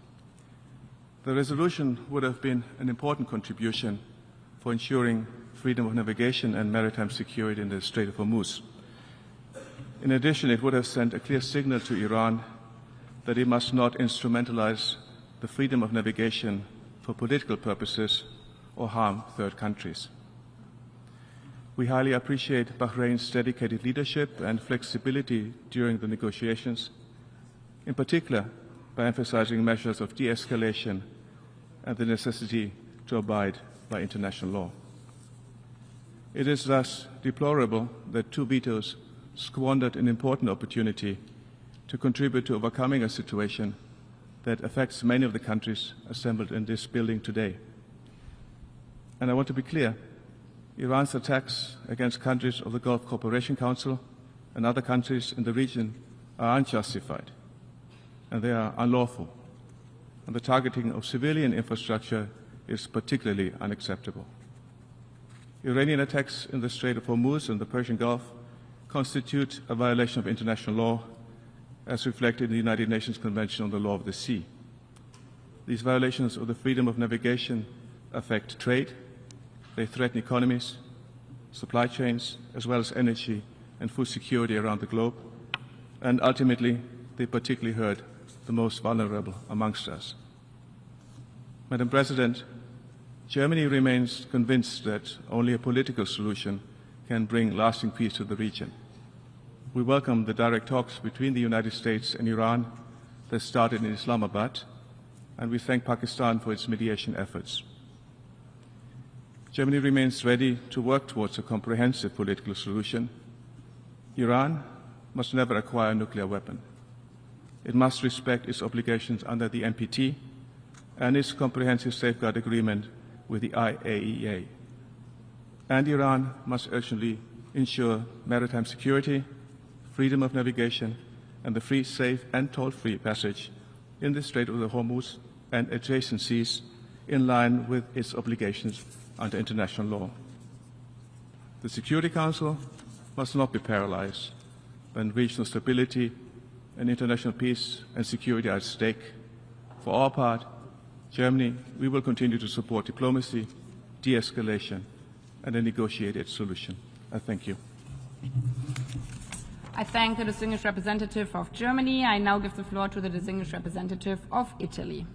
The resolution would have been an important contribution for ensuring freedom of navigation and maritime security in the Strait of Hormuz. In addition, it would have sent a clear signal to Iran that it must not instrumentalize the freedom of navigation for political purposes or harm third countries. We highly appreciate Bahrain's dedicated leadership and flexibility during the negotiations, in particular by emphasizing measures of de-escalation and the necessity to abide by international law. It is thus deplorable that 2 vetoes squandered an important opportunity to contribute to overcoming a situation that affects many of the countries assembled in this building today. And I want to be clear, Iran's attacks against countries of the Gulf Cooperation Council and other countries in the region are unjustified, and they are unlawful. And the targeting of civilian infrastructure is particularly unacceptable. Iranian attacks in the Strait of Hormuz and the Persian Gulf constitute a violation of international law as reflected in the United Nations Convention on the Law of the Sea. These violations of the freedom of navigation affect trade, they threaten economies, supply chains, as well as energy and food security around the globe, and ultimately they particularly hurt the most vulnerable amongst us. Madam President, Germany remains convinced that only a political solution can bring lasting peace to the region. We welcome the direct talks between the United States and Iran that started in Islamabad, and we thank Pakistan for its mediation efforts. Germany remains ready to work towards a comprehensive political solution. Iran must never acquire a nuclear weapon. It must respect its obligations under the NPT and its comprehensive safeguard agreement with the IAEA. And Iran must urgently ensure maritime security, freedom of navigation, and the free, safe, and toll-free passage in the Strait of Hormuz and adjacent seas in line with its obligations under international law. The Security Council must not be paralyzed when regional stability and international peace and security are at stake. For our part, Germany, we will continue to support diplomacy, de-escalation, and a negotiated solution. I thank you. I thank the distinguished representative of Germany. I now give the floor to the distinguished representative of Italy.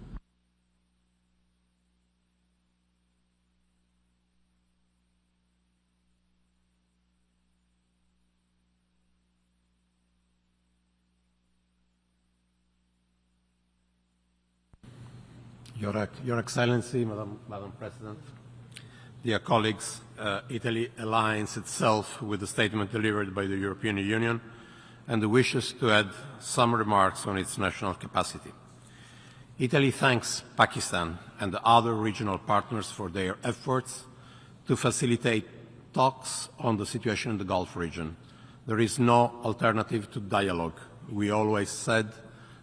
Your Excellency, Madam President, dear colleagues, Italy aligns itself with the statement delivered by the European Union and wishes to add some remarks on its national capacity. Italy thanks Pakistan and the other regional partners for their efforts to facilitate talks on the situation in the Gulf region. There is no alternative to dialogue. We always said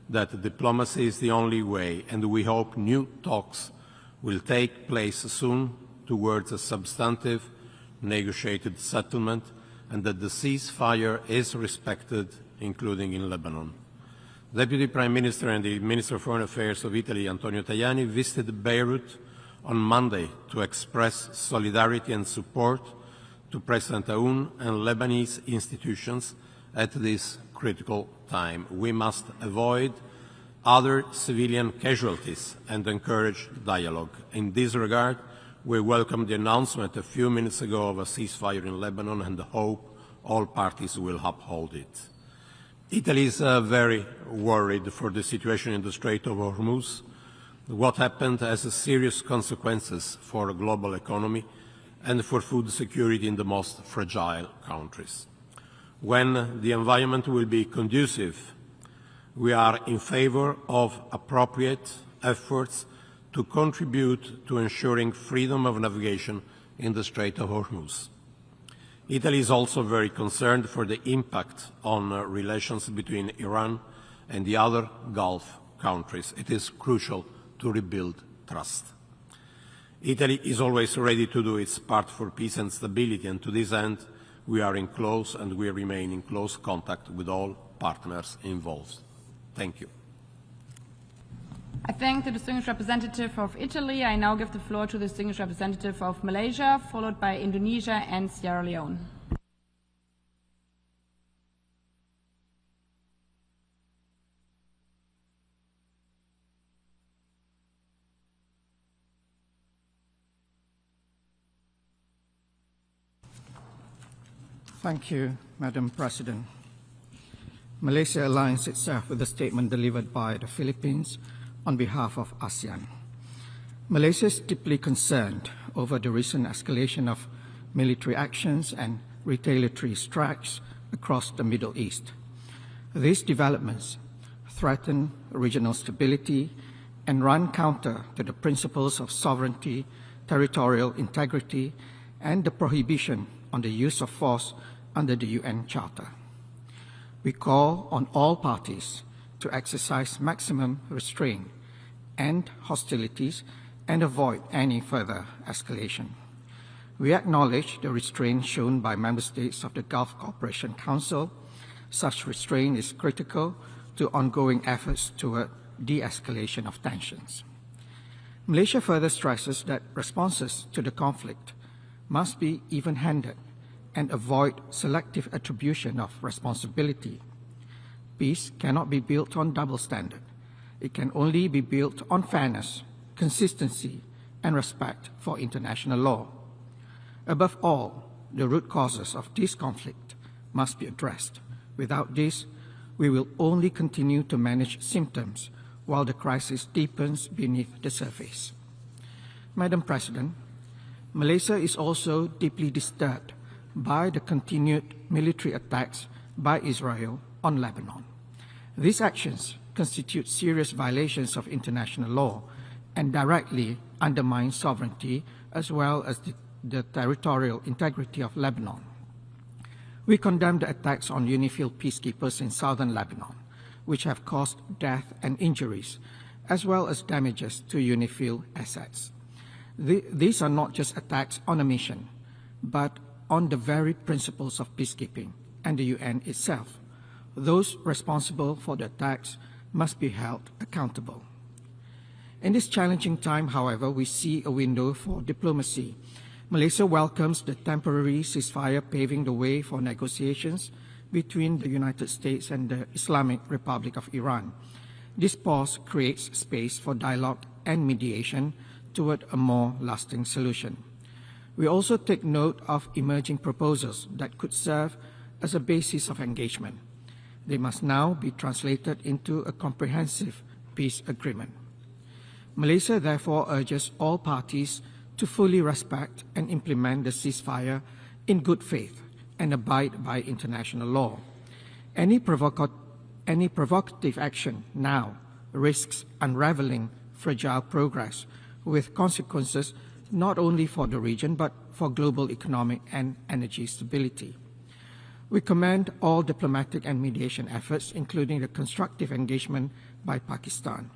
that diplomacy is the only way, and we hope new talks will take place soon towards a substantive negotiated settlement and that the ceasefire is respected, including in Lebanon. Deputy Prime Minister and the Minister of Foreign Affairs of Italy, Antonio Tajani, visited Beirut on Monday to express solidarity and support to President Aoun and Lebanese institutions at this critical time. We must avoid other civilian casualties and encourage dialogue. In this regard, we welcome the announcement a few minutes ago of a ceasefire in Lebanon and hope all parties will uphold it. Italy is very worried for the situation in the Strait of Hormuz. What happened has serious consequences for the global economy and for food security in the most fragile countries. When the environment will be conducive, we are in favor of appropriate efforts to contribute to ensuring freedom of navigation in the Strait of Hormuz. Italy is also very concerned for the impact on relations between Iran and the other Gulf countries. It is crucial to rebuild trust. Italy is always ready to do its part for peace and stability, and to this end, we remain in close contact with all partners involved. Thank you. I thank the distinguished representative of Italy. I now give the floor to the distinguished representative of Malaysia, followed by Indonesia and Sierra Leone. Thank you, Madam President. Malaysia aligns itself with the statement delivered by the Philippines on behalf of ASEAN. Malaysia is deeply concerned over the recent escalation of military actions and retaliatory strikes across the Middle East. These developments threaten regional stability and run counter to the principles of sovereignty, territorial integrity, and the prohibition on the use of force under the UN Charter. We call on all parties to exercise maximum restraint and hostilities and avoid any further escalation. We acknowledge the restraint shown by member states of the Gulf Cooperation Council. Such restraint is critical to ongoing efforts toward de-escalation of tensions. Malaysia further stresses that responses to the conflict must be even-handed and avoid selective attribution of responsibility. Peace cannot be built on double standard. It can only be built on fairness, consistency, and respect for international law. Above all, the root causes of this conflict must be addressed. Without this, we will only continue to manage symptoms while the crisis deepens beneath the surface. Madam President, Malaysia is also deeply disturbed by the continued military attacks by Israel on Lebanon. These actions constitute serious violations of international law and directly undermine sovereignty as well as the territorial integrity of Lebanon. We condemn the attacks on UNIFIL peacekeepers in southern Lebanon, which have caused death and injuries, as well as damages to UNIFIL assets. These are not just attacks on a mission, but on the very principles of peacekeeping and the UN itself. Those responsible for the attacks must be held accountable. In this challenging time, however, we see a window for diplomacy. Malaysia welcomes the temporary ceasefire paving the way for negotiations between the United States and the Islamic Republic of Iran. This pause creates space for dialogue and mediation toward a more lasting solution. We also take note of emerging proposals that could serve as a basis of engagement. They must now be translated into a comprehensive peace agreement. Malaysia therefore urges all parties to fully respect and implement the ceasefire in good faith and abide by international law. Any provocative action now risks unraveling fragile progress with consequences not only for the region but for global economic and energy stability. We commend all diplomatic and mediation efforts, including the constructive engagement by Pakistan.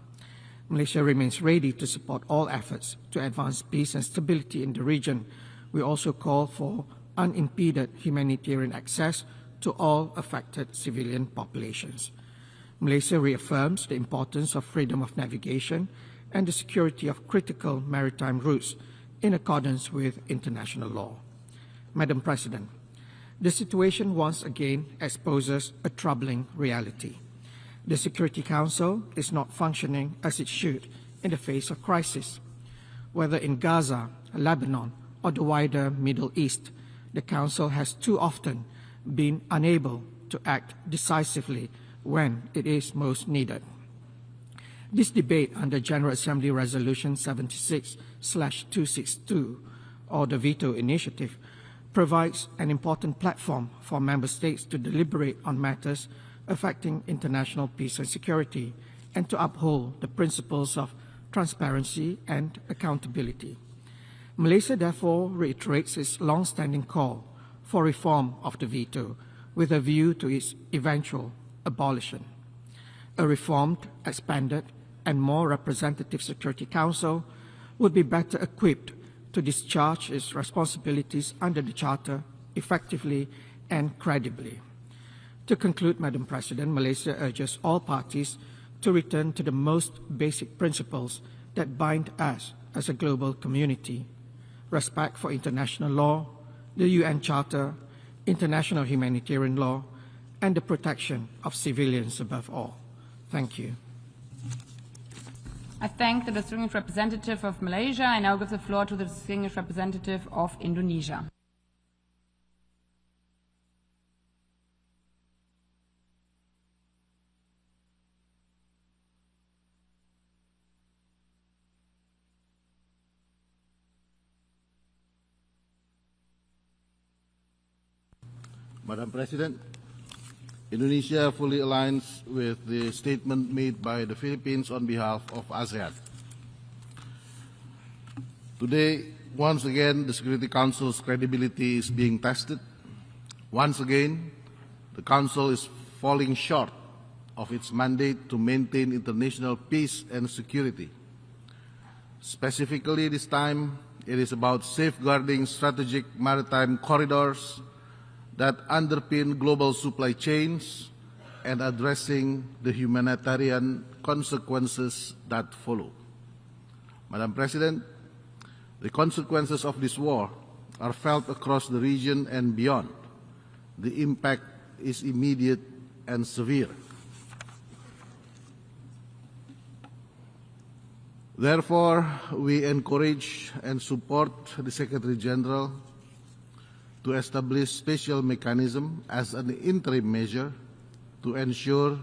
Malaysia remains ready to support all efforts to advance peace and stability in the region. We also call for unimpeded humanitarian access to all affected civilian populations. Malaysia reaffirms the importance of freedom of navigation and the security of critical maritime routes in accordance with international law. Madam President, the situation once again exposes a troubling reality. The Security Council is not functioning as it should in the face of crisis. Whether in Gaza, Lebanon, or the wider Middle East, the Council has too often been unable to act decisively when it is most needed. This debate under General Assembly Resolution 76/262, or the Veto Initiative, provides an important platform for member states to deliberate on matters affecting international peace and security and to uphold the principles of transparency and accountability. Malaysia therefore reiterates its long-standing call for reform of the veto with a view to its eventual abolition. A reformed, expanded, and more representative Security Council would be better equipped to discharge its responsibilities under the Charter effectively and credibly. To conclude, Madam President, Malaysia urges all parties to return to the most basic principles that bind us as a global community: respect for international law, the UN Charter, international humanitarian law, and the protection of civilians above all. Thank you. I thank the distinguished representative of Malaysia. I now give the floor to the distinguished representative of Indonesia. Madam President, Indonesia fully aligns with the statement made by the Philippines on behalf of ASEAN. Today, once again, the Security Council's credibility is being tested. Once again, the Council is falling short of its mandate to maintain international peace and security. Specifically this time, it is about safeguarding strategic maritime corridors that underpin global supply chains and addressing the humanitarian consequences that follow. Madam President, the consequences of this war are felt across the region and beyond. The impact is immediate and severe. Therefore, we encourage and support the Secretary General to establish special mechanism as an interim measure to ensure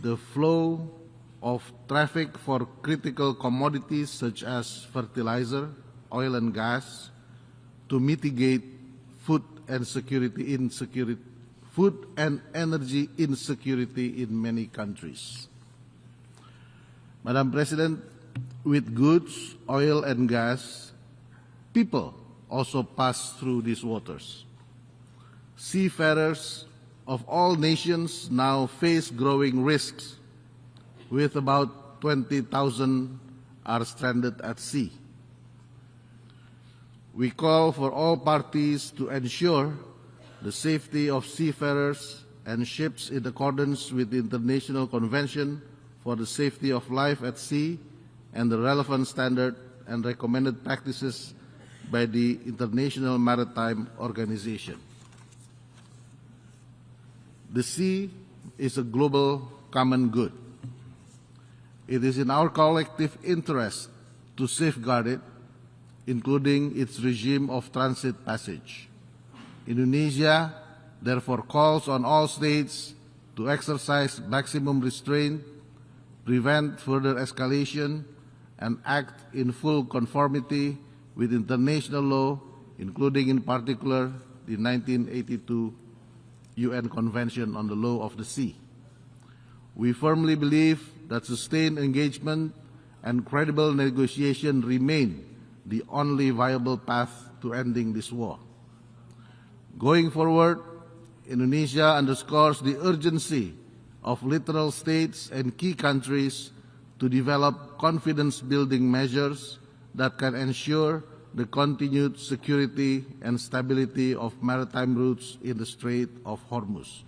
the flow of traffic for critical commodities such as fertilizer, oil and gas, to mitigate food and energy insecurity in many countries. Madam President, with goods, oil and gas, people also pass through these waters. Seafarers of all nations now face growing risks, with about 20,000 are stranded at sea. We call for all parties to ensure the safety of seafarers and ships in accordance with the International Convention for the Safety of Life at Sea and the relevant standard and recommended practices by the International Maritime Organization. The sea is a global common good. It is in our collective interest to safeguard it, including its regime of transit passage. Indonesia therefore calls on all states to exercise maximum restraint, prevent further escalation, and act in full conformity with international law, including in particular the 1982 UN Convention on the Law of the Sea. We firmly believe that sustained engagement and credible negotiation remain the only viable path to ending this war. Going forward, Indonesia underscores the urgency of littoral states and key countries to develop confidence-building measures that can ensure the continued security and stability of maritime routes in the Strait of Hormuz.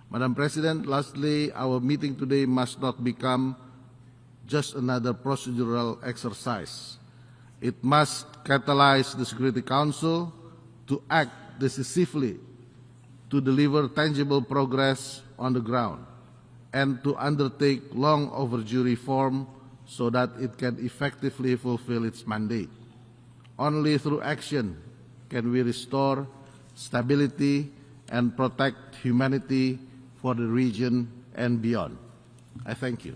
Madam President, lastly, our meeting today must not become just another procedural exercise. It must catalyze the Security Council to act decisively to deliver tangible progress on the ground and to undertake long overdue reform so that it can effectively fulfill its mandate. Only through action can we restore stability and protect humanity for the region and beyond. I thank you.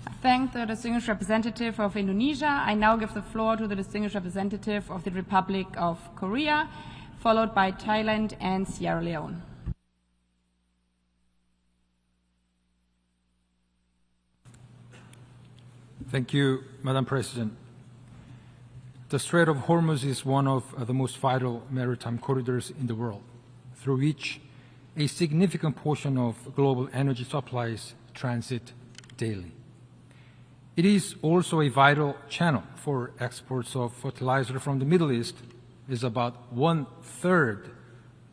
I thank the distinguished representative of Indonesia. I now give the floor to the distinguished representative of the Republic of Korea, followed by Thailand and Sierra Leone. Thank you, Madam President. The Strait of Hormuz is one of the most vital maritime corridors in the world, through which a significant portion of global energy supplies transit daily. It is also a vital channel for exports of fertilizer from the Middle East, as about 1/3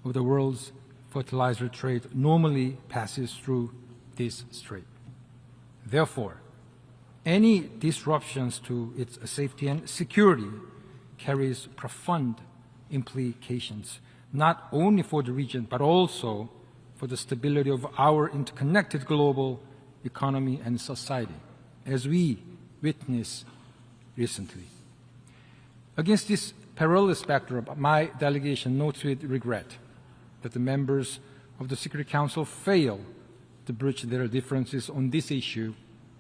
of the world's fertilizer trade normally passes through this strait. Therefore, any disruptions to its safety and security carries profound implications, not only for the region, but also for the stability of our interconnected global economy and society, as we witnessed recently. Against this perilous backdrop, my delegation notes with regret that the members of the Security Council fail to bridge their differences on this issue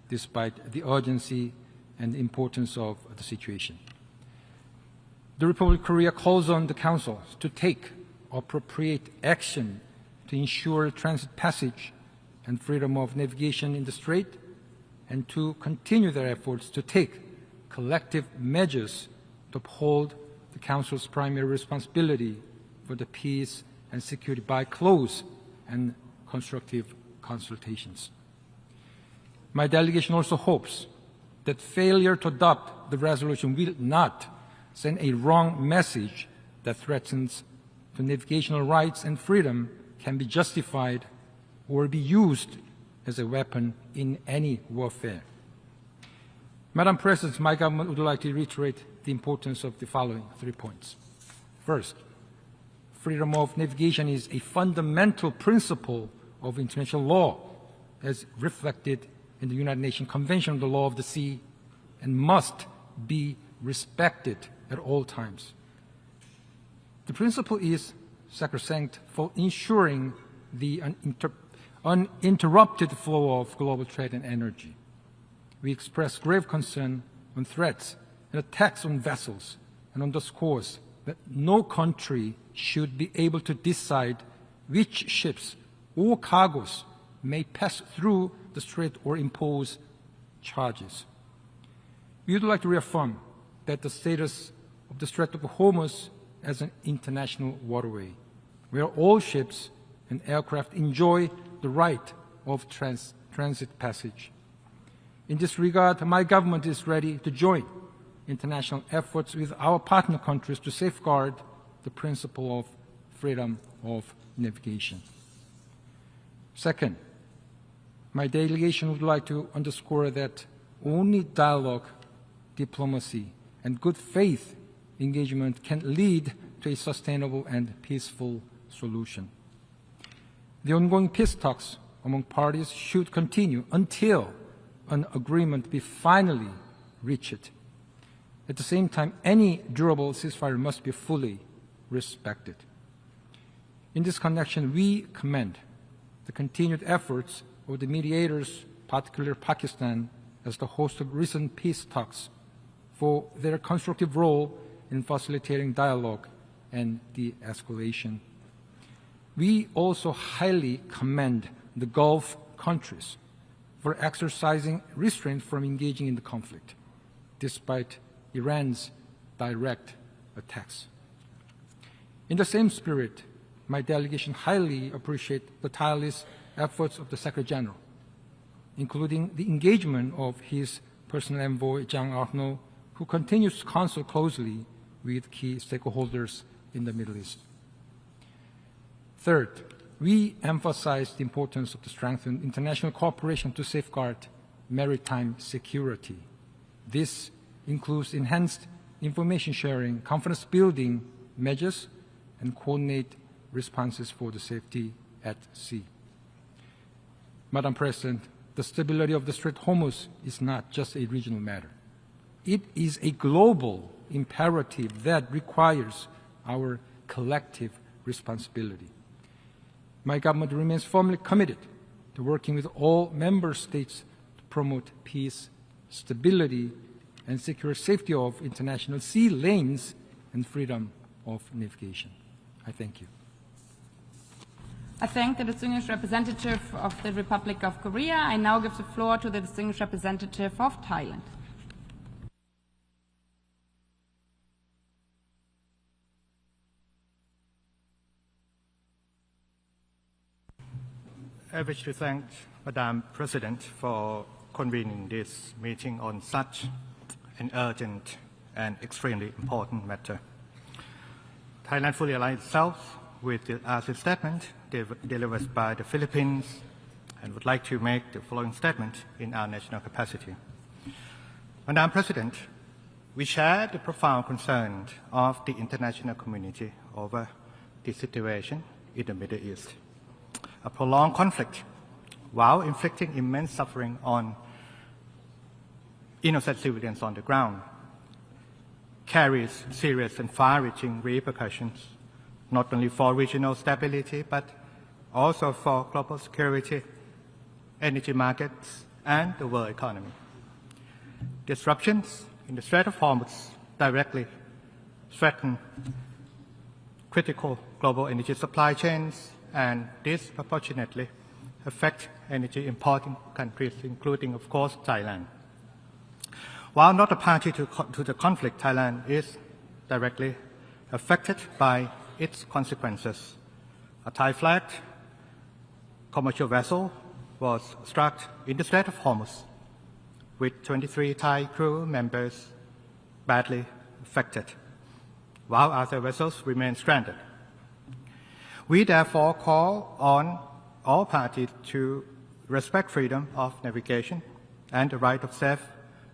despite the urgency and importance of the situation. The Republic of Korea calls on the Council to take appropriate action to ensure transit passage and freedom of navigation in the strait, and to continue their efforts to take collective measures to uphold the Council's primary responsibility for the peace and security by close and constructive consultations. My delegation also hopes that failure to adopt the resolution will not send a wrong message that threatens to navigational rights and freedom can be justified or be used as a weapon in any warfare. Madam President, my government would like to reiterate the importance of the following 3 points. First, freedom of navigation is a fundamental principle of international law, as reflected in the United Nations Convention on the Law of the Sea, and must be respected at all times. The principle is sacrosanct for ensuring the uninterrupted flow of global trade and energy. We express grave concern on threats and attacks on vessels, and underscores that no country should be able to decide which ships or cargoes may pass through the strait or impose charges. We would like to reaffirm that the status of the Strait of Hormuz as an international waterway, where all ships and aircraft enjoy the right of transit passage. In this regard, my government is ready to join international efforts with our partner countries to safeguard the principle of freedom of navigation. Second, my delegation would like to underscore that only dialogue, diplomacy, and good faith engagement can lead to a sustainable and peaceful solution. The ongoing peace talks among parties should continue until an agreement be finally reached. At the same time, any durable ceasefire must be fully respected. In this connection, we commend the continued efforts of the mediators, particularly Pakistan, as the host of recent peace talks, for their constructive role in facilitating dialogue and de-escalation. We also highly commend the Gulf countries for exercising restraint from engaging in the conflict, despite Iran's direct attacks. In the same spirit, my delegation highly appreciates the tireless efforts of the Secretary General, including the engagement of his personal envoy, Jean Arnaud, who continues to consult closely with key stakeholders in the Middle East. Third, we emphasize the importance of the strengthened international cooperation to safeguard maritime security. This includes enhanced information sharing, confidence building measures, and coordinate responses for the safety at sea. Madam President, the stability of the Strait of Hormuz is not just a regional matter. It is a global imperative that requires our collective responsibility. My government remains firmly committed to working with all member states to promote peace, stability, and secure safety of international sea lanes and freedom of navigation. I thank you. I thank the distinguished representative of the Republic of Korea. I now give the floor to the distinguished representative of Thailand. I wish to thank Madam President for convening this meeting on such an urgent and extremely important matter. Thailand fully aligns itself with the ASEAN statement delivered by the Philippines and would like to make the following statement in our national capacity. Madam President, we share the profound concern of the international community over the situation in the Middle East. A prolonged conflict, while inflicting immense suffering on innocent civilians on the ground, carries serious and far-reaching repercussions, not only for regional stability, but also for global security, energy markets, and the world economy. Disruptions in the Strait of Hormuz directly threaten critical global energy supply chains and disproportionately affect energy importing countries, including, of course, Thailand. While not a party to the conflict, Thailand is directly affected by its consequences. A Thai-flagged commercial vessel was struck in the Strait of Hormuz, with 23 Thai crew members badly affected, while other vessels remain stranded. We therefore call on all parties to respect freedom of navigation and the right of safe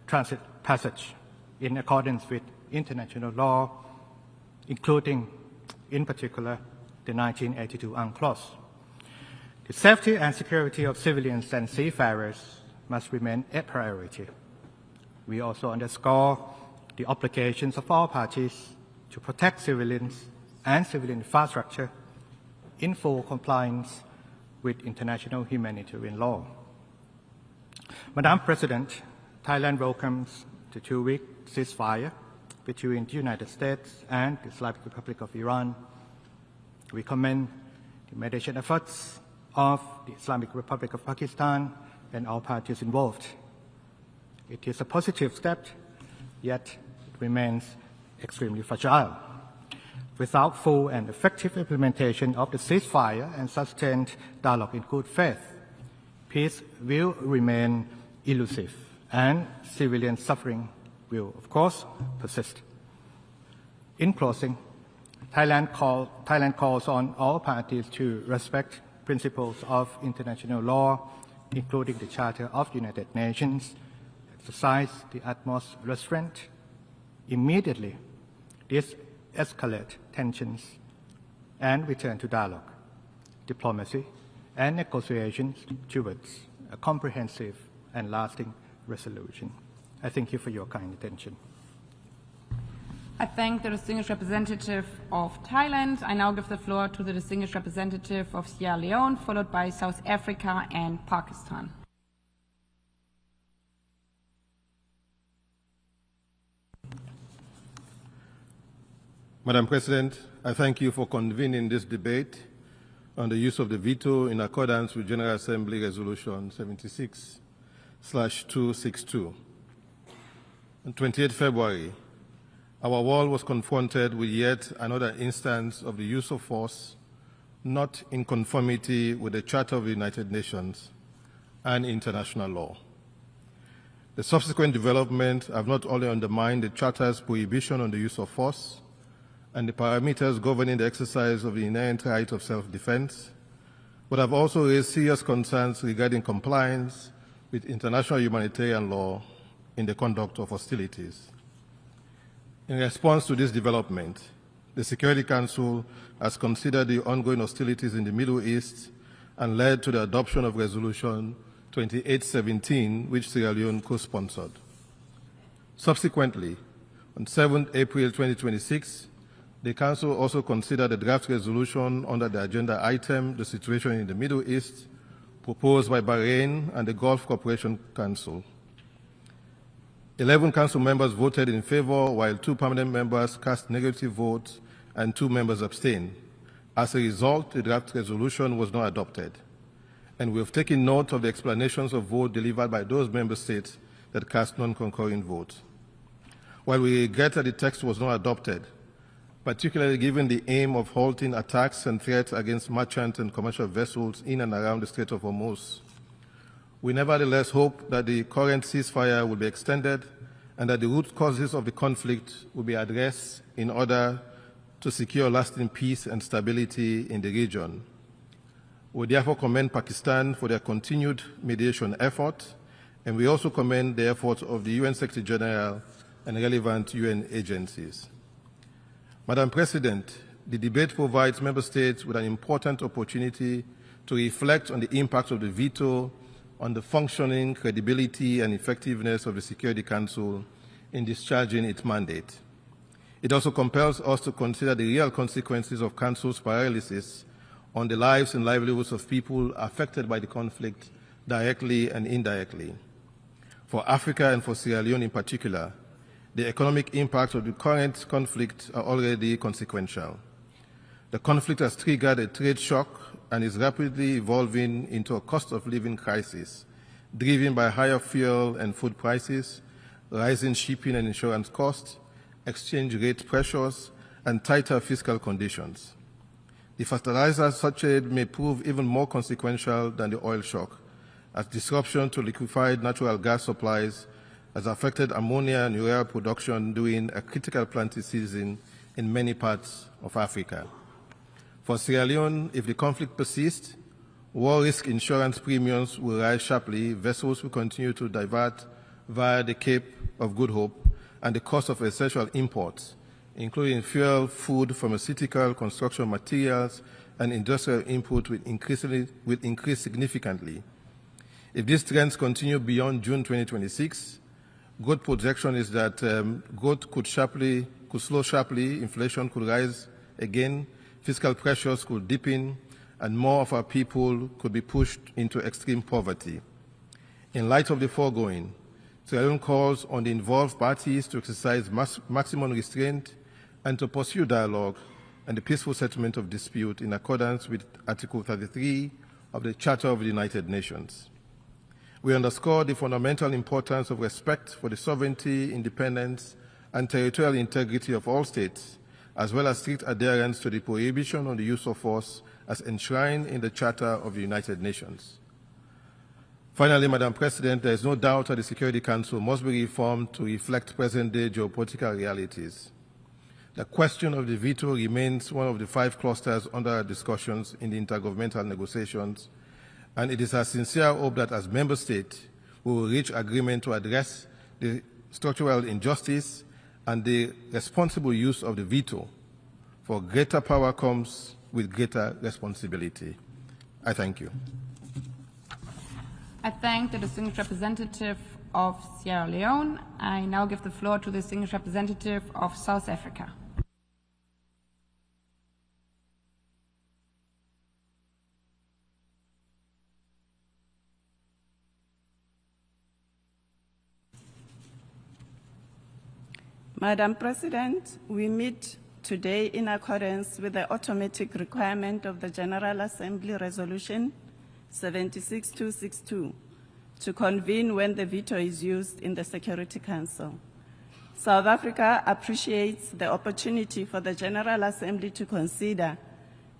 transit passage in accordance with international law, including, in particular, the 1982 UNCLOS. The safety and security of civilians and seafarers must remain a priority. We also underscore the obligations of all parties to protect civilians and civilian infrastructure in full compliance with international humanitarian law. Madam President, Thailand welcomes the 2-week ceasefire between the United States and the Islamic Republic of Iran. We commend the mediation efforts of the Islamic Republic of Pakistan and all parties involved. It is a positive step, yet it remains extremely fragile. Without full and effective implementation of the ceasefire and sustained dialogue in good faith, peace will remain elusive and civilian suffering will, of course, persist. In closing, Thailand calls on all parties to respect principles of international law, including the Charter of the United Nations, exercise the utmost restraint, immediately escalate tensions, and return to dialogue, diplomacy, and negotiations towards a comprehensive and lasting resolution. I thank you for your kind attention. I thank the distinguished representative of Thailand. I now give the floor to the distinguished representative of Sierra Leone, followed by South Africa and Pakistan. Madam President, I thank you for convening this debate on the use of the veto in accordance with General Assembly Resolution 76/262. On 28 February, our world was confronted with yet another instance of the use of force not in conformity with the Charter of the United Nations and international law. The subsequent developments have not only undermined the Charter's prohibition on the use of force and the parameters governing the exercise of the inherent right of self-defense, but have also raised serious concerns regarding compliance with international humanitarian law in the conduct of hostilities. In response to this development, the Security Council has considered the ongoing hostilities in the Middle East and led to the adoption of Resolution 2817, which Sierra Leone co-sponsored. Subsequently, on 7 April 2026, the Council also considered a draft resolution under the agenda item, the situation in the Middle East, proposed by Bahrain and the Gulf Cooperation Council. 11 Council members voted in favor, while 2 permanent members cast negative votes and 2 members abstained. As a result, the draft resolution was not adopted, and we have taken note of the explanations of vote delivered by those member states that cast non-concurring votes. While we regret that the text was not adopted, particularly given the aim of halting attacks and threats against merchant and commercial vessels in and around the Strait of Hormuz. We nevertheless hope that the current ceasefire will be extended and that the root causes of the conflict will be addressed in order to secure lasting peace and stability in the region. We therefore commend Pakistan for their continued mediation effort, and we also commend the efforts of the UN Secretary General and relevant UN agencies. Madam President, the debate provides Member States with an important opportunity to reflect on the impact of the veto on the functioning, credibility, and effectiveness of the Security Council in discharging its mandate. It also compels us to consider the real consequences of Council's paralysis on the lives and livelihoods of people affected by the conflict directly and indirectly. For Africa and for Sierra Leone in particular, the economic impacts of the current conflict are already consequential. The conflict has triggered a trade shock and is rapidly evolving into a cost of living crisis, driven by higher fuel and food prices, rising shipping and insurance costs, exchange rate pressures, and tighter fiscal conditions. The fertilizer shortage may prove even more consequential than the oil shock, as disruption to liquefied natural gas supplies has affected ammonia and urea production during a critical planting season in many parts of Africa. For Sierra Leone, if the conflict persists, war risk insurance premiums will rise sharply, vessels will continue to divert via the Cape of Good Hope, and the cost of essential imports, including fuel, food, pharmaceutical, construction materials, and industrial input, will increase significantly. If these trends continue beyond June 2026, good projection is that growth could slow sharply, inflation could rise again, fiscal pressures could deepen, and more of our people could be pushed into extreme poverty. In light of the foregoing, Sierra Leone calls on the involved parties to exercise maximum restraint and to pursue dialogue and the peaceful settlement of dispute in accordance with Article 33 of the Charter of the United Nations. We underscore the fundamental importance of respect for the sovereignty, independence, and territorial integrity of all states, as well as strict adherence to the prohibition on the use of force as enshrined in the Charter of the United Nations. Finally, Madam President, there is no doubt that the Security Council must be reformed to reflect present-day geopolitical realities. The question of the veto remains one of the 5 clusters under our discussions in the intergovernmental negotiations, and it is our sincere hope that as Member States, we will reach agreement to address the structural injustice and the responsible use of the veto, for greater power comes with greater responsibility. I thank you. I thank the distinguished representative of Sierra Leone. I now give the floor to the distinguished representative of South Africa. Madam President, we meet today in accordance with the automatic requirement of the General Assembly Resolution 76262 to convene when the veto is used in the Security Council. South Africa appreciates the opportunity for the General Assembly to consider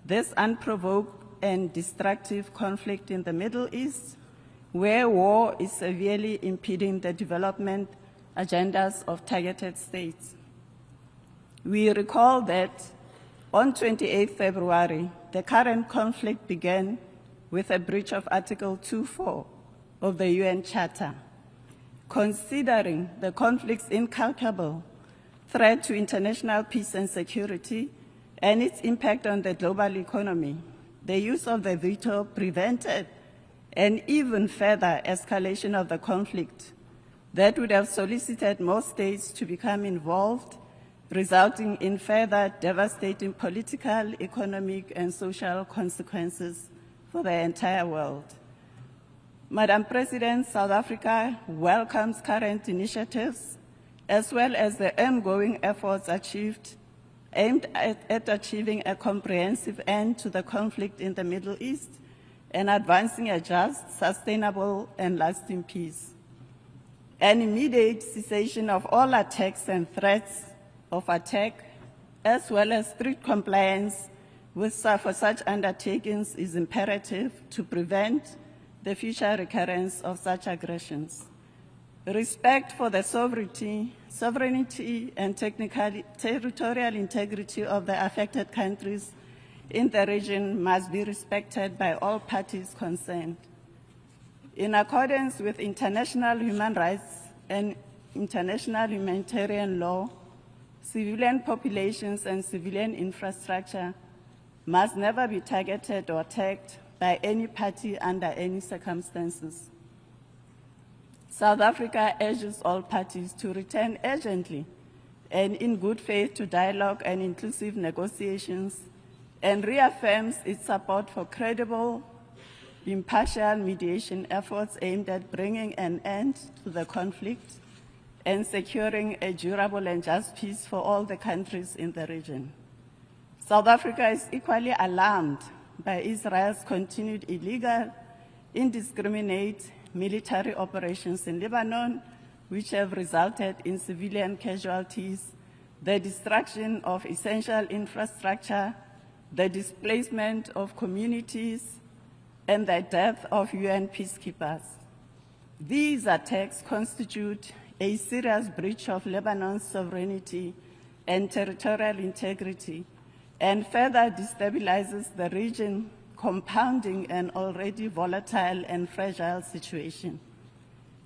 this unprovoked and destructive conflict in the Middle East, where war is severely impeding the development agendas of targeted states. We recall that on 28 February, the current conflict began with a breach of Article 2.4 of the UN Charter. Considering the conflict's incalculable threat to international peace and security and its impact on the global economy, the use of the veto prevented an even further escalation of the conflict that would have solicited more states to become involved, resulting in further devastating political, economic, and social consequences for the entire world. Madam President, South Africa welcomes current initiatives as well as the ongoing efforts aimed at achieving a comprehensive end to the conflict in the Middle East and advancing a just, sustainable, and lasting peace. An immediate cessation of all attacks and threats of attack as well as strict compliance for such undertakings is imperative to prevent the future recurrence of such aggressions. Respect for the sovereignty and territorial integrity of the affected countries in the region must be respected by all parties concerned. In accordance with international human rights and international humanitarian law, civilian populations and civilian infrastructure must never be targeted or attacked by any party under any circumstances. South Africa urges all parties to return urgently and in good faith to dialogue and inclusive negotiations, and reaffirms its support for credible, impartial mediation efforts aimed at bringing an end to the conflict and securing a durable and just peace for all the countries in the region. South Africa is equally alarmed by Israel's continued illegal, indiscriminate military operations in Lebanon, which have resulted in civilian casualties, the destruction of essential infrastructure, the displacement of communities, and the death of UN peacekeepers. These attacks constitute a serious breach of Lebanon's sovereignty and territorial integrity, and further destabilizes the region, compounding an already volatile and fragile situation.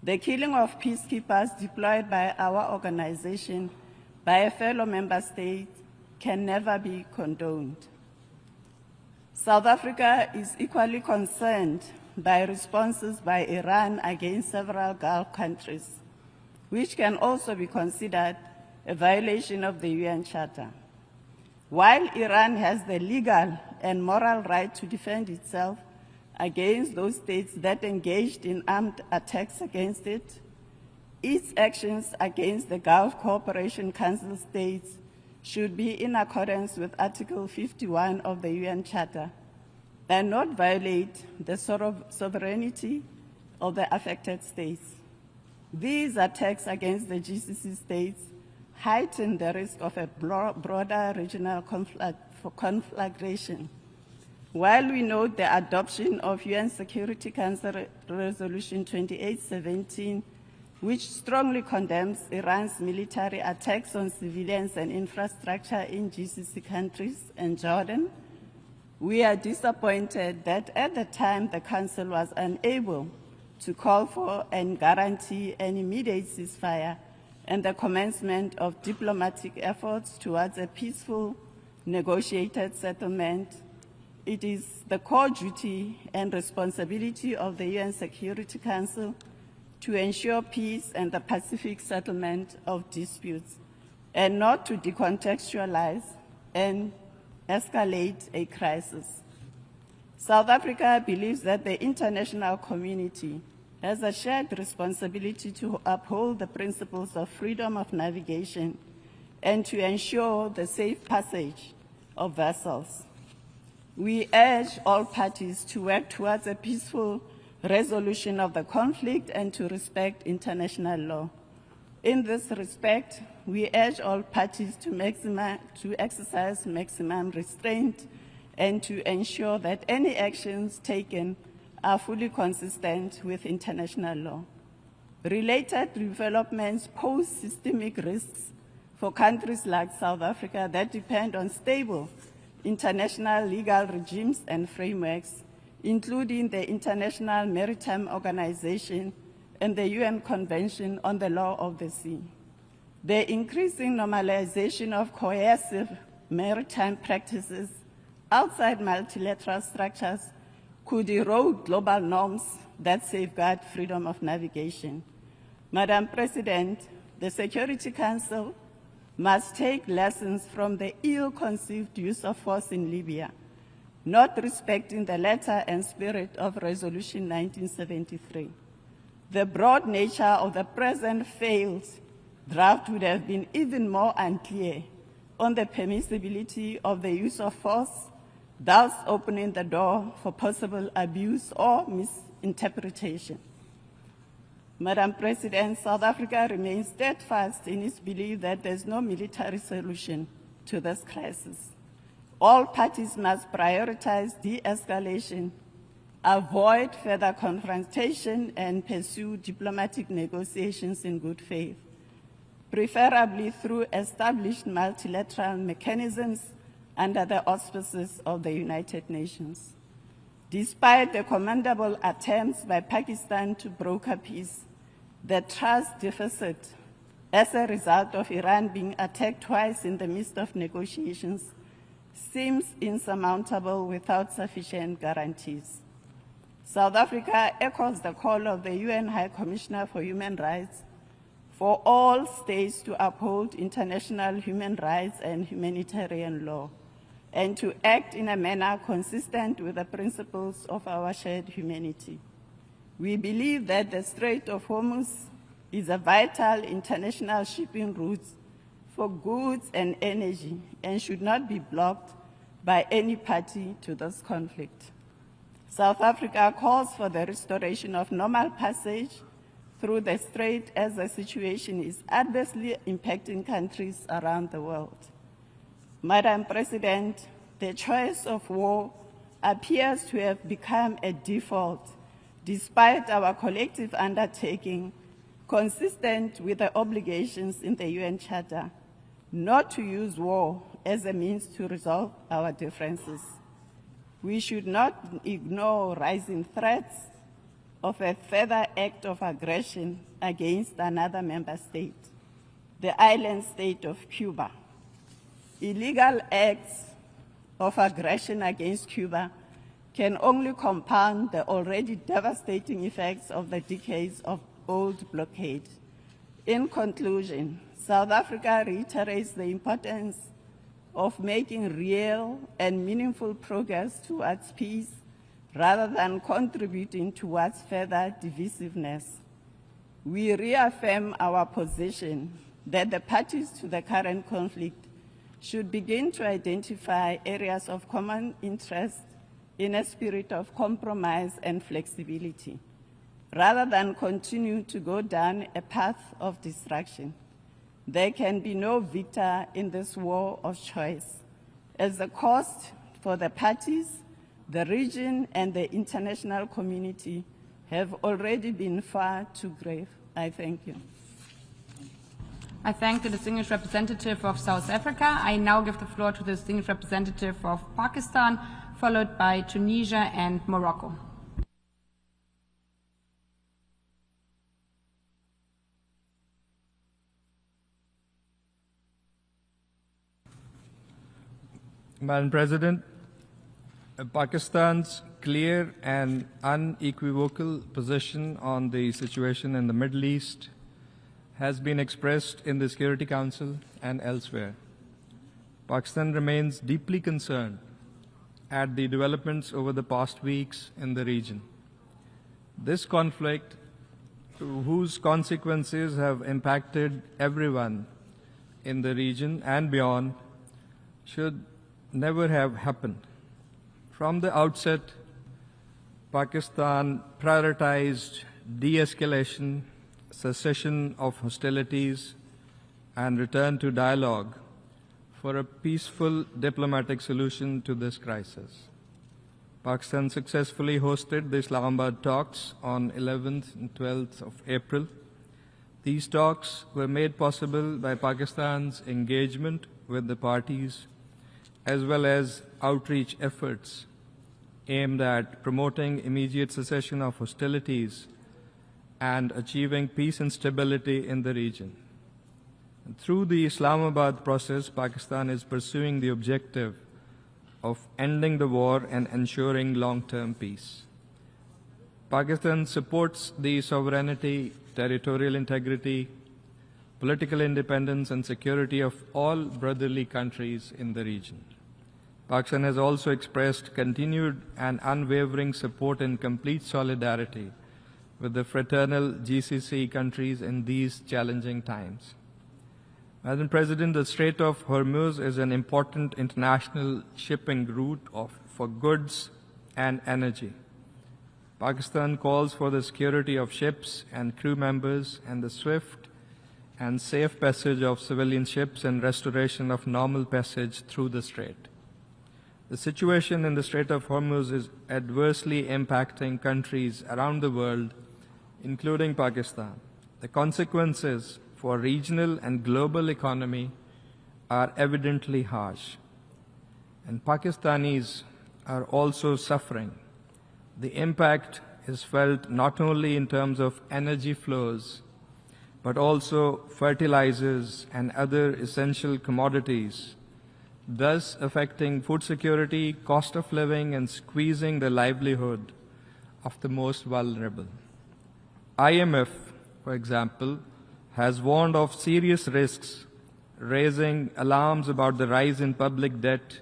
The killing of peacekeepers deployed by our organization by a fellow member state can never be condoned. South Africa is equally concerned by responses by Iran against several Gulf countries, which can also be considered a violation of the UN Charter. While Iran has the legal and moral right to defend itself against those states that engaged in armed attacks against it, its actions against the Gulf Cooperation Council states should be in accordance with Article 51 of the UN Charter and not violate the sovereignty of the affected states. These attacks against the GCC states heighten the risk of a broader regional conflagration. While we note the adoption of UN Security Council Resolution 2817, which strongly condemns Iran's military attacks on civilians and infrastructure in GCC countries and Jordan, we are disappointed that at the time the Council was unable to call for and guarantee an immediate ceasefire and the commencement of diplomatic efforts towards a peaceful, negotiated settlement. It is the core duty and responsibility of the UN Security Council to ensure peace and the pacific settlement of disputes, and not to decontextualize and escalate a crisis. South Africa believes that the international community has a shared responsibility to uphold the principles of freedom of navigation and to ensure the safe passage of vessels. We urge all parties to work towards a peaceful resolution of the conflict and to respect international law. In this respect, we urge all parties to exercise maximum restraint and to ensure that any actions taken are fully consistent with international law. Related developments pose systemic risks for countries like South Africa that depend on stable international legal regimes and frameworks, including the International Maritime Organization and the UN Convention on the Law of the Sea. The increasing normalization of coercive maritime practices outside multilateral structures could erode global norms that safeguard freedom of navigation. Madam President, the Security Council must take lessons from the ill-conceived use of force in Libya, not respecting the letter and spirit of Resolution 1973. The broad nature of the present failed draft would have been even more unclear on the permissibility of the use of force, thus opening the door for possible abuse or misinterpretation. Madam President, South Africa remains steadfast in its belief that there is no military solution to this crisis. All parties must prioritize de-escalation, avoid further confrontation, and pursue diplomatic negotiations in good faith, preferably through established multilateral mechanisms under the auspices of the United Nations. Despite the commendable attempts by Pakistan to broker peace, the trust deficit as a result of Iran being attacked twice in the midst of negotiations seems insurmountable without sufficient guarantees. South Africa echoes the call of the UN High Commissioner for Human Rights for all states to uphold international human rights and humanitarian law, and to act in a manner consistent with the principles of our shared humanity. We believe that the Strait of Hormuz is a vital international shipping route for goods and energy and should not be blocked by any party to this conflict. South Africa calls for the restoration of normal passage through the strait as the situation is adversely impacting countries around the world. Madam President, the choice of war appears to have become a default despite our collective undertaking consistent with the obligations in the UN Charter not to use war as a means to resolve our differences. We should not ignore rising threats of a further act of aggression against another member state, the island state of Cuba. Illegal acts of aggression against Cuba can only compound the already devastating effects of the decades of old blockade. In conclusion, South Africa reiterates the importance of making real and meaningful progress towards peace rather than contributing towards further divisiveness. We reaffirm our position that the parties to the current conflict should begin to identify areas of common interest in a spirit of compromise and flexibility, rather than continue to go down a path of destruction. There can be no victor in this war of choice, as the cost for the parties, the region, and the international community have already been far too grave. I thank you. I thank the distinguished representative of South Africa. I now give the floor to the distinguished representative of Pakistan, followed by Tunisia and Morocco. Madam President, Pakistan's clear and unequivocal position on the situation in the Middle East has been expressed in the Security Council and elsewhere. Pakistan remains deeply concerned at the developments over the past weeks in the region. This conflict, whose consequences have impacted everyone in the region and beyond, should never have happened. From the outset, Pakistan prioritized de-escalation, cessation of hostilities, and return to dialogue for a peaceful diplomatic solution to this crisis. Pakistan successfully hosted the Islamabad talks on 11th and 12th of April. These talks were made possible by Pakistan's engagement with the parties, as well as outreach efforts aimed at promoting immediate cessation of hostilities and achieving peace and stability in the region. And through the Islamabad process, Pakistan is pursuing the objective of ending the war and ensuring long-term peace. Pakistan supports the sovereignty, territorial integrity, political independence, and security of all brotherly countries in the region. Pakistan has also expressed continued and unwavering support and complete solidarity with the fraternal GCC countries in these challenging times. Madam President, the Strait of Hormuz is an important international shipping route for goods and energy. Pakistan calls for the security of ships and crew members and the swift, and safe passage of civilian ships and restoration of normal passage through the strait. The situation in the Strait of Hormuz is adversely impacting countries around the world, including Pakistan. The consequences for regional and global economy are evidently harsh, and Pakistanis are also suffering. The impact is felt not only in terms of energy flows, but also fertilizers and other essential commodities, thus affecting food security, cost of living, and squeezing the livelihood of the most vulnerable. IMF, for example, has warned of serious risks, raising alarms about the rise in public debt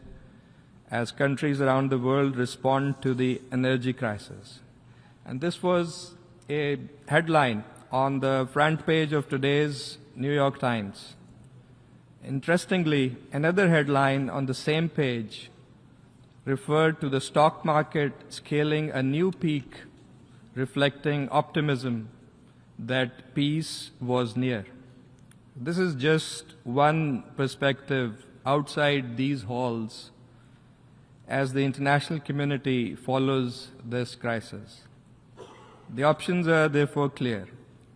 as countries around the world respond to the energy crisis. And this was a headline on the front page of today's New York Times. Interestingly, another headline on the same page referred to the stock market scaling a new peak, reflecting optimism that peace was near. This is just one perspective outside these halls as the international community follows this crisis. The options are therefore clear.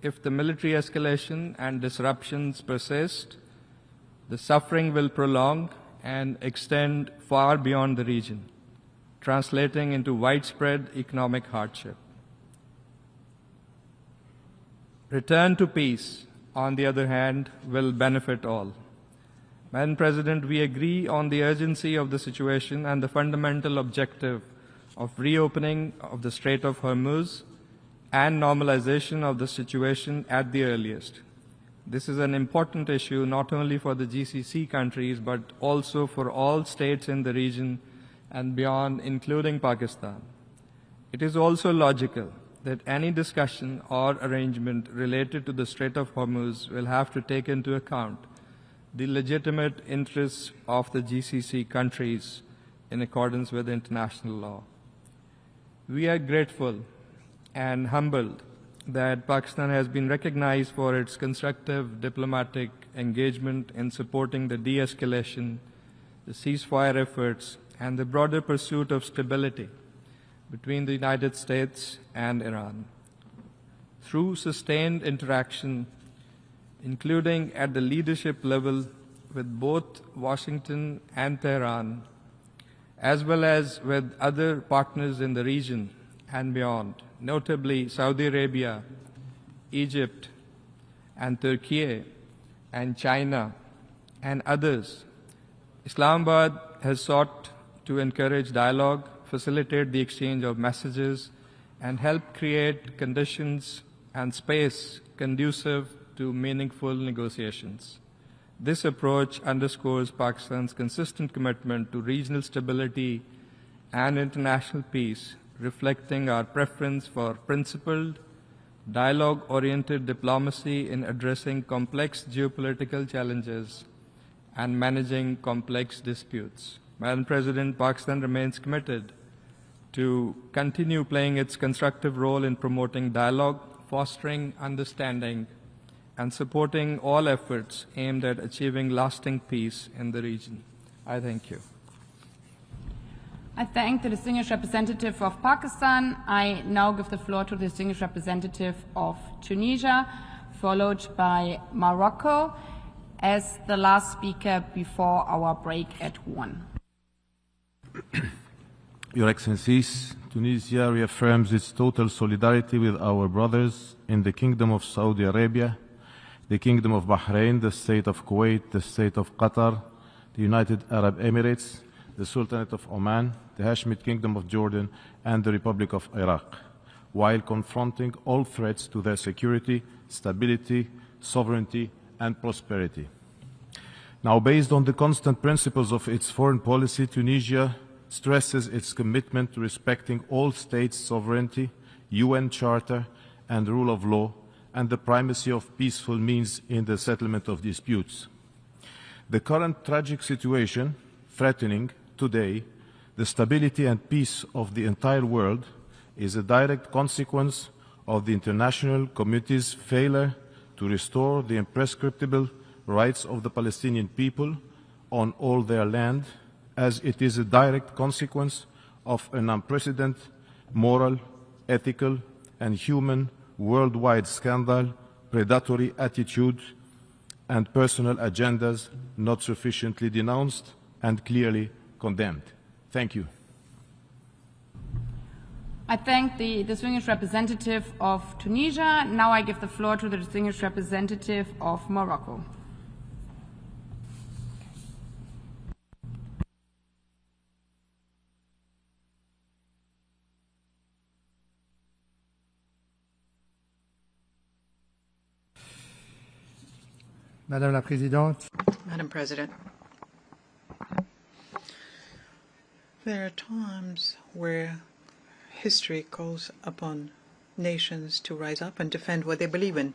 If the military escalation and disruptions persist, the suffering will prolong and extend far beyond the region, translating into widespread economic hardship. Return to peace, on the other hand, will benefit all. Madam President, we agree on the urgency of the situation and the fundamental objective of reopening of the Strait of Hormuz and normalization of the situation at the earliest. This is an important issue not only for the GCC countries, but also for all states in the region and beyond, including Pakistan. It is also logical that any discussion or arrangement related to the Strait of Hormuz will have to take into account the legitimate interests of the GCC countries in accordance with international law. We are grateful and humbled that Pakistan has been recognized for its constructive diplomatic engagement in supporting the de-escalation, the ceasefire efforts, and the broader pursuit of stability between the United States and Iran. Through sustained interaction, including at the leadership level with both Washington and Tehran, as well as with other partners in the region and beyond, notably Saudi Arabia, Egypt, and Turkey, and China, and others, Islamabad has sought to encourage dialogue, facilitate the exchange of messages, and help create conditions and space conducive to meaningful negotiations. This approach underscores Pakistan's consistent commitment to regional stability and international peace, reflecting our preference for principled, dialogue-oriented diplomacy in addressing complex geopolitical challenges and managing complex disputes. Madam President, Pakistan remains committed to continue playing its constructive role in promoting dialogue, fostering understanding, and supporting all efforts aimed at achieving lasting peace in the region. I thank you. I thank the distinguished representative of Pakistan. I now give the floor to the distinguished representative of Tunisia, followed by Morocco, as the last speaker before our break at 1. Your Excellencies, Tunisia reaffirms its total solidarity with our brothers in the Kingdom of Saudi Arabia, the Kingdom of Bahrain, the State of Kuwait, the State of Qatar, the United Arab Emirates, the Sultanate of Oman, the Hashemite Kingdom of Jordan, and the Republic of Iraq, while confronting all threats to their security, stability, sovereignty, and prosperity. Now, based on the constant principles of its foreign policy, Tunisia stresses its commitment to respecting all states' sovereignty, UN Charter, and rule of law, and the primacy of peaceful means in the settlement of disputes. The current tragic situation, threatening today the stability and peace of the entire world, is a direct consequence of the international community's failure to restore the imprescriptible rights of the Palestinian people on all their land, as it is a direct consequence of an unprecedented moral, ethical, and human worldwide scandal, predatory attitude, and personal agendas not sufficiently denounced and clearly condemned. Thank you. I thank the distinguished representative of Tunisia. Now I give the floor to the distinguished representative of Morocco. Madame la Présidente. Madam President, there are times where history calls upon nations to rise up and defend what they believe in.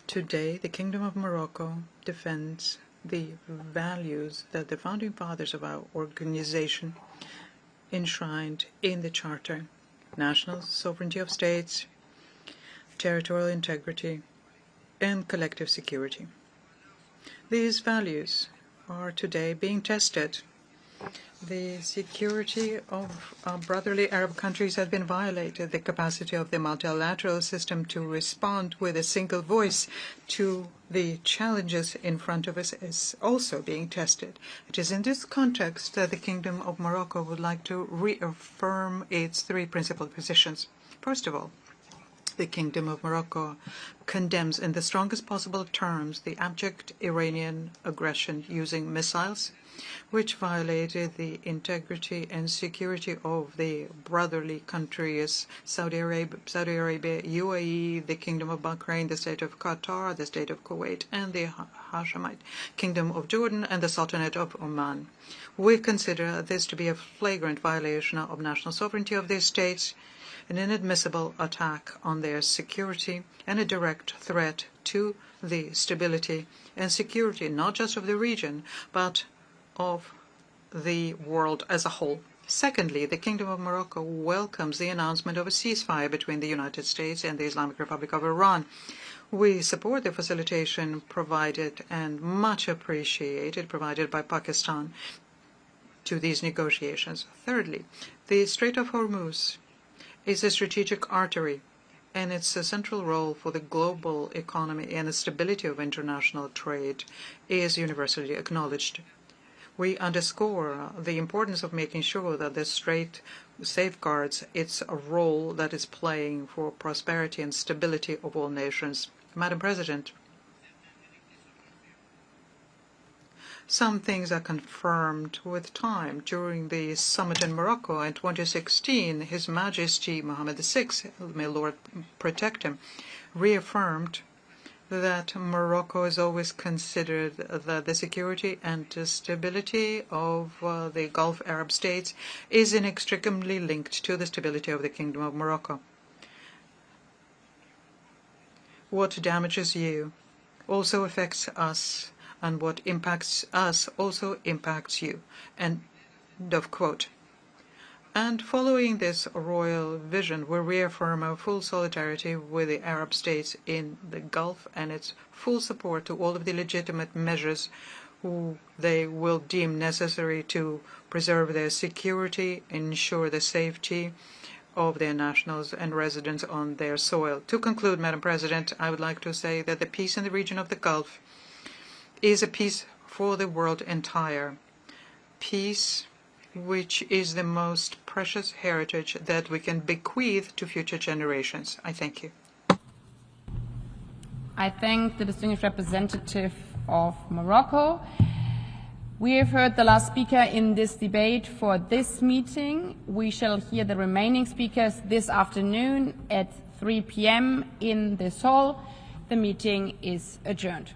Today, the Kingdom of Morocco defends the values that the founding fathers of our organization enshrined in the Charter: national sovereignty of states, territorial integrity, and collective security. These values are today being tested. The security of brotherly Arab countries has been violated. The capacity of the multilateral system to respond with a single voice to the challenges in front of us is also being tested. It is in this context that the Kingdom of Morocco would like to reaffirm its three principal positions. First of all, the Kingdom of Morocco condemns in the strongest possible terms the abject Iranian aggression using missiles, which violated the integrity and security of the brotherly countries Saudi Arabia, UAE, the Kingdom of Bahrain, the State of Qatar, the State of Kuwait, and the Hashemite Kingdom of Jordan and the Sultanate of Oman. We consider this to be a flagrant violation of national sovereignty of these states, an inadmissible attack on their security, and a direct threat to the stability and security not just of the region, but of the world as a whole. Secondly, the Kingdom of Morocco welcomes the announcement of a ceasefire between the United States and the Islamic Republic of Iran. We support the facilitation provided and much appreciated provided by Pakistan to these negotiations. Thirdly, the Strait of Hormuz is a strategic artery, and its a central role for the global economy and the stability of international trade is universally acknowledged. We underscore the importance of making sure that the Strait safeguards its role that it's playing for prosperity and stability of all nations. Madam President, some things are confirmed with time. During the summit in Morocco in 2016, His Majesty Mohammed VI, may Lord protect him, reaffirmed that Morocco is always considered that the security and stability of the Gulf Arab states is inextricably linked to the stability of the Kingdom of Morocco. What damages you also affects us, and what impacts us also impacts you. End of quote. And following this royal vision, we reaffirm our full solidarity with the Arab states in the Gulf and its full support to all of the legitimate measures they will deem necessary to preserve their security, ensure the safety of their nationals and residents on their soil. To conclude, Madam President, I would like to say that the peace in the region of the Gulf is a peace for the world entire. Peace which is the most precious heritage that we can bequeath to future generations. I thank you. I thank the distinguished representative of Morocco. We have heard the last speaker in this debate for this meeting. We shall hear the remaining speakers this afternoon at 3 p.m. in this hall. The meeting is adjourned.